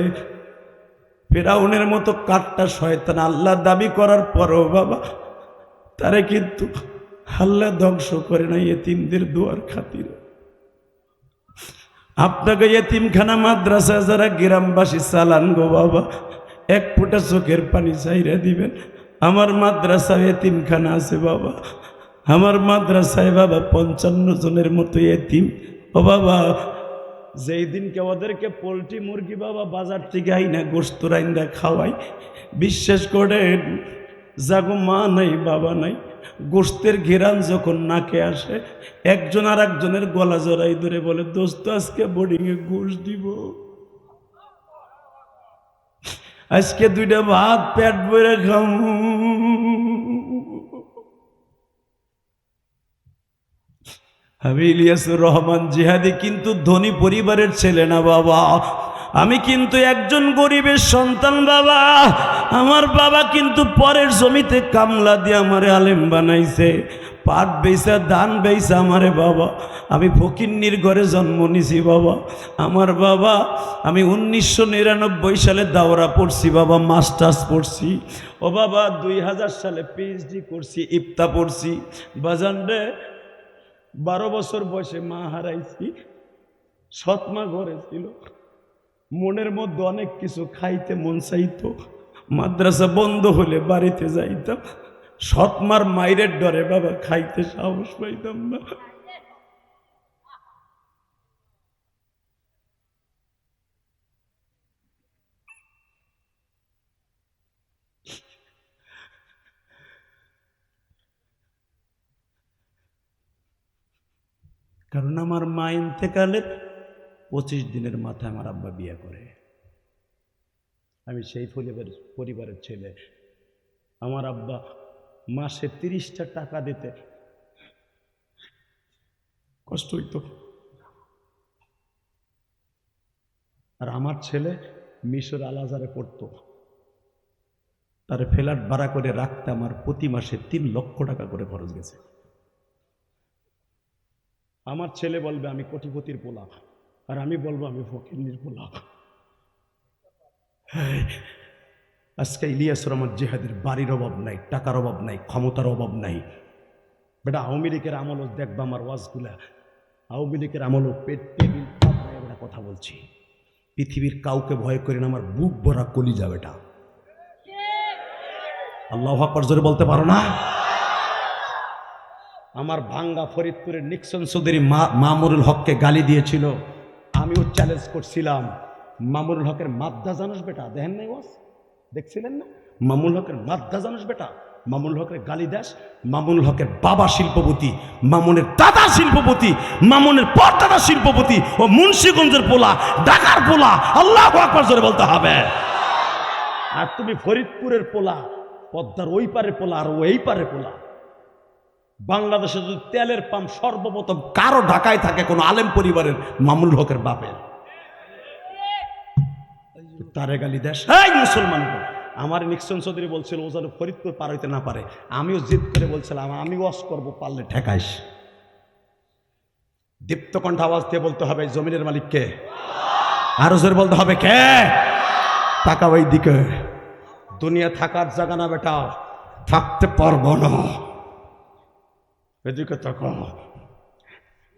Speaker 1: ফেরাউনের মতো কাট্টা শয়তান আল্লাহ দাবি করার পরও বাবা তারে কিন্তু আল্লাহ ধ্বংস করে না এতিমদের দোয়ার খাতিরে। আপনাকে এতিমখানা মাদ্রাসা যারা গ্রামবাসী চালান গো বাবা, 1 ফোঁটা চোখের পানি চাইরা দিবেন। আমার মাদ্রাসায় এতিমখানা আছে বাবা, আমার মাদ্রাসায় বাবা 55 জনের মতো এতিম। ও বাবা, যেই দিনকে ওদেরকে পোলট্রি মুরগি বাবা বাজার থেকে আইনা গোশত রাইন্দা খাওয়াই, বিশ্বাস করেন যাগো মা নাই বাবা নাই, গোশতের ঘেরান যখন নাকে আসে, একজন আর একজনের গলা জড়াই ধরে বলে, দোস্ত আজকে বোর্ডিংয়ে ঘুষ দিব, আজকে 2টা ভাত পেট ভরে খাম। আমি ইলিয়াসুর রহমান জিহাদি কিন্তু ধনী পরিবারের ছেলে না বাবা, আমি কিন্তু একজন গরিবের সন্তান বাবা। আমার বাবা কিন্তু পরের জমিতে কামলা দিয়ে আমারে আলেম বানাইছে, পাট বেচা ধান বেচা আমারে বাবা। আমি ফকিন্নির ঘরে জন্ম নিছি বাবা। আমার বাবা, আমি 1999 সালে দাওরা পড়ছি বাবা, মাস্টার্স পড়ছি। ও বাবা 2000 সালে পিএইচডি করছি, ইফতা পড়ছি বাজান রে। 12 বছর বয়সে মা হারাইছি, সৎ মা ঘরে ছিল, মনের মধ্যে অনেক কিছু খাইতে মন চাইতো, মাদ্রাসা বন্ধ হলে বাড়িতে যাইতাম, সৎ মার মায়ের ডরে বাবা খাইতে সাহস পাইতাম না। কারণ আমার মা ইন্তেকালের 25 দিনের মাথায় আমার আব্বা বিয়ে করে। আমি সেই পরিবারের ছেলে। আমার আব্বা মাসে 30টা টাকা দিতে কষ্ট হইতো, আর আমার ছেলে মিশর আল আজহারে পড়তো, তার ফ্ল্যাট ভাড়া করে রাখতে আমার প্রতি মাসে 3 লক্ষ টাকা করে খরচ গেছে। আমার ছেলে বলবে আমি কোটিপতির পোলা, আর আমি বলবো আমি ফকির পোলা। আজকে ইলিয়াস রহমান জিহাদের বাড়ির অভাব নাই, টাকার অভাব নাই, ক্ষমতার অভাব নাই। বেটা আওয়ামী লীগের আমলও দেখবা আমার ওয়াজগুলা, আওয়ামী লীগের আমলও পেট টেবিল বেটা কথা বলছি। পৃথিবীর কাউকে ভয় করেন, আমার বুক ভরা কলিজা বেটা। আল্লাহু আকবার জোরে বলতে পারো না? আমার ভাঙ্গা ফরিদপুরের নিক্সন চৌধুরী মামুনুল হককে গালি দিয়েছিল, আমিও চ্যালেঞ্জ করছিলাম, মামুনুল হকের মাদ্দা জানোস বেটা? দেখেন নাই ওয়াজ? দেখছিলেন না? মামুনুল হকের মাদ্দা জানোস বেটা? মামুনুল হকের গালি দাস। মামুনুল হকের বাবা শিল্পপতি, মামুনের দাদা শিল্পপতি, মামুনের পরদাদা শিল্পপতি, ও মুন্সিগঞ্জের পোলা, ঢাকার পোলা। আল্লাহু আকবার জোরে বলতে হবে। আর তুমি ফরিদপুরের পোলা, পদ্মার ওই পারে পোলা, আর ও এই পারে পোলা। বাংলাদেশে যদি তেলের পাম্প সর্বপ্রথম কারো ঢাকায় থাকে, কোনো আলেম পরিবারের, মামুনুল হকের বাপের। তারে গালি দেশ। এই মুসলমান, আমার নিক্সন চৌধুরী বলছিল ও যেন ফরিদপুর পার হইতে না পারে। আমিও জিদ করে বলছিলাম আমি ওয়াজ করবো, পারলে ঠেকাইস। দীপ্তকণ্ঠ আওয়াজ দিয়ে বলতে হবে জমিনের মালিক কে? আরো জোরে বলতে হবে কে? টাকা ওই দিকে। দুনিয়া থাকার জায়গা না বেটা, থাকতে পারবো না। এদিকে তাকা।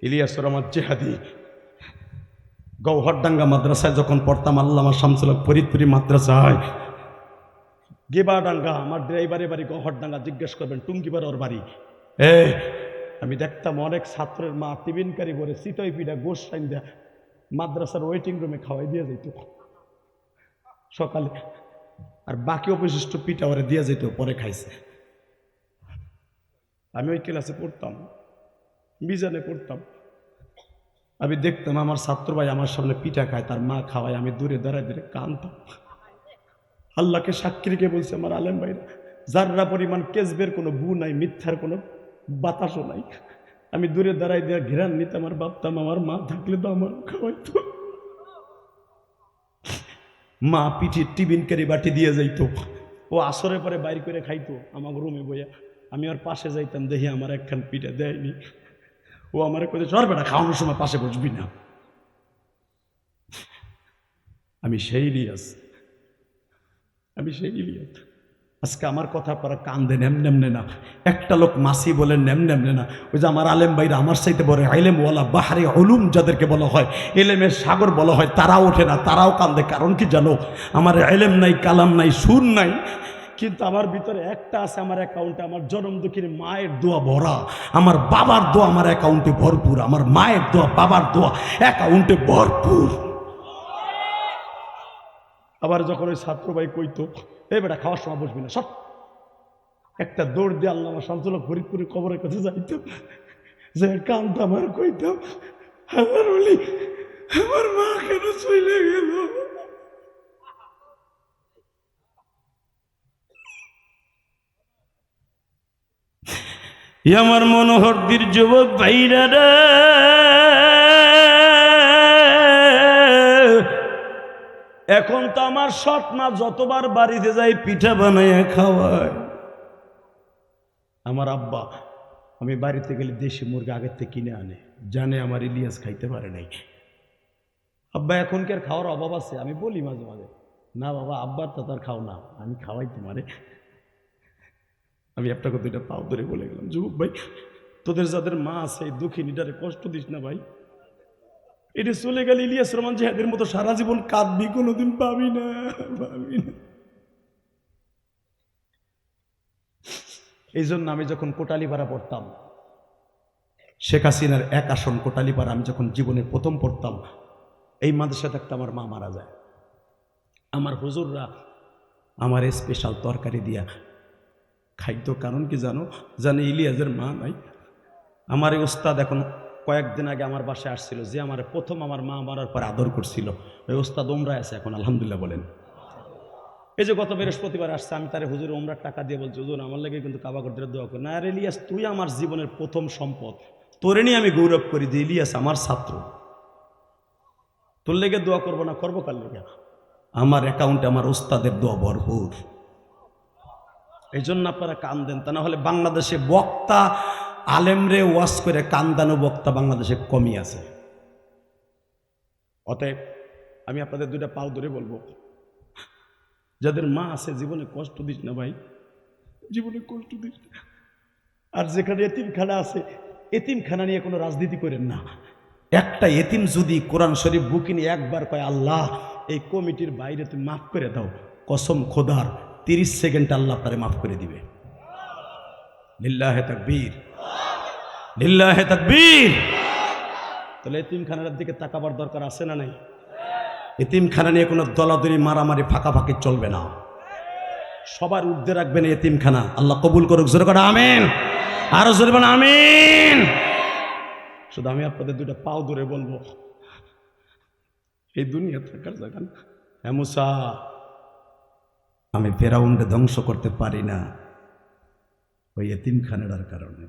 Speaker 1: ইলিয়াস রহমান জিহাদি গৌহরডাঙ্গা মাদ্রাসায় যখন পড়তাম, আল্লামা শামসুল হক ফরিদপুরি মাদ্রাসায়, গেবাডাঙ্গা, আমার ড্রাইভারের বাড়ি গৌহরডাঙ্গা, জিজ্ঞেস করবেন টুঙ্গিবার ওর বাড়ি। আমি দেখতাম অনেক ছাত্রের মা টিফিনকারি করে চিতই পিঠা গোশ সাইন দেয়া মাদ্রাসার ওয়েটিং রুমে খাওয়াই দিয়ে যেত সকালে, আর বাকি অবশিষ্ট পিঠা ওরে দিয়ে যেত, পরে খাইছে। আমি ওই ক্লাসে পড়তাম, মিজানে পড়তাম। আমি দেখতাম আমার ছাত্র ভাই আমার সামনে পিঠা খায়, তার মা খাওয়ায়, আমি দূরে দাঁড়ায় দাঁড়িয়ে কাঁদতাম। আল্লাহকে সাক্ষী রেখে বলছে আমার আলেম ভাইরা, যাররা পরিমাণ কেসবের কোনো বু নাই, মিথ্যার কোনো বাতাসও নাই। আমি দূরে দাঁড়াই দিয়ে ঘেরান নিতাম, আর ভাবতাম আমার মা থাকলে তো আমার খাওয়াইতো। মা পিঠে টিফিনকারি বাটি দিয়ে যাইতো, ও আসরের পরে বাইর করে খাইতো আমার রুমে বইয়া। আমি ওর পাশে যাইতাম, দেখি আমার একখান পিঠা দেয়নি। ও আমার কোথায় চর বেটা, খাওয়ানোর সময় পাশে বসবি না। আমি সেই ইলিয়াস, আমি সেই ইলিয়াস। আজকে আমার কথা পরে কান্দে নেমনে না। একটা লোক মাসি বলে নেমনে না। ওই যে আমার আলেম ভাইরা আমার চাইতে বড় আইলেম ওয়ালা বাহারে উলুম যাদেরকে বলা হয়, এলেমের সাগর বলা হয়, তারাও ওঠে না, তারাও কান্দে। কারণ কি জানো? আমার এলেম নাই, কালাম নাই, সুর নাই, কিন্তু আমার ভিতরে একটা আছে। আমার অ্যাকাউন্টে আমার জনম দুঃখীর মায়ের দোয়া ভরা, আমার বাবার দোয়া আমার অ্যাকাউন্টে ভরপুর, আমার মায়ের দোয়া, বাবার দোয়া অ্যাকাউন্টে ভরপুর। আবার যখন ওই ছাত্র ভাই কইতো এই বেটা খাওয়ার সময় বসবি না, সব একটা দৌড় দিয়ে আল্লামা শামসুল হক ফরিদপুরের কবরের কাছে যাইতাম, যে কান্দতাম আর কইতাম আমার বলি আমার মা কেন চলে গেল। আমার মনোহরদির যুবক ভাইরা রে, এখন তো আমার সৎ মা যতবার বাড়িতে যাই পিঠা বানাইয়া খাওয়ায়। আমার আব্বা আমি বাড়িতে গেলে দেশি মুরগি আগের থেকে কিনে আনে, জানে আমার ইলিয়াস খাইতে পারে নাই। আব্বা এখন কি আর খাওয়ার অভাব আছে? আমি বলি মাঝে মাঝে, না বাবা আব্বার তো তার খাও না, আমি খাওয়াই তোমারে। আমি আপনাকে দুইটা পাও ধরে বলে গেলাম, যুবক ভাই তোদের যাদের মা আছে এই দুঃখিনীটারে কষ্ট দিস না ভাই। এটা চলে গেলে ইলিয়াস রহমান জিহাদের মতো সারা জীবন কাঁদবি, কোনোদিন পাবি না, পাবি না। এই জন্য আমি যখন কোটালীপাড়া পড়তাম, শেখ হাসিনার 1 আসন কোটালীপাড়া, আমি যখন জীবনে প্রথম পড়তাম, এই মাদ্রাসায় থাকতে আমার মা মারা যায়। আমার হুজুররা আমার স্পেশাল তরকারি দিয়া খাইতো। কারণ কি জানো? জানে ইলিয়াসের মা নাই। আমার এই ওস্তাদ এখন কয়েকদিন আগে আমার বাসায় আসছিল, যে আমার প্রথম আমার মা মারার পর আদর করছিল, ওই ওস্তাদ ওমরায় আছে এখন, আলহামদুলিল্লাহ বলেন। এই যে গত বৃহস্পতিবার আসছে, আমি তারে হুজুর ওমরার টাকা দিয়ে বলছি, হুজুর আমার লাগে কিন্তু কাবা করতে দোয়া করি না। আর ইলিয়াস, তুই আমার জীবনের প্রথম সম্পদ, তোরে নিয়ে আমি গৌরব করি যে ইলিয়াস আমার ছাত্র, তোর লেগে দোয়া করবো না, করবো কার লেগে? আমার অ্যাকাউন্টে আমার ওস্তাদের দোয়া ভরপুর। এই জন্য আপনারা কান দেন, তা না হলে বাংলাদেশে বক্তা আলেমরে ওয়াজ করে কান্দানো বক্তা বাংলাদেশে কমই আছে। অতএব আমি আপনাদের দুইটা পাও ধরে বলবো, যাদের মা আছে জীবনে কষ্ট দিস না ভাই, জীবনে কষ্ট দিস না। আর যেখানে এতিমখানা আছে, এতিমখানা নিয়ে কোনো রাজনীতি করেন না। একটা এতিম যদি কোরআন শরীফ বুকে নিয়ে একবার কয় আল্লাহ এই কমিটির বাইরে তুমি মাফ করে দাও, কসম খোদার 30 সেকেন্ড আল্লাহ তারে মাফ করে দিবে। লিল্লাহে তাকবীর, লিল্লাহে তাকবীর। তাহলে এতিমখানার দিকে তাকাবার দরকার আছে না নাই? এতিমখানা নিয়ে কোনো দলাদলি মারামারি ফাঁকাফাঁকি চলবে না। সবার ঊর্ধ্বে রাখবেন এতিমখানা। আল্লাহ কবুল করুক, জোরে করে আমিন। আরো জোরে বলেন আমিন। শুধু আমি আপনাদের দুইটা পাও ধরে বলবো, এই দুনিয়া থাকার জায়গা না। হ্যাঁ মুসা, আমি ফেরাউনকে ধ্বংস করতে পারি না ওই এতিমখানার কারণে,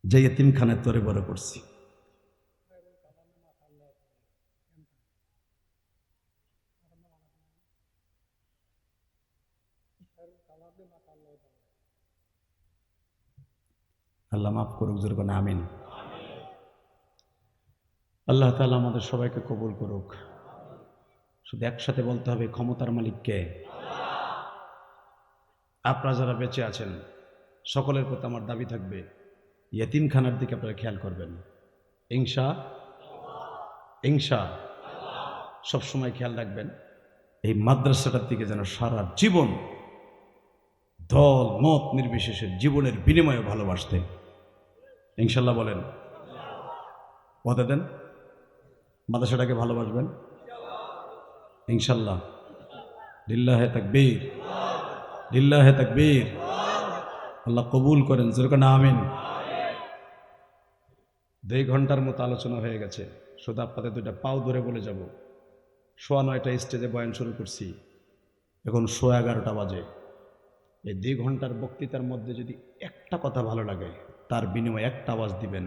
Speaker 1: যে এতিমখানায় তোরে বড় করছি। আল্লাহ মাফ করুক, জোরে করে আমিন। আল্লাহ তাআলা আমাদের সবাইকে কবুল করুক। শুধু একসাথে বলতে হবে, ক্ষমতার মালিককে। আপনারা যারা বেঁচে আছেন সকলের প্রতি আমার দাবি থাকবে, ইয়েতিমখানার দিকে আপনারা খেয়াল করবেন। ইনশা সবসময় খেয়াল রাখবেন এই মাদ্রাসাটার দিকে যেন সারা জীবন দল মত নির্বিশেষে জীবনের বিনিময়ে ভালোবাসতেন। ইনশাল্লাহ বলেন, কথা দেন মাদ্রাসাটাকে ভালোবাসবেন ইনশাল্লাহ। লিল্লাহে তাকবীর, লিল্লাহে তাকবীর। আল্লাহ কবুল করেন, যেরকম আমিন। 2 ঘন্টার মতো আলোচনা হয়ে গেছে, শুধু আপনাদের দুইটা পাও ধরে বলে যাব। 9:15 স্টেজে বয়ান শুরু করছি, এখন 11:15 বাজে। এই 2 ঘন্টার বক্তৃতার মধ্যে যদি একটা কথা ভালো লাগে, তার বিনিময়ে একটা আওয়াজ দিবেন,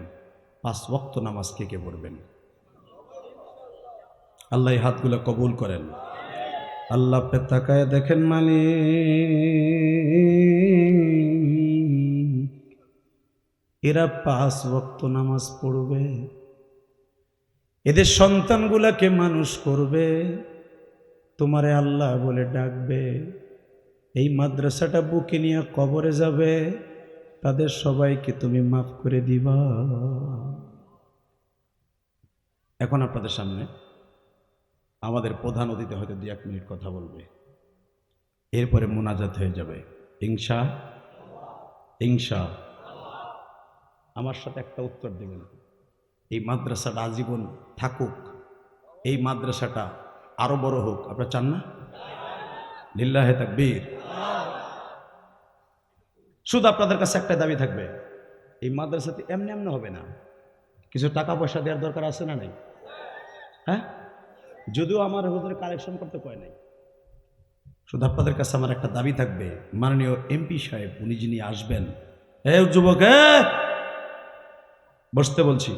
Speaker 1: 5 ওয়াক্ত নামাজ কে কে পড়বেন। আল্লাহ এই হাতগুলো কবুল করেন। আল্লাহ পে তাকায় দেখেন মালিক, এরা 5 ওয়াক্ত নামাজ পড়বে, এদের সন্তানগুলাকে মানুষ করবে, তোমারে আল্লাহ বলে ডাকবে, এই মাদ্রাসাটা বুকে নিয়ে কবরে যাবে, তাদের সবাইকে তুমি মাফ করে দিবা। এখন আপনাদের সামনে আমাদের প্রধান অতিথি হয়তো 2-1 মিনিট কথা বলবে, এরপরে মোনাজাত হয়ে যাবে। ইনশা আমার সাথে একটা উত্তর দেবেন, এই মাদ্রাসাটা আজীবন থাকুক, এই মাদ্রাসাটা আরো বড় হোক, আপনারা চান না? লিল্লাহে তাকবীর। শুধু আপনাদের কাছে একটা দাবি থাকবে, এই মাদ্রাসাতে এমনি এমনি হবে না, কিছু টাকা পয়সা দেওয়ার দরকার আছে না নাই? হ্যাঁ, যদিও আমার হুজুর কালেকশন করতে কয় নাই। শুধু আপনাদের কাছে আমার একটা দাবি থাকবে, মাননীয় এমপি সাহেব উনি যিনি আসবেন, যুবক বসতে বলছি।